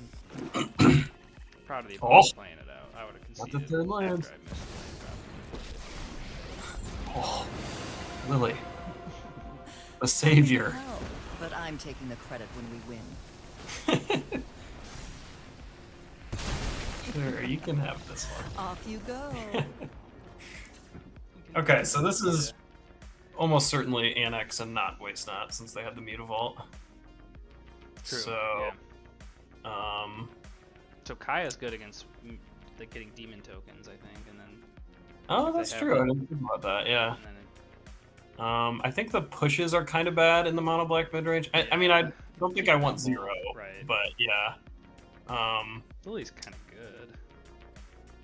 Speaker 1: Proud of the opponent playing it out. I would have conceded
Speaker 2: Not the 3rd land.
Speaker 1: after I missed the land.
Speaker 2: Oh, Lily. A savior.
Speaker 4: No, but I'm taking the credit when we win.
Speaker 2: Sure, you can have this one.
Speaker 4: Off you go.
Speaker 2: Okay, so this is almost certainly Annex and not Waste Not, since they have the Mutavault.
Speaker 1: True.
Speaker 2: So,
Speaker 1: yeah. So Kaya's good against like getting demon tokens, I think, and then.
Speaker 2: Oh, that's true. I didn't think about that. Yeah. I think the pushes are kind of bad in the mono black mid range. I mean, I don't think I want 0,
Speaker 1: right?
Speaker 2: But yeah.
Speaker 1: Lily's kind of good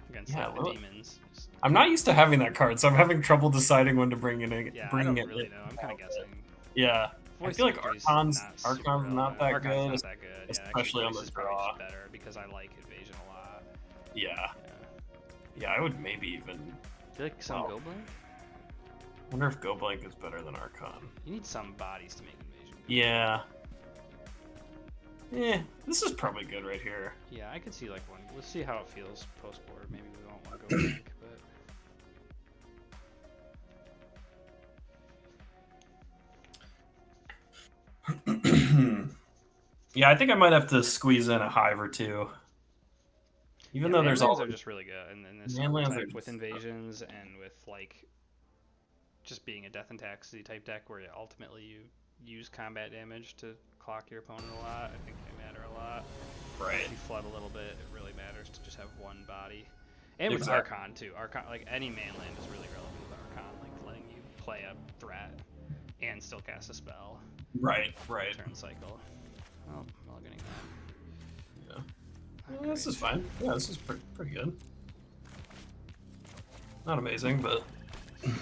Speaker 1: against the demons.
Speaker 2: I'm not used to having that card, so I'm having trouble deciding when to bring it in.
Speaker 1: Yeah, I don't really know. I'm kind of guessing.
Speaker 2: Yeah. I feel like Archon's not that good, especially on the draw.
Speaker 1: Better because I like Invasion a lot.
Speaker 2: Yeah, I would maybe even.
Speaker 1: Do you like some Go Blink?
Speaker 2: I wonder if Go Blink is better than Archon.
Speaker 1: You need some bodies to make Invasion.
Speaker 2: Yeah. This is probably good right here.
Speaker 1: Yeah, I could see like one. Let's see how it feels post board. Maybe we don't want to go Blink,
Speaker 2: but. Yeah, I think I might have to squeeze in a hive or 2. Even though there's all
Speaker 1: are just really good, and then this type with invasions and with like just being a death and taxi type deck where ultimately you use combat damage to clock your opponent a lot. I think they matter a lot.
Speaker 2: Right.
Speaker 1: If you flood a little bit, it really matters to just have one body. And with Archon too. Archon, like any man land is really relevant with Archon, like letting you play a threat and still cast a spell.
Speaker 2: Right.
Speaker 1: Turn cycle. Oh, well, getting that.
Speaker 2: Yeah, this is fine. Yeah, this is pretty good. Not amazing, but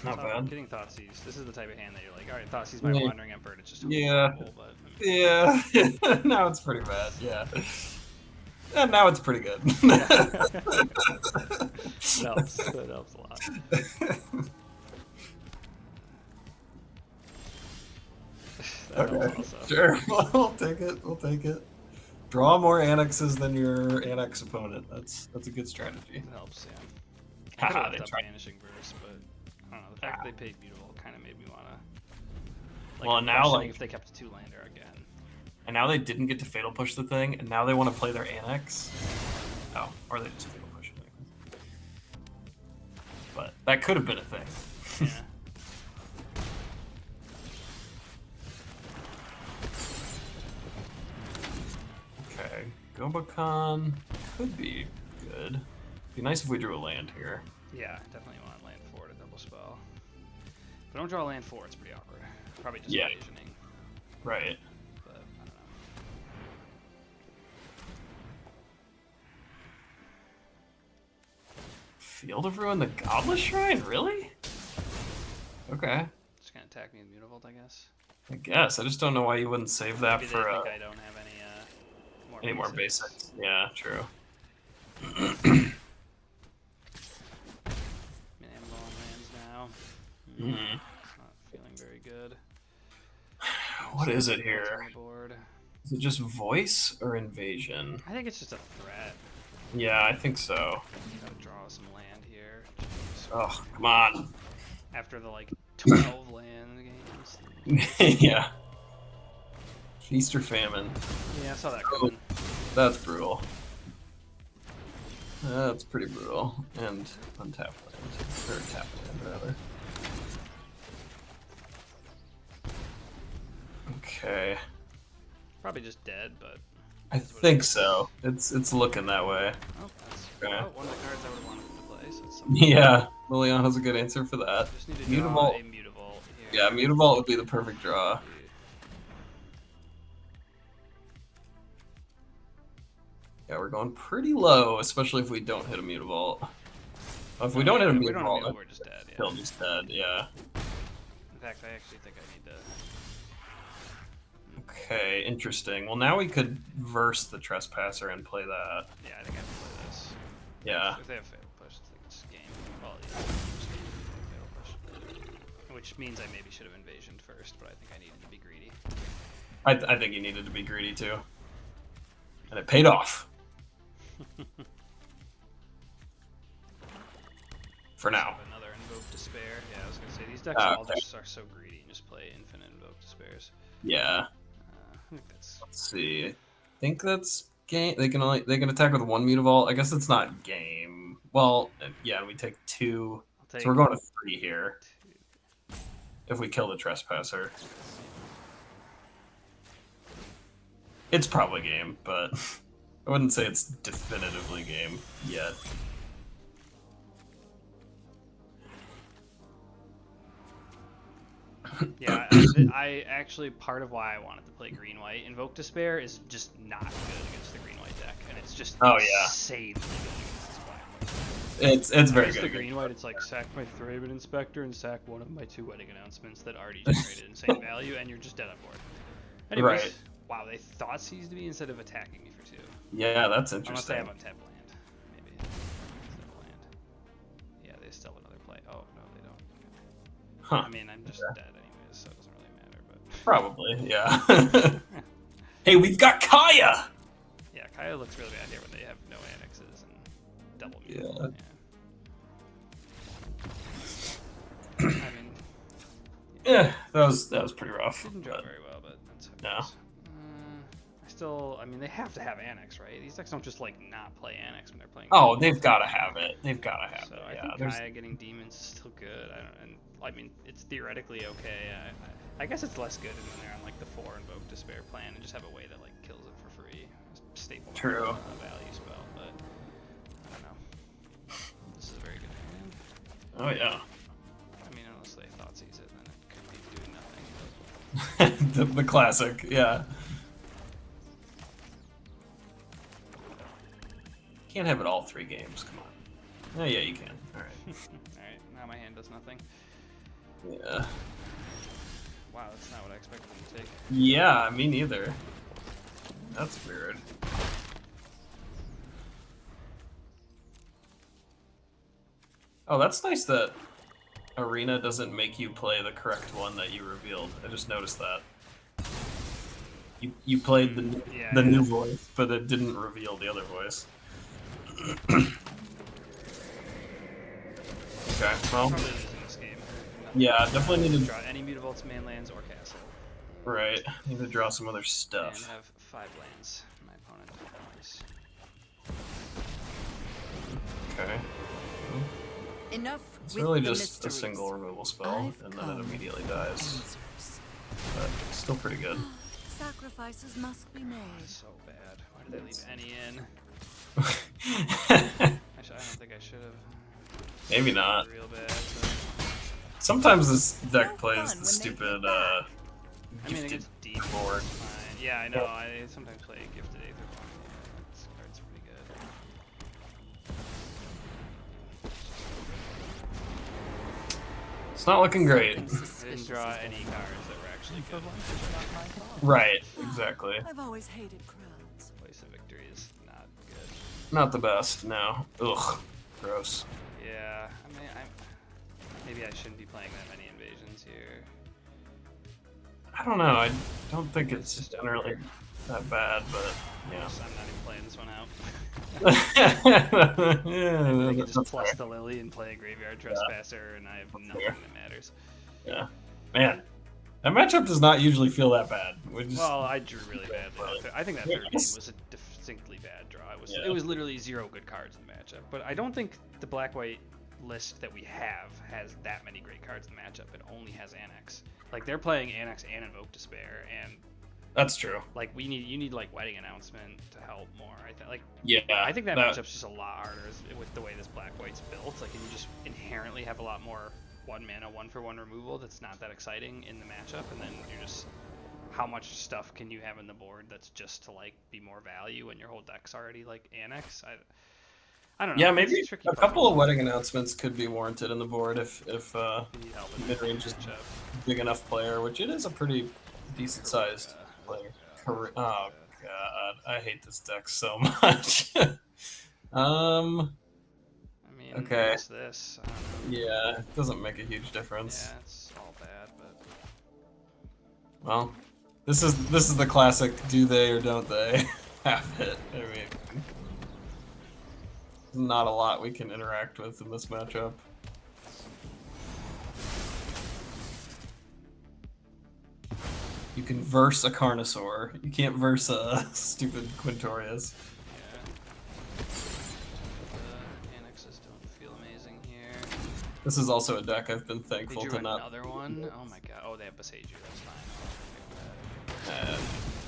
Speaker 2: not bad.
Speaker 1: Getting Thoughtseize. This is the type of hand that you're like, alright, Thoughtseize my Wandering Emperor, and it's just horrible, but
Speaker 2: yeah. Now it's pretty bad, yeah. And now it's pretty good.
Speaker 1: That helps. That helps a lot. That
Speaker 2: Okay,
Speaker 1: helps also.
Speaker 2: sure. We'll take it. We'll take it. Draw more annexes than your annex opponent. That's a good strategy.
Speaker 1: It helps, yeah. I could
Speaker 2: Haha,
Speaker 1: have
Speaker 2: they
Speaker 1: left up
Speaker 2: tried.
Speaker 1: Banishing Verse, but I don't know. The fact that they paid Mutable kind of made me want to.
Speaker 2: Well,
Speaker 1: I'm
Speaker 2: now,
Speaker 1: questioning
Speaker 2: like-
Speaker 1: if they kept a 2-lander again.
Speaker 2: And now they didn't get to Fatal Push the thing, and now they want to play their annex. Oh, or they just Fatal Push it. But that could have been a thing.
Speaker 1: Yeah.
Speaker 2: Okay, Gobakon could be good. Be nice if we drew a land here.
Speaker 1: Yeah, definitely want land 4 to double spell. If I don't draw land 4, it's pretty awkward. Probably just
Speaker 2: Yeah.
Speaker 1: evasioning,
Speaker 2: Right.
Speaker 1: but I don't know.
Speaker 2: Field of Ruin, the Godless Shrine? Really? Okay.
Speaker 1: Just gonna attack me with Mutavolt, I guess.
Speaker 2: I guess. I just don't know why you wouldn't save that
Speaker 1: Maybe
Speaker 2: for
Speaker 1: they think I don't have any
Speaker 2: more basics. Yeah, true.
Speaker 1: I mean, I'm low on lands now.
Speaker 2: Mhm.
Speaker 1: Not feeling very good.
Speaker 2: What is it
Speaker 1: On
Speaker 2: here?
Speaker 1: the board.
Speaker 2: Is it just voice or invasion?
Speaker 1: I think it's just a threat.
Speaker 2: Yeah, I think so.
Speaker 1: Gotta draw some land here.
Speaker 2: Oh, come on.
Speaker 1: After the like 12 land games.
Speaker 2: Yeah. Feast or famine.
Speaker 1: Yeah, I saw that coming.
Speaker 2: That's brutal. That's pretty brutal. And untap land. Or tap land, rather. Okay.
Speaker 1: Probably just dead, but
Speaker 2: I think so. It's looking that way.
Speaker 1: oh, that's
Speaker 2: Okay.
Speaker 1: one of the cards I would have wanted them to play. So it's something.
Speaker 2: Yeah, Liliana has a good answer for that.
Speaker 1: Just need to draw
Speaker 2: Mutavault.
Speaker 1: a Mutavault here.
Speaker 2: Yeah, Mutavault would be the perfect draw. Yeah, we're going pretty low, especially if we don't hit a Mutavault. If we don't hit a
Speaker 1: If we don't have
Speaker 2: Mutavault,
Speaker 1: Mutavault, we're just dead. Yeah.
Speaker 2: he'll just dead, yeah.
Speaker 1: In fact, I actually think I need to.
Speaker 2: Okay, interesting. Well, now we could verse the Trespasser and play that.
Speaker 1: Yeah, I think I have to play this.
Speaker 2: Yeah.
Speaker 1: If they have fatal push, it's like it's game. Well, yeah, just game fatal push. Which means I maybe should have invasioned first, but I think I needed to be greedy.
Speaker 2: I think you needed to be greedy too. And it paid off. For now.
Speaker 1: Another Invoke Despair. Yeah, I was gonna say these decks all just are so greedy and just play infinite Invoke Despairs.
Speaker 2: Yeah.
Speaker 1: I think that's
Speaker 2: Let's see. I think that's game. They can attack with one Mutavault. I guess it's not game. Well, yeah, we take 2.
Speaker 1: I'll take
Speaker 2: So we're going to 3 here
Speaker 1: 2.
Speaker 2: if we kill the Trespasser. It's probably game, but I wouldn't say it's definitively game yet.
Speaker 1: Yeah, I actually, part of why I wanted to play green-white, Invoke Despair is just not good against the green-white deck, and it's just insanely good against this black-white.
Speaker 2: It's very
Speaker 1: Against
Speaker 2: good.
Speaker 1: the green-white, it's like sack my Thraben Inspector and sack one of my 2 wedding announcements that already generated insane value, and you're just dead on board. Anyways,
Speaker 2: Right.
Speaker 1: wow, they thought seized me instead of attacking me for 2.
Speaker 2: Yeah, that's
Speaker 1: Unless they
Speaker 2: interesting.
Speaker 1: have untapped land, maybe. Instead of land. Yeah, they still have another play. Oh, no, they don't.
Speaker 2: Huh.
Speaker 1: I mean, I'm just dead anyways, so it doesn't really matter, but...
Speaker 2: Probably, yeah. Hey, we've got Kaya!
Speaker 1: Yeah, Kaya looks really bad here when they have no annexes and double
Speaker 2: Yeah.
Speaker 1: mutable. Yeah. I mean,
Speaker 2: Yeah, that was pretty rough.
Speaker 1: didn't draw
Speaker 2: but-
Speaker 1: very well, but that's how it
Speaker 2: No.
Speaker 1: goes. I mean, they have to have Annex, right? These decks don't just like not play Annex when they're playing.
Speaker 2: Oh, they've got to have it. They've got to have
Speaker 1: So
Speaker 2: it.
Speaker 1: I
Speaker 2: Yeah,
Speaker 1: think
Speaker 2: there's
Speaker 1: Kaya getting demons is still good. I mean, it's theoretically okay. I guess it's less good when they're on like the 4 Invoke Despair plan and just have a way that like kills it for free. Staple
Speaker 2: True.
Speaker 1: value spell, but I don't know. This is a very good hand.
Speaker 2: Oh yeah.
Speaker 1: I mean, unless they thought seize it, then it could be doing nothing.
Speaker 2: the classic, yeah. Can't have it all 3 games. Come on. Oh yeah, you can. All right.
Speaker 1: Alright, now my hand does nothing.
Speaker 2: Yeah.
Speaker 1: Wow, that's not what I expected them to take.
Speaker 2: Yeah, me neither. That's weird. Oh, that's nice that Arena doesn't make you play the correct one that you revealed. I just noticed that. You played the new voice, but it didn't reveal the other voice. Okay, well.
Speaker 1: Probably losing this game.
Speaker 2: Yeah, definitely need to
Speaker 1: draw any mutavaults, manlands, or castle.
Speaker 2: Right, need to draw some other stuff.
Speaker 1: And have 5 lands. My opponent has.
Speaker 2: Okay.
Speaker 4: Enough.
Speaker 2: It's
Speaker 4: with
Speaker 2: really
Speaker 4: the
Speaker 2: just
Speaker 4: mysteries.
Speaker 2: a single removal spell, and then it immediately dies.
Speaker 4: Answers.
Speaker 2: But it's still pretty good.
Speaker 4: Sacrifices must be made.
Speaker 1: So bad. Why did they leave any in? Actually, I don't think I should have.
Speaker 2: Maybe not.
Speaker 1: Real bad. But...
Speaker 2: Sometimes this deck
Speaker 4: No
Speaker 2: plays
Speaker 4: fun
Speaker 2: the
Speaker 4: when
Speaker 2: stupid
Speaker 1: I mean, it
Speaker 2: gifted
Speaker 1: gets deep.
Speaker 2: board.
Speaker 1: Fine. Yeah, I know. I sometimes play gifted Aether Farm. Yeah, this card's pretty good.
Speaker 2: It's not looking great.
Speaker 1: I didn't draw any cards that were actually good.
Speaker 2: Right, exactly.
Speaker 4: I've always hated crowds.
Speaker 1: Voice of Victory is not good.
Speaker 2: Not the best, no. Ugh, gross.
Speaker 1: Yeah, I mean, maybe I shouldn't be playing that many invasions here.
Speaker 2: I don't know, I don't think it's just generally that bad, but yeah.
Speaker 1: I'm not even playing this one out.
Speaker 2: Yeah,
Speaker 1: I can
Speaker 2: that's
Speaker 1: just plus
Speaker 2: fair.
Speaker 1: the Lily and play a Graveyard Trespasser, and I have nothing
Speaker 2: fair.
Speaker 1: that matters.
Speaker 2: Yeah. Man, that matchup does not usually feel that bad. We just,
Speaker 1: Well, I drew really badly. I think that third game
Speaker 2: Yes.
Speaker 1: was a distinctly bad draw.
Speaker 2: Yeah.
Speaker 1: It was literally 0 good cards in the matchup. But I don't think the black-white list that we have has that many great cards in the matchup. It only has Annex. Like, they're playing Annex and Invoke Despair, and
Speaker 2: that's true.
Speaker 1: like you need like Wedding Announcement to help more.
Speaker 2: Yeah,
Speaker 1: I think that matchup's just a lot harder with the way this black-white's built. Like, and you just inherently have a lot more 1 mana 1-for-1 removal that's not that exciting in the matchup, and then you're just how much stuff can you have in the board that's just to like be more value when your whole deck's already like Annex. I don't know.
Speaker 2: Yeah,
Speaker 1: It's
Speaker 2: maybe
Speaker 1: tricky
Speaker 2: a couple
Speaker 1: puzzle.
Speaker 2: of Wedding Announcements could be warranted in the board if
Speaker 1: You need help in that
Speaker 2: mid-range is
Speaker 1: matchup.
Speaker 2: big enough player, which it is a pretty decent-sized player. Oh god, I hate this deck so much.
Speaker 1: I mean,
Speaker 2: Okay.
Speaker 1: what's this? I don't know.
Speaker 2: Yeah, it doesn't make a huge difference.
Speaker 1: Yeah, it's all bad, but
Speaker 2: Well, this is the classic do they or don't they half hit. I mean, not a lot we can interact with in this matchup. You can verse a Carnosaur. You can't verse a stupid Quintorius.
Speaker 1: yeah. The annexes don't feel amazing here.
Speaker 2: This is also a deck I've been
Speaker 1: They
Speaker 2: thankful
Speaker 1: drew
Speaker 2: to not.
Speaker 1: another one. Oh my god. Oh, they have Beseiju. That's fine.
Speaker 2: Uh,
Speaker 1: At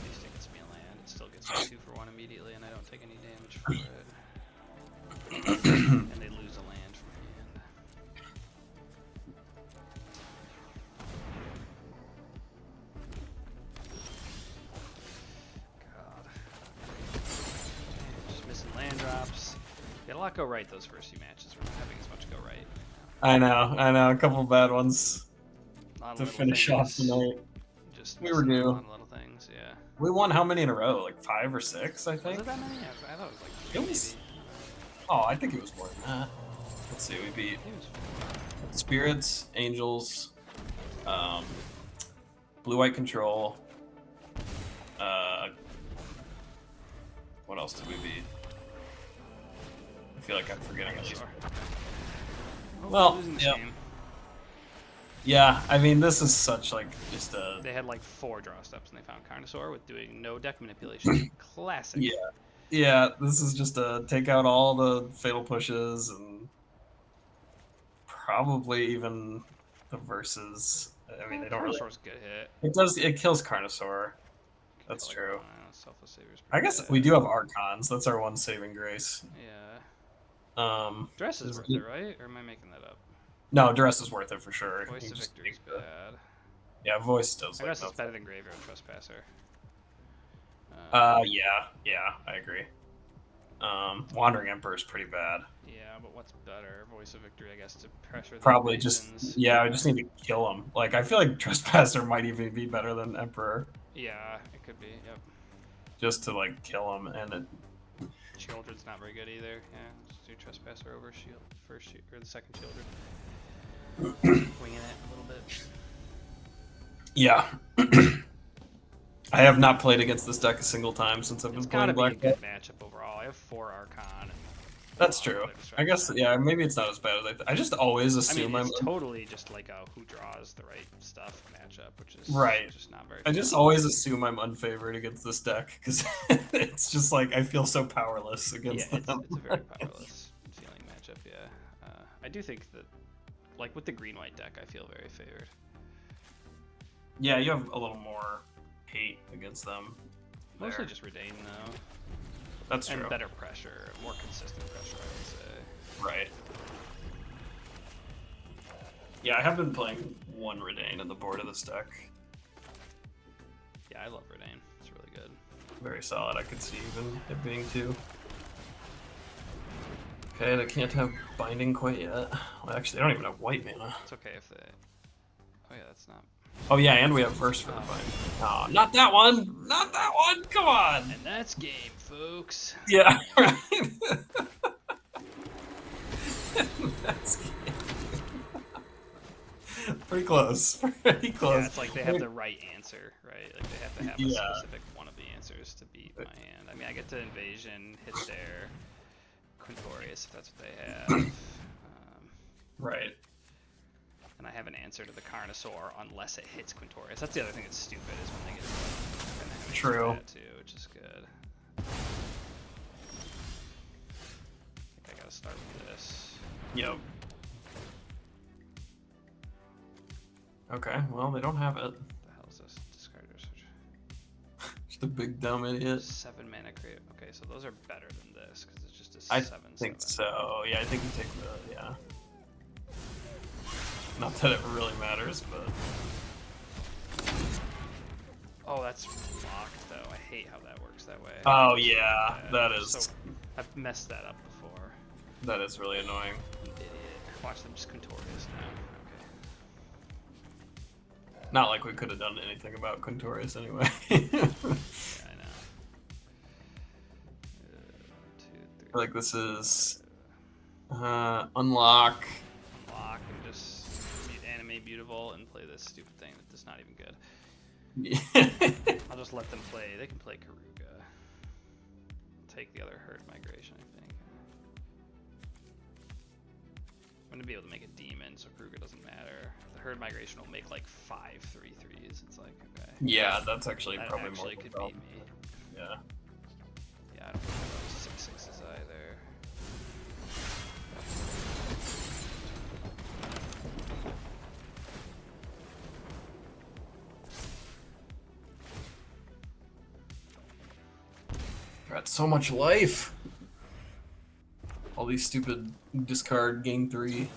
Speaker 1: least it gets me a land. It still gets me 2 for 1 immediately, and I don't take any damage for it. And they lose a land from hand. God. Just missing land drops. We had a lot go right those first few matches. We're not having as much go right.
Speaker 2: I know, a couple bad ones
Speaker 1: A lot of
Speaker 2: to
Speaker 1: little
Speaker 2: finish off
Speaker 1: things.
Speaker 2: tonight.
Speaker 1: Just
Speaker 2: We were
Speaker 1: missing a
Speaker 2: due.
Speaker 1: lot of little things, yeah.
Speaker 2: We won how many in a row? Like 5 or 6, I
Speaker 1: Was
Speaker 2: think.
Speaker 1: it that many? I thought it was like 3
Speaker 2: It was-
Speaker 1: maybe.
Speaker 2: Oh, I think it was more than that. Let's see, we beat
Speaker 1: It was
Speaker 2: Spirits, Angels, Blue White Control. What else did we beat? I feel like I'm forgetting at least.
Speaker 1: sure. Oh,
Speaker 2: Well,
Speaker 1: losing this
Speaker 2: yeah.
Speaker 1: game.
Speaker 2: Yeah, I mean, this is such like just a.
Speaker 1: They had like 4 draw steps and they found Carnosaur with doing no deck manipulation. Classic.
Speaker 2: Yeah. Yeah, this is just a take out all the fatal pushes and probably even the verses. I mean, they don't really.
Speaker 1: Carnosaur's a good hit.
Speaker 2: It kills Carnosaur. That's
Speaker 1: Like,
Speaker 2: true.
Speaker 1: Selfless Savior's
Speaker 2: I
Speaker 1: pretty
Speaker 2: guess
Speaker 1: good.
Speaker 2: we do have Archons. That's our one saving grace.
Speaker 1: Yeah. Dress is worth it, right? Or am I making that up?
Speaker 2: No, Dress is worth it for sure.
Speaker 1: Voice
Speaker 2: You
Speaker 1: of
Speaker 2: just
Speaker 1: Victory's
Speaker 2: take the-
Speaker 1: bad.
Speaker 2: Yeah, Voice does
Speaker 1: I
Speaker 2: like
Speaker 1: guess it's
Speaker 2: nothing.
Speaker 1: better than Graveyard Trespasser.
Speaker 2: Yeah, I agree. Wandering Emperor is pretty bad.
Speaker 1: Yeah, but what's better? Voice of Victory, I guess, to pressure the
Speaker 2: Probably just
Speaker 1: invasions.
Speaker 2: I just need to kill him. Like I feel like Trespasser might even be better than Emperor,
Speaker 1: Yeah, it could be. Yep.
Speaker 2: just to like kill him, and it
Speaker 1: Children's not very good either. Yeah, just do Trespasser over shield, first shield, or the second Children. Winging it a little bit.
Speaker 2: Yeah. I have not played against this deck a single time since I've been playing Black.
Speaker 1: It's gotta be a good matchup overall. I have 4 Archon. And
Speaker 2: that's true. I guess, yeah, maybe it's not as bad as I just always assume
Speaker 1: it's totally just like a who draws the right stuff matchup, which is just not very
Speaker 2: I just always assume I'm unfavored against this deck, because it's just like, I feel so powerless against them.
Speaker 1: It's a very powerless feeling matchup, yeah. I do think that, like with the green-white deck, I feel very favored.
Speaker 2: Yeah, you have a little more hate against them.
Speaker 1: Mostly just Redain, though.
Speaker 2: That's true.
Speaker 1: And better pressure, more consistent pressure, I would say.
Speaker 2: Right. Yeah, I have been playing 1 Redain in the board of this deck.
Speaker 1: Yeah, I love Redain. It's really good.
Speaker 2: Very solid. I could see even it being 2. Okay, they can't have binding quite yet. Well, actually, they don't even have white mana.
Speaker 1: It's okay if they... Oh yeah, that's not...
Speaker 2: Oh yeah, and we have verse for the binding. Oh, not that one! Not that one! Come on!
Speaker 1: And that's game, folks.
Speaker 2: Yeah, right. That's game. Pretty close. Pretty close.
Speaker 1: Yeah, it's like they have the right answer, right? Like they have to have a specific one of the answers to beat my hand. I mean, I get to Invasion, hit their Quintorius if that's what they have.
Speaker 2: Right.
Speaker 1: And I have an answer to the Carnosaur unless it hits Quintorius. That's the other thing that's stupid is when they get
Speaker 2: True.
Speaker 1: That too, which is good. I think I gotta start with this.
Speaker 2: Yep. Okay, well, they don't have it.
Speaker 1: What the hell is this? Discard your search.
Speaker 2: Just a big dumb idiot.
Speaker 1: 7 mana create. Okay, so those are better than this because it's just a 7/7.
Speaker 2: I think so. Yeah, I think you take the Not that it really matters, but.
Speaker 1: Oh, that's locked though. I hate how that works that way.
Speaker 2: Oh yeah, that is.
Speaker 1: So, I've messed that up before.
Speaker 2: That is really annoying.
Speaker 1: Idiot. Watch them just Quintorius now. Okay.
Speaker 2: Not like we could have done anything about Quintorius anyway.
Speaker 1: Yeah, I know. 2, 3.
Speaker 2: Like this is unlock.
Speaker 1: Unlock and just animate beautiful and play this stupid thing that's not even good. I'll just let them play. They can play Karuga. Take the other herd migration, I think. I'm gonna be able to make a demon, so Karuga doesn't matter. The herd migration will make like 5 3/3s. It's like, okay.
Speaker 2: Yeah, that's actually
Speaker 1: that
Speaker 2: probably
Speaker 1: actually
Speaker 2: more
Speaker 1: could
Speaker 2: difficult.
Speaker 1: beat me.
Speaker 2: Yeah.
Speaker 1: Yeah, I don't think those 6/6s either.
Speaker 2: Got so much life. All these stupid discard game 3.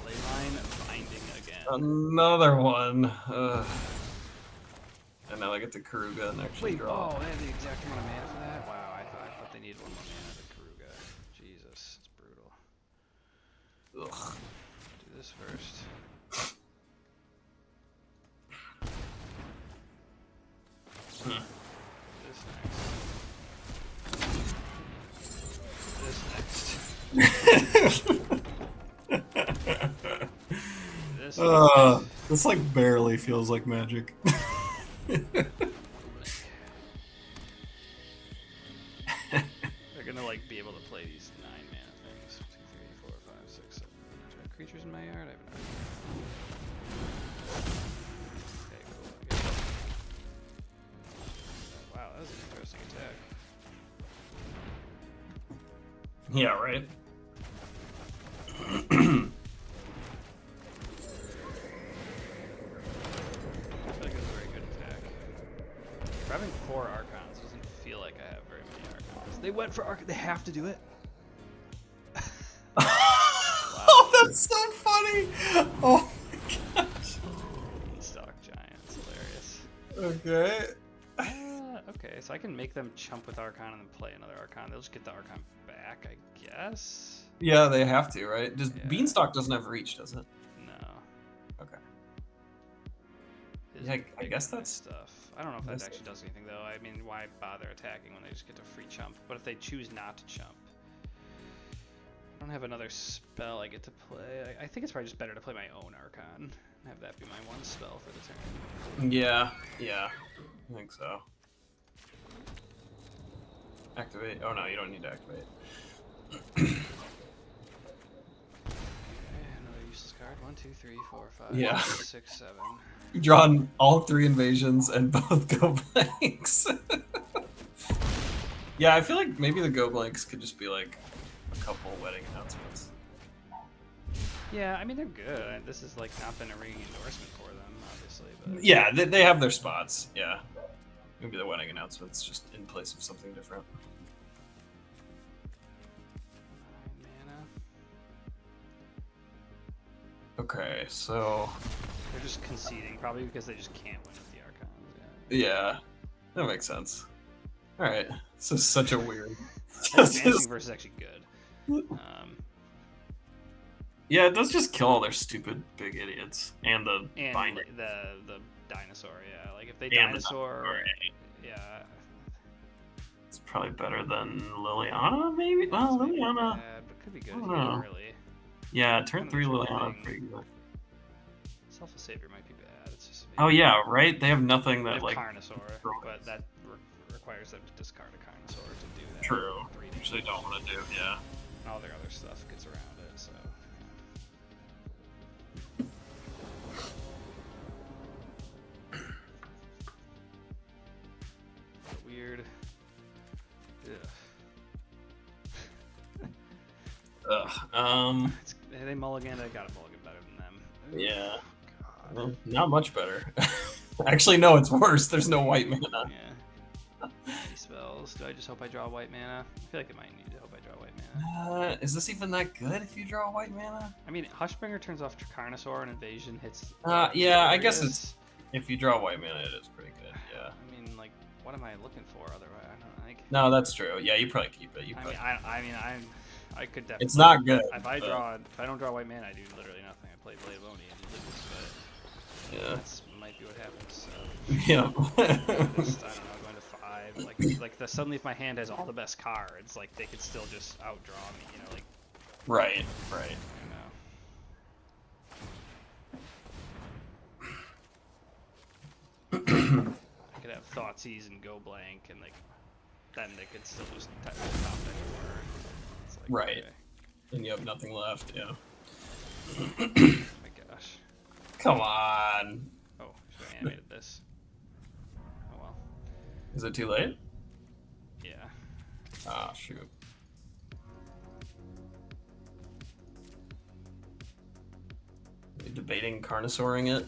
Speaker 1: Leyline binding again.
Speaker 2: Another one. And now I get to Karuga and actually draw.
Speaker 1: Oh, they have the exact amount of mana for that? Wow, I thought they needed 1 more mana to Karuga. Jesus, it's brutal.
Speaker 2: Ugh.
Speaker 1: Do this first. This next.
Speaker 2: This like barely feels like Magic.
Speaker 1: They're gonna like be able to play these 9 mana things. 2, 3, 4, 5, 6, 7. Do I have creatures in my yard? I have no idea. Okay, cool. I guess. Wow, that was an interesting attack.
Speaker 2: Yeah, right.
Speaker 1: I feel like it was a very good attack. For having 4 Archons, it doesn't feel like I have very many Archons. They went for Archon. They have to do it.
Speaker 2: Oh, that's so funny! Oh my gosh.
Speaker 1: Stock Giants, hilarious.
Speaker 2: Okay.
Speaker 1: Okay, so I can make them chump with Archon and then play another Archon. They'll just get the Archon back, I guess?
Speaker 2: Yeah, they have to, right? Does
Speaker 1: Yeah.
Speaker 2: Beanstalk doesn't have reach, does it?
Speaker 1: No.
Speaker 2: Okay.
Speaker 1: His
Speaker 2: Yeah, I
Speaker 1: big
Speaker 2: guess
Speaker 1: guy
Speaker 2: that's
Speaker 1: stuff. I don't know if that actually does anything though. I mean, why bother attacking when they just get to free chump? But if they choose not to chump, I don't have another spell I get to play. I think it's probably just better to play my own Archon and have that be my one spell for the turn.
Speaker 2: Yeah, I think so. Activate. Oh no, you don't need to activate.
Speaker 1: Another useless card. 1, 2, 3, 4, 5,
Speaker 2: Yeah.
Speaker 1: 6, 7.
Speaker 2: You've drawn all 3 invasions and both go blanks. Yeah, I feel like maybe the go blanks could just be like a couple wedding announcements.
Speaker 1: Yeah, I mean they're good. This has like not been a ringing endorsement for them, obviously. But
Speaker 2: Yeah, they have their spots. Yeah, maybe the wedding announcements just in place of something different.
Speaker 1: 9 mana.
Speaker 2: Okay, so
Speaker 1: They're just conceding, probably because they just can't win with the Archons.
Speaker 2: yeah, that makes sense. All right, this is such a weird.
Speaker 1: Advancing versus actually good.
Speaker 2: Yeah, it does just kill all their stupid big idiots and the
Speaker 1: And
Speaker 2: binder.
Speaker 1: the dinosaur, yeah. Like if they
Speaker 2: And the
Speaker 1: dinosaur,
Speaker 2: dinosaur,
Speaker 1: yeah.
Speaker 2: It's probably better than Liliana, maybe. Well,
Speaker 1: It's maybe
Speaker 2: Liliana.
Speaker 1: bad, but could be good
Speaker 2: I
Speaker 1: if
Speaker 2: don't
Speaker 1: you
Speaker 2: know.
Speaker 1: don't really.
Speaker 2: Yeah, turn
Speaker 1: I'm
Speaker 2: 3
Speaker 1: not sure
Speaker 2: Liliana
Speaker 1: thing.
Speaker 2: pretty good.
Speaker 1: Self Savior might be bad. It's just
Speaker 2: Oh yeah, right. They have nothing
Speaker 1: they
Speaker 2: that
Speaker 1: have
Speaker 2: like.
Speaker 1: Carnosaur, but that requires them to discard a Carnosaur to do that.
Speaker 2: True.
Speaker 1: 3
Speaker 2: Which they don't want to do. Yeah.
Speaker 1: And all their other stuff gets around it, so. Weird. Ugh.
Speaker 2: Ugh.
Speaker 1: They mulligan. I got a mulligan better than them.
Speaker 2: Yeah.
Speaker 1: God.
Speaker 2: Well, not much better. Actually, no, it's worse. There's no white mana.
Speaker 1: Yeah. Any spells? Do I just hope I draw white mana? I feel like I might need to hope I draw white mana.
Speaker 2: Is this even that good if you draw white mana?
Speaker 1: I mean, Hushbringer turns off Carnosaur and Invasion hits.
Speaker 2: Yeah, I guess
Speaker 1: areas.
Speaker 2: it's if you draw white mana, it is pretty good. Yeah.
Speaker 1: I mean, like, what am I looking for otherwise? I don't like.
Speaker 2: No, that's true. Yeah, you probably keep it. You
Speaker 1: I
Speaker 2: probably.
Speaker 1: mean, I could definitely.
Speaker 2: It's not good.
Speaker 1: If I don't draw white mana, I do literally nothing. I play Blade of Oni and lose, but
Speaker 2: Yeah.
Speaker 1: that's might be what happens. So.
Speaker 2: Yeah.
Speaker 1: Just, I don't know, going to 5. Like suddenly if my hand has all the best cards, like they could still just outdraw me. You know, like.
Speaker 2: Right.
Speaker 1: You know. I could have Thoughtseize and go blank, and like then they could still just top that door. It's like,
Speaker 2: Right.
Speaker 1: okay.
Speaker 2: And you have nothing left. Yeah.
Speaker 1: Oh my gosh.
Speaker 2: Come on.
Speaker 1: Oh, should have animated this. Oh well.
Speaker 2: Is it too late?
Speaker 1: Yeah.
Speaker 2: Ah, shoot. Are you debating Carnosauring it?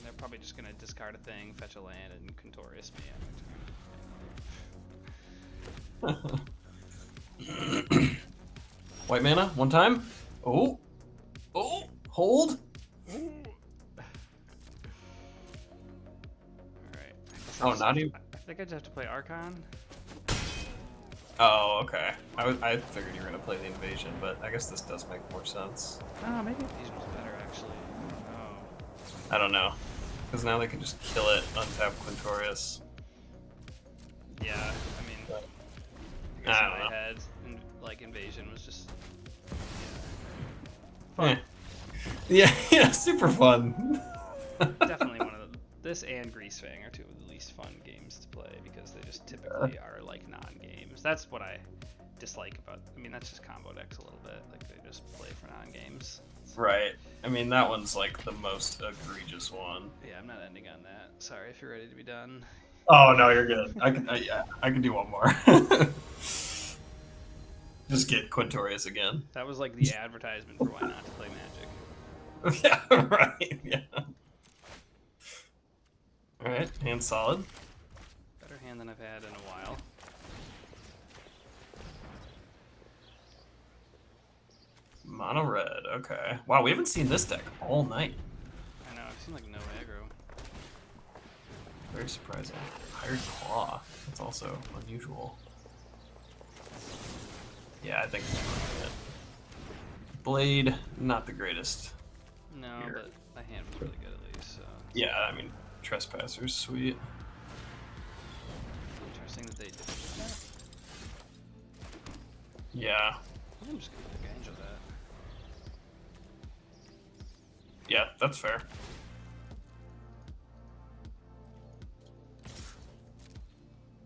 Speaker 1: They're probably just gonna discard a thing, fetch a land, and Contorius me at my turn.
Speaker 2: White mana, one time. Oh. Oh. Hold.
Speaker 1: Alright.
Speaker 2: Oh, not even.
Speaker 1: I think I just have to play Archon.
Speaker 2: Oh, okay. I figured you were gonna play the invasion, but I guess this does make more sense.
Speaker 1: Oh, maybe Invasion was better actually. Oh.
Speaker 2: I don't know, because now they can just kill it, untap Quintorius.
Speaker 1: Yeah, I mean, I guess
Speaker 2: I
Speaker 1: in
Speaker 2: don't
Speaker 1: my
Speaker 2: know.
Speaker 1: head, like Invasion was just
Speaker 2: Eh. Yeah, yeah, super fun.
Speaker 1: definitely one of this and Greasefang are 2 of the least fun games to play because they just typically are like non-games. That's what I dislike about. I mean, that's just combo decks a little bit. Like they just play for non-games.
Speaker 2: Right. I mean, that one's like the most egregious one.
Speaker 1: Yeah, I'm not ending on that. Sorry if you're ready to be done.
Speaker 2: Oh no, you're good. I can do one more. Just get Quintorius again.
Speaker 1: That was like the advertisement for why not to play Magic.
Speaker 2: Yeah, right. Yeah. All right, hand solid.
Speaker 1: Better hand than I've had in a while.
Speaker 2: Mono red. Okay. Wow, we haven't seen this deck all night.
Speaker 1: I know, I've seen like no aggro.
Speaker 2: Very surprising. Hired Claw. That's also unusual. Yeah, I think it's working it. Blade, not the greatest.
Speaker 1: No,
Speaker 2: Here.
Speaker 1: but my hand was really good at least. So.
Speaker 2: Yeah, I mean, Trespassers, sweet.
Speaker 1: Interesting that they did that.
Speaker 2: Yeah.
Speaker 1: I'm just gonna take advantage of that.
Speaker 2: Yeah, that's fair.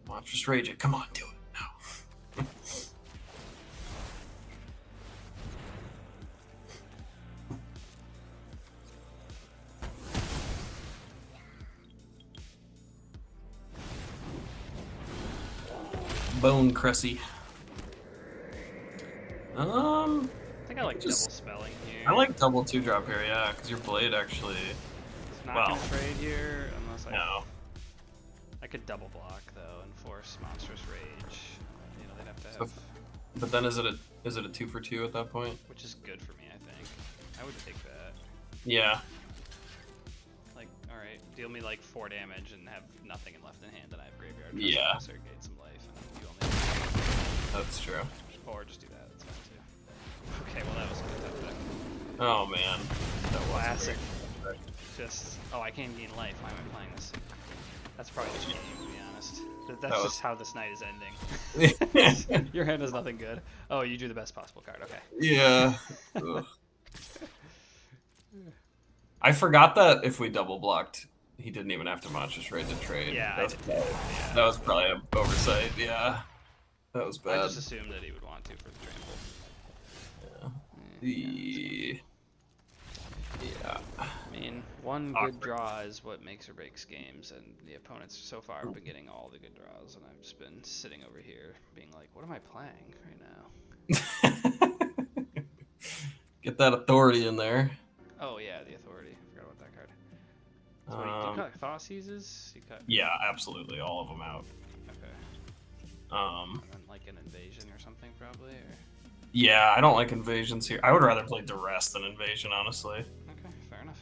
Speaker 2: Monstrous Rage it. Come on, do it. No. Bone Cressy.
Speaker 1: I think I like double spelling here.
Speaker 2: I like double 2-drop here, yeah, because your blade actually.
Speaker 1: It's not gonna trade here unless I.
Speaker 2: No.
Speaker 1: I could double block though and force Monstrous Rage. You know, they'd have to have.
Speaker 2: So, but then is it a 2-for-2 at that point?
Speaker 1: Which is good for me, I think. I would take that.
Speaker 2: Yeah.
Speaker 1: Like, all right, deal me like 4 damage and have nothing left in hand, and I have graveyard.
Speaker 2: Yeah.
Speaker 1: So gain some life, and you only.
Speaker 2: That's true.
Speaker 1: Or just do that. That's fine too. Okay, well that was good. That deck.
Speaker 2: Oh man. That was
Speaker 1: Classic.
Speaker 2: great.
Speaker 1: Just I can't gain life. Why am I playing this? That's probably just game, to be honest. That's
Speaker 2: That
Speaker 1: just how this night is ending. Your hand is nothing good. Oh, you drew the best possible card. Okay.
Speaker 2: Yeah. Ugh. I forgot that if we double blocked, he didn't even have to Monstrous Rage to trade.
Speaker 1: Yeah,
Speaker 2: that was probably an oversight. Yeah. That was bad.
Speaker 1: I just assumed that he would want to for the trample.
Speaker 2: Yeah. Yeah.
Speaker 1: I mean, one good draw is what makes or breaks games, and the opponents so far have been getting all the good draws, and I've just been sitting over here being like, what am I playing right now?
Speaker 2: Get that authority in there.
Speaker 1: Oh yeah, the authority. I forgot about that card. So what, you cut Thought Seizes? You cut...
Speaker 2: Yeah, absolutely, all of them out.
Speaker 1: Okay.
Speaker 2: And
Speaker 1: like an invasion or something, probably. Or...
Speaker 2: Yeah, I don't like invasions here. I would rather play Duress than invasion, honestly.
Speaker 1: Okay, fair enough.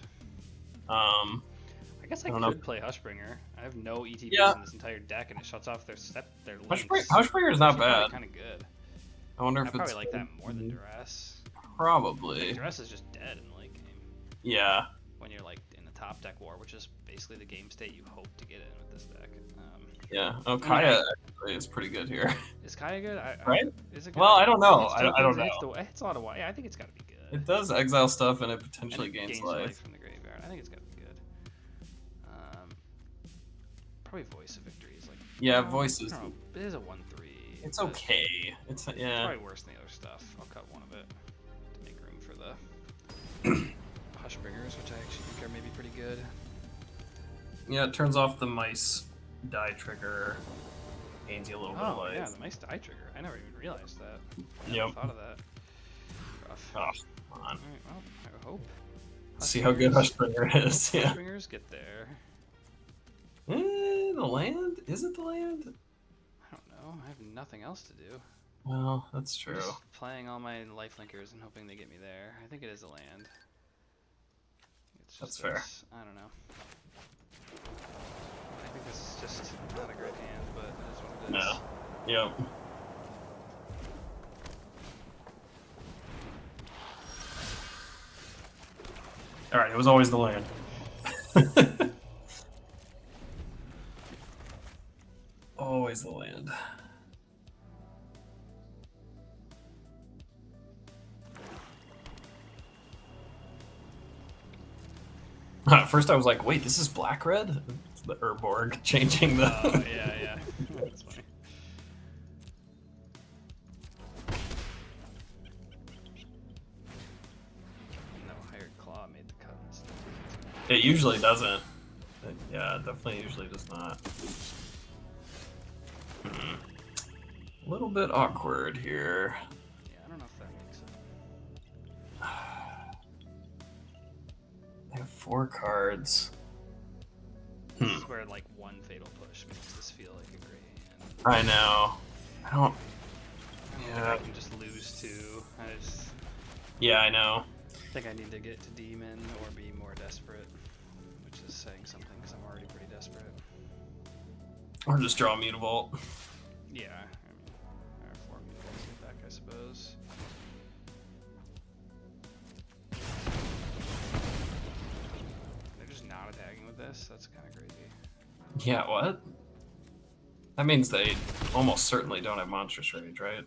Speaker 2: I
Speaker 1: guess I could play Hushbringer. I have no ETBs in this entire deck, and it shuts off their links.
Speaker 2: Hushbringer is not bad.
Speaker 1: Kind of good.
Speaker 2: I wonder if
Speaker 1: I probably
Speaker 2: it's
Speaker 1: like that more than Duress.
Speaker 2: Probably.
Speaker 1: Like, Duress is just dead in the late game.
Speaker 2: Yeah.
Speaker 1: When you're like in the top deck war, which is basically the game state you hope to get in with this deck.
Speaker 2: Yeah. Oh, Kaya actually is pretty good here.
Speaker 1: Is Kaya good?
Speaker 2: Right?
Speaker 1: Is it good?
Speaker 2: Well, I don't know. I don't know.
Speaker 1: It's a lot of white. Yeah, I think it's got to be good.
Speaker 2: It does exile stuff, and it potentially
Speaker 1: and it
Speaker 2: gains life
Speaker 1: from the graveyard. I think it's got to be good. Probably Voice of Victory is like.
Speaker 2: Yeah, Voice is.
Speaker 1: It is a 1/3.
Speaker 2: It's okay. It's
Speaker 1: It's probably worse than the other stuff. I'll cut one of it to make room for the Hushbringers, which I actually think are maybe pretty good.
Speaker 2: Yeah, it turns off the mice die trigger. Gains you a little bit of life.
Speaker 1: Yeah, the mice die trigger. I never even realized that. I
Speaker 2: Yep.
Speaker 1: never thought of that. Rough.
Speaker 2: Oh, come on.
Speaker 1: Alright, well, I hope.
Speaker 2: See how good Hushbringer is. Yeah.
Speaker 1: Hushbringers get there.
Speaker 2: The land? Is it the land?
Speaker 1: I don't know. I have nothing else to do.
Speaker 2: Well, that's true.
Speaker 1: I'm just playing all my lifelinkers and hoping they get me there. I think it is a land. It's just
Speaker 2: That's fair.
Speaker 1: I don't know. I think this is just not a great hand, but it is what it is.
Speaker 2: No. Yep. Alright, it was always the land. Always the land. At first I was like, wait, this is black-red? It's the Urborg changing the...
Speaker 1: Oh, yeah. That's funny. No, Hired Claw made the cut instead.
Speaker 2: It usually doesn't. Yeah, it definitely usually does not. A little bit awkward here.
Speaker 1: Yeah, I don't know if that makes it.
Speaker 2: I have 4 cards.
Speaker 1: This is where like one fatal push makes this feel like a great hand.
Speaker 2: I know. I don't.
Speaker 1: I can just lose to.
Speaker 2: Yeah, I know.
Speaker 1: I think I need to get to demon or be more desperate, which is saying something because I'm already pretty desperate.
Speaker 2: Or just draw Mutavault.
Speaker 1: Yeah, I mean, there are 4 mutavaults in the deck, I suppose. They're just not attacking with this. this? That's kind of crazy.
Speaker 2: Yeah, what? That means they almost certainly don't have Monstrous Rage, right?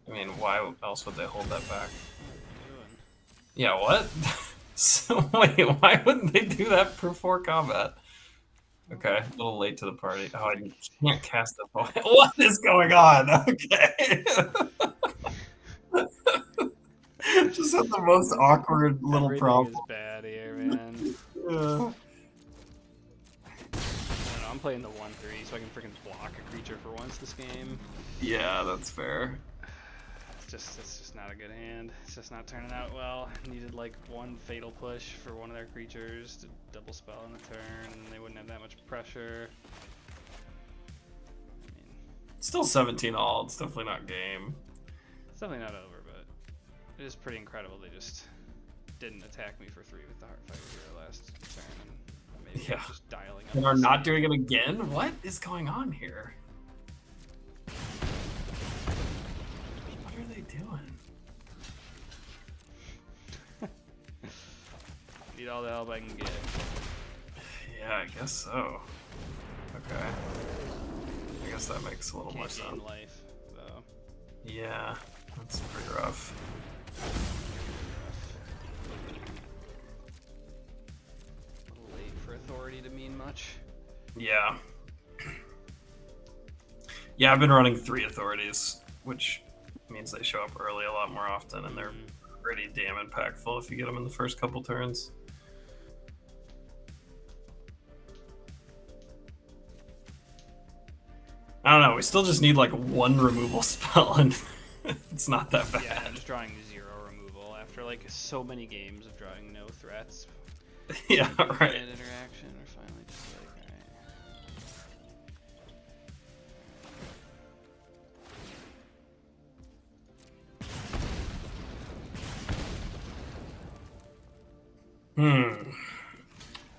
Speaker 1: Yeah.
Speaker 2: I mean, why else would they hold that back?
Speaker 1: What are you doing?
Speaker 2: Yeah, what? So, wait, why wouldn't they do that before combat? Okay, a little late to the party. Oh, I can't cast the ball. What is going on? Okay. Just had the most awkward little
Speaker 1: Everything
Speaker 2: problem.
Speaker 1: is bad here, man.
Speaker 2: Yeah.
Speaker 1: I don't know, I'm playing the 1-3 so I can freaking block a creature for once this game.
Speaker 2: Yeah, that's fair.
Speaker 1: It's just not a good hand. It's just not turning out well. Needed like one fatal push for one of their creatures to double spell in a turn, and they wouldn't have that much pressure. I mean,
Speaker 2: Still 17 all. It's definitely not game.
Speaker 1: it's definitely not over, but it is pretty incredible. They just didn't attack me for 3 with the Heartfire Hero last turn, and maybe
Speaker 2: Yeah.
Speaker 1: just dialing up.
Speaker 2: And are not doing it again? What is going on here? What are they doing?
Speaker 1: Need all the help I can get.
Speaker 2: Yeah, I guess so. Okay. I guess that makes a little more
Speaker 1: Can't gain
Speaker 2: sense.
Speaker 1: life, though.
Speaker 2: Yeah, that's pretty rough.
Speaker 1: A little late for authority to mean much.
Speaker 2: Yeah. Yeah, I've been running 3 authorities, which means they show up early a lot more often, and they're pretty damn impactful if you get them in the first couple turns. I don't know, we still just need like 1 removal spell, and it's not that bad.
Speaker 1: Yeah, I'm just drawing 0 removal after like so many games of drawing no threats.
Speaker 2: Yeah,
Speaker 1: Infinite
Speaker 2: right.
Speaker 1: interaction, we're finally just like,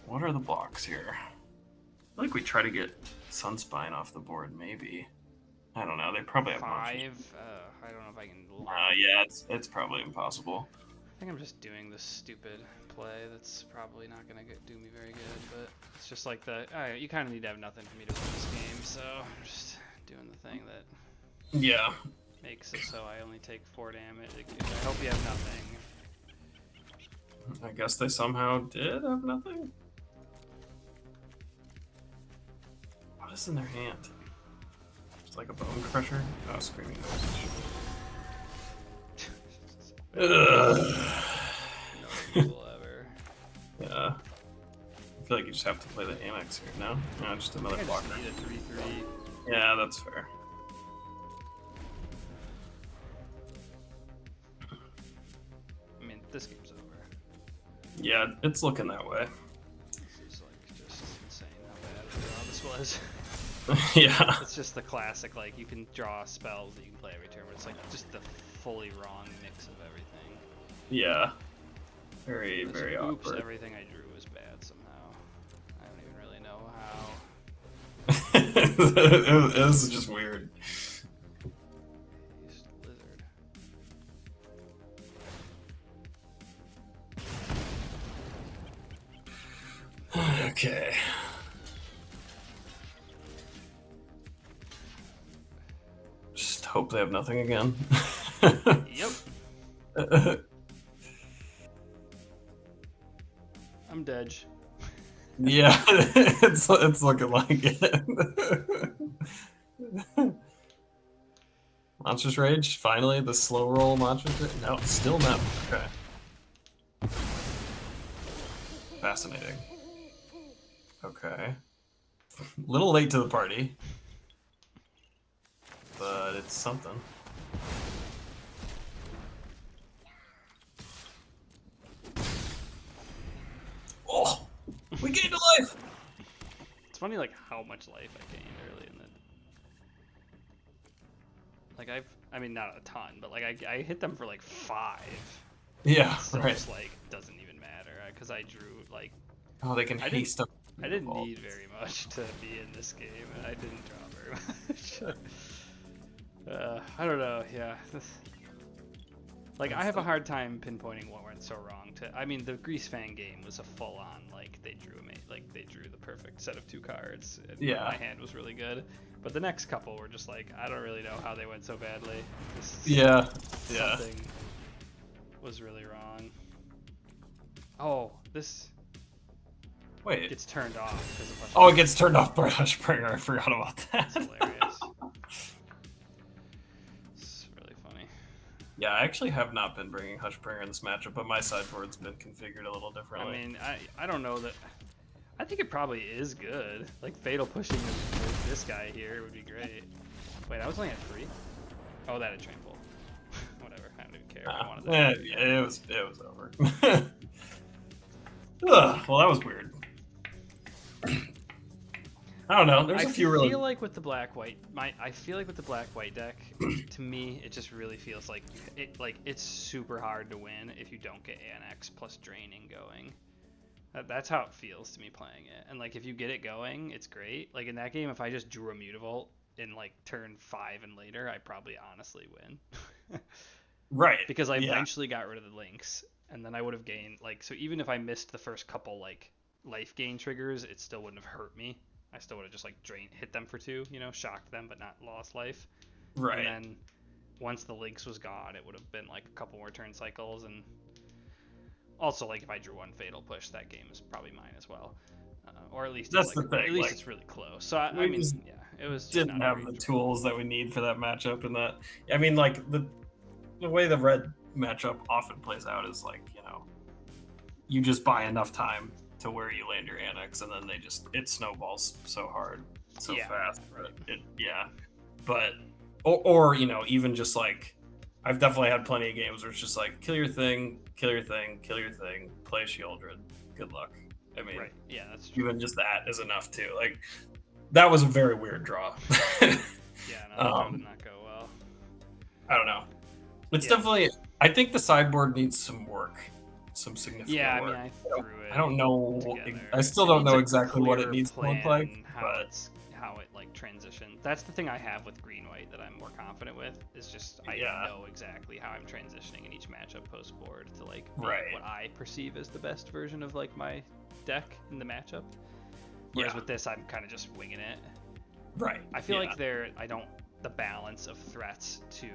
Speaker 2: What are the blocks here? I feel like we try to get Sunspine off the board, maybe. I don't know, they probably have
Speaker 1: alright.
Speaker 2: monsters.
Speaker 1: 5? I don't know if I can.
Speaker 2: Yeah, it's probably impossible.
Speaker 1: I think I'm just doing this stupid play that's probably not gonna do me very good, but it's just like you kind of need to have nothing for me to win this game, so I'm just doing the thing that
Speaker 2: Yeah.
Speaker 1: makes it so I only take 4 damage. I hope you have nothing.
Speaker 2: I guess they somehow did have nothing. What is in their hand? It's like a bone crusher? Oh, screaming nose. Ugh.
Speaker 1: No removal ever.
Speaker 2: Yeah. I feel like you just have to play the Annex here. No? No, just another
Speaker 1: I
Speaker 2: blocker.
Speaker 1: just need a 3/3.
Speaker 2: Yeah, that's fair.
Speaker 1: I mean, this game's over.
Speaker 2: Yeah, it's looking that way.
Speaker 1: This is like just insane how bad of a draw this was.
Speaker 2: Yeah.
Speaker 1: It's just the classic, like, you can draw spells that you can play every turn, but it's like just the fully wrong mix of everything.
Speaker 2: Yeah. Very,
Speaker 1: It's
Speaker 2: very
Speaker 1: like, oops,
Speaker 2: awkward.
Speaker 1: everything I drew was bad somehow. I don't even really know how.
Speaker 2: It was just weird.
Speaker 1: He's lizard.
Speaker 2: Okay. Just hope they have nothing again.
Speaker 1: Yep. I'm dead.
Speaker 2: Yeah, it's looking like it. Monstrous Rage, finally, the slow roll Monstrous Rage? No, still no. Okay. Fascinating. Okay. Little late to the party. But it's something. Oh! We gained a life!
Speaker 1: It's funny, like, how much life I gained early in the... Like, I mean, not a ton, but, like, I hit them for, like, 5.
Speaker 2: Yeah,
Speaker 1: So
Speaker 2: right.
Speaker 1: it's, like, doesn't even matter, because I drew, like...
Speaker 2: Oh, they can haste up.
Speaker 1: I didn't need very much to be in this game, and I didn't draw very much. I don't know, yeah. Like, I have a hard time pinpointing what went so wrong. I mean, the Grease Fang game was a full-on, like, they drew the perfect set of 2 cards. And
Speaker 2: Yeah.
Speaker 1: My hand was really good. But the next couple were just like, I don't really know how they went so badly. Something was really wrong. Oh, this
Speaker 2: Wait.
Speaker 1: gets turned off because of
Speaker 2: Oh, it gets turned off by Hushbringer. I forgot about that.
Speaker 1: That's hilarious. It's really funny.
Speaker 2: Yeah, I actually have not been bringing Hushbringer in this matchup, but my sideboard's been configured a little differently.
Speaker 1: I mean, I don't know that. I think it probably is good. Like, fatal pushing this guy here would be great. Wait, I was only at 3? Oh, that had trample. Whatever, I don't even care. I wanted that.
Speaker 2: Yeah, it was over. Ugh, well, that was weird. I don't know. There's a few really.
Speaker 1: I feel like with the black-white, deck, to me, it just really feels like it's super hard to win if you don't get Annex plus draining going. That's how it feels to me playing it. And like, if you get it going, it's great. Like in that game, if I just drew a Mutavault in like turn 5 and later, I probably honestly win.
Speaker 2: Right.
Speaker 1: Because I eventually got rid of the links, and then I would have gained like, so even if I missed the first couple like life gain triggers, it still wouldn't have hurt me. I still would have just like hit them for 2, shocked them but not lost life.
Speaker 2: Right.
Speaker 1: And then once the links was gone, it would have been like a couple more turn cycles. And also, like, if I drew 1 fatal push, that game is probably mine as well. Or at least
Speaker 2: that's the thing.
Speaker 1: At least it's really close. So I mean, yeah, it was just
Speaker 2: didn't have the tools that we need for that matchup, and that I mean, like the way the red matchup often plays out is like, you just buy enough time to where you land your Annex, and then it snowballs so hard, so fast.
Speaker 1: Right.
Speaker 2: But or even just like, I've definitely had plenty of games where it's just like, kill your thing, kill your thing, kill your thing, play Shieldred, good luck. I mean,
Speaker 1: right. Yeah, that's true.
Speaker 2: Even just that is enough too. Like, that was a very weird draw.
Speaker 1: Yeah, no, that did not go well.
Speaker 2: I don't know. It's definitely. I think the sideboard needs some work, some significant work.
Speaker 1: I mean, I threw it.
Speaker 2: I don't know.
Speaker 1: Together.
Speaker 2: I still don't know exactly what it needs to look like.
Speaker 1: How it like transitions. That's the thing I have with green-white that I'm more confident with. Is just I know exactly how I'm transitioning in each matchup post-board to like what I perceive as the best version of like my deck in the matchup. Whereas with this, I'm kind of just winging it.
Speaker 2: Right.
Speaker 1: I feel like the balance of threats to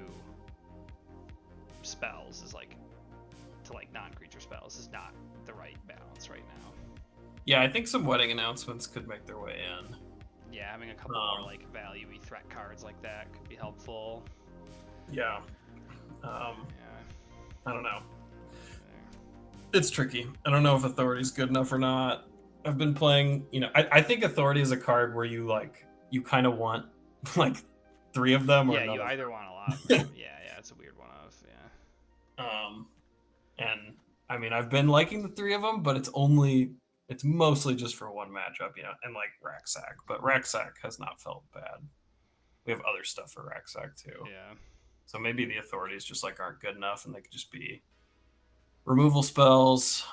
Speaker 1: spells is like, to like non-creature spells is not the right balance right now.
Speaker 2: Yeah, I think some wedding announcements could make their way in.
Speaker 1: Yeah, having a couple more like value-y threat cards like that could be helpful.
Speaker 2: Yeah. I don't know. It's tricky. I don't know if Authority's good enough or not. I've been playing, I think Authority is a card where you kind of want like 3 of them.
Speaker 1: Yeah, you either want a lot of them. Yeah, it's a weird one of,
Speaker 2: And I mean, I've been liking the 3 of them, but it's mostly just for one matchup, and like Racksack. But Racksack has not felt bad. We have other stuff for Racksack too.
Speaker 1: Yeah.
Speaker 2: So maybe the Authorities just like aren't good enough, and they could just be removal spells.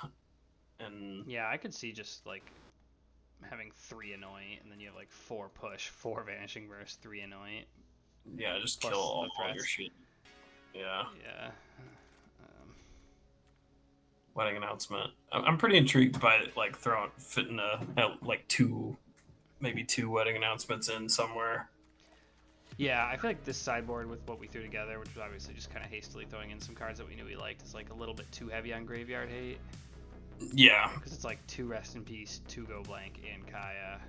Speaker 2: And
Speaker 1: yeah, I could see just like having 3 Anoint, and then you have like 4 push, 4 Vanishing Verse, 3 Anoint.
Speaker 2: Yeah, just kill all your shit. Yeah.
Speaker 1: Yeah.
Speaker 2: Wedding announcement. I'm pretty intrigued by like fitting like 2 wedding announcements in somewhere.
Speaker 1: Yeah, I feel like this sideboard with what we threw together, which was obviously just kind of hastily throwing in some cards that we knew we liked, is like a little bit too heavy on graveyard hate.
Speaker 2: Yeah.
Speaker 1: Because it's like 2 Rest in Peace, 2 Go Blank, and Kaya.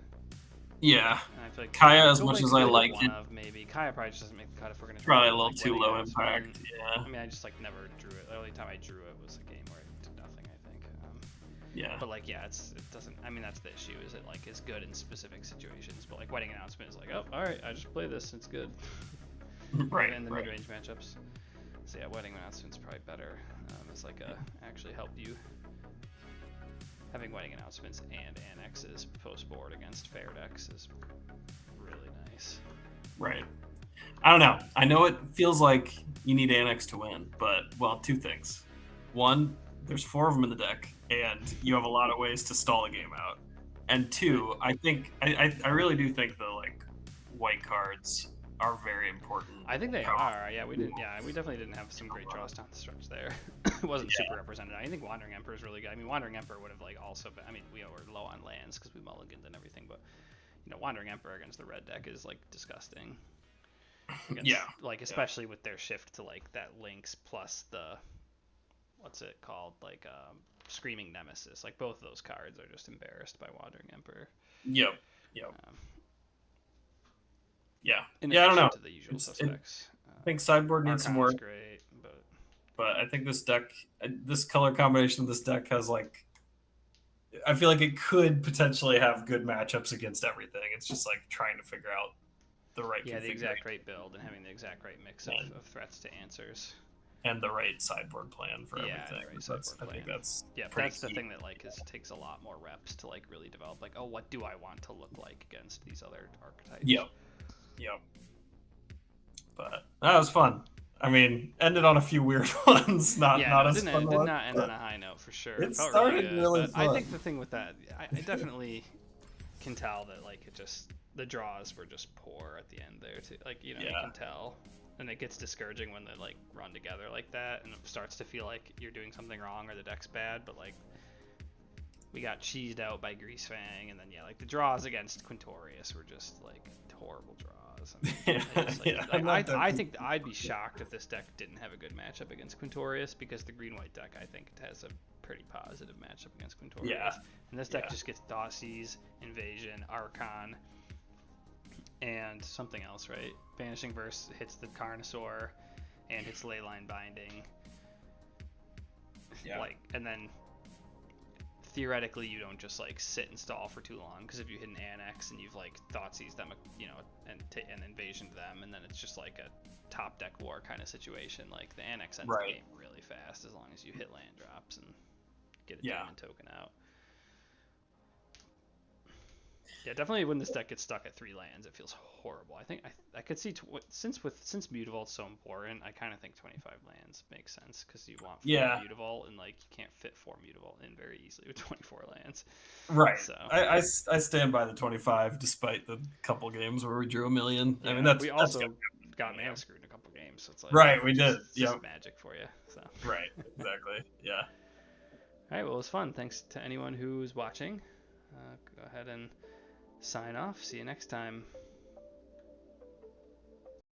Speaker 2: Yeah.
Speaker 1: And I feel like
Speaker 2: Kaya, as much as I liked it,
Speaker 1: maybe Kaya probably just doesn't make the cut if we're gonna.
Speaker 2: Probably a little too low impact. Yeah.
Speaker 1: I mean, I just like never drew it. The only time I drew it was a game where it did nothing, I think.
Speaker 2: Yeah.
Speaker 1: But like, it doesn't. I mean, that's the issue. Is it like is good in specific situations, but like Wedding Announcement is like, oh, all right, I just play this. It's good.
Speaker 2: Right.
Speaker 1: In the mid-range matchups. So yeah, Wedding Announcement's probably better. It's like actually helped you. Having Wedding Announcements and Annexes post-board against fair decks is really nice.
Speaker 2: Right. I don't know. I know it feels like you need Annex to win, but, well, 2 things. 1, there's 4 of them in the deck, and you have a lot of ways to stall a game out. And 2, I think I really do think the like white cards are very important.
Speaker 1: I think they are. Yeah, we didn't. Yeah, we definitely didn't have some great draws down the stretch there. It wasn't super represented. I think Wandering Emperor is really good. I mean, Wandering Emperor would have like also been. I mean, we were low on lands because we mulliganed and everything, but you know, Wandering Emperor against the red deck is like disgusting. Against, like especially with their shift to like that Lynx plus the what's it called, like Screaming Nemesis. Like both of those cards are just embarrassed by Wandering Emperor.
Speaker 2: Yep. Yeah, I don't know.
Speaker 1: To the usual suspects.
Speaker 2: I think sideboard needs some work.
Speaker 1: Great,
Speaker 2: but I think this deck, this color combination of this deck has like, I feel like it could potentially have good matchups against everything. It's just like trying to figure out the right
Speaker 1: the exact right build and having the exact right mix of threats to answers.
Speaker 2: And the right sideboard plan for everything.
Speaker 1: I think that's the thing that like takes a lot more reps to like really develop. Like, oh, what do I want to look like against these other archetypes?
Speaker 2: Yep. But that was fun. I mean, ended on a few weird ones. Not as fun.
Speaker 1: It did not end on a high note for sure.
Speaker 2: It started really fun.
Speaker 1: I think the thing with that, I definitely can tell that like the draws were just poor at the end there too. Like you can tell, and it gets discouraging when they like run together like that, and it starts to feel like you're doing something wrong or the deck's bad. But like we got cheesed out by Greasefang, and then like the draws against Quintorius were just like horrible draws. I think I'd be shocked if this deck didn't have a good matchup against Quintorius, because the green-white deck I think has a pretty positive matchup against Quintorius. And this deck just gets Thoughtseize, Invasion, Archon, and something else, right? Vanishing Verse hits the Carnosaur and hits Leyline Binding. And then theoretically you don't just like sit and stall for too long, because if you hit an Annex and you've like Thoughtseize them, and invasion them, and then it's just like a top deck war kind of situation. Like the Annex ends the game really fast as long as you hit land drops and get a diamond token out. Yeah, definitely when this deck gets stuck at 3 lands, it feels horrible. I think I could see since Mutavault's so important, I kind of think 25 lands makes sense, because you want 4 Mutavault, and like you can't fit 4 Mutavault in very easily with 24 lands.
Speaker 2: Right.
Speaker 1: So
Speaker 2: I stand by the 25, despite the couple games where we drew 1 million.
Speaker 1: Yeah,
Speaker 2: I mean
Speaker 1: we also got mana screwed in a couple games, so it's like
Speaker 2: we did.
Speaker 1: Just magic for you. So
Speaker 2: right, exactly. Yeah.
Speaker 1: All right. Well, it was fun. Thanks to anyone who's watching. Go ahead and sign off. See you next time.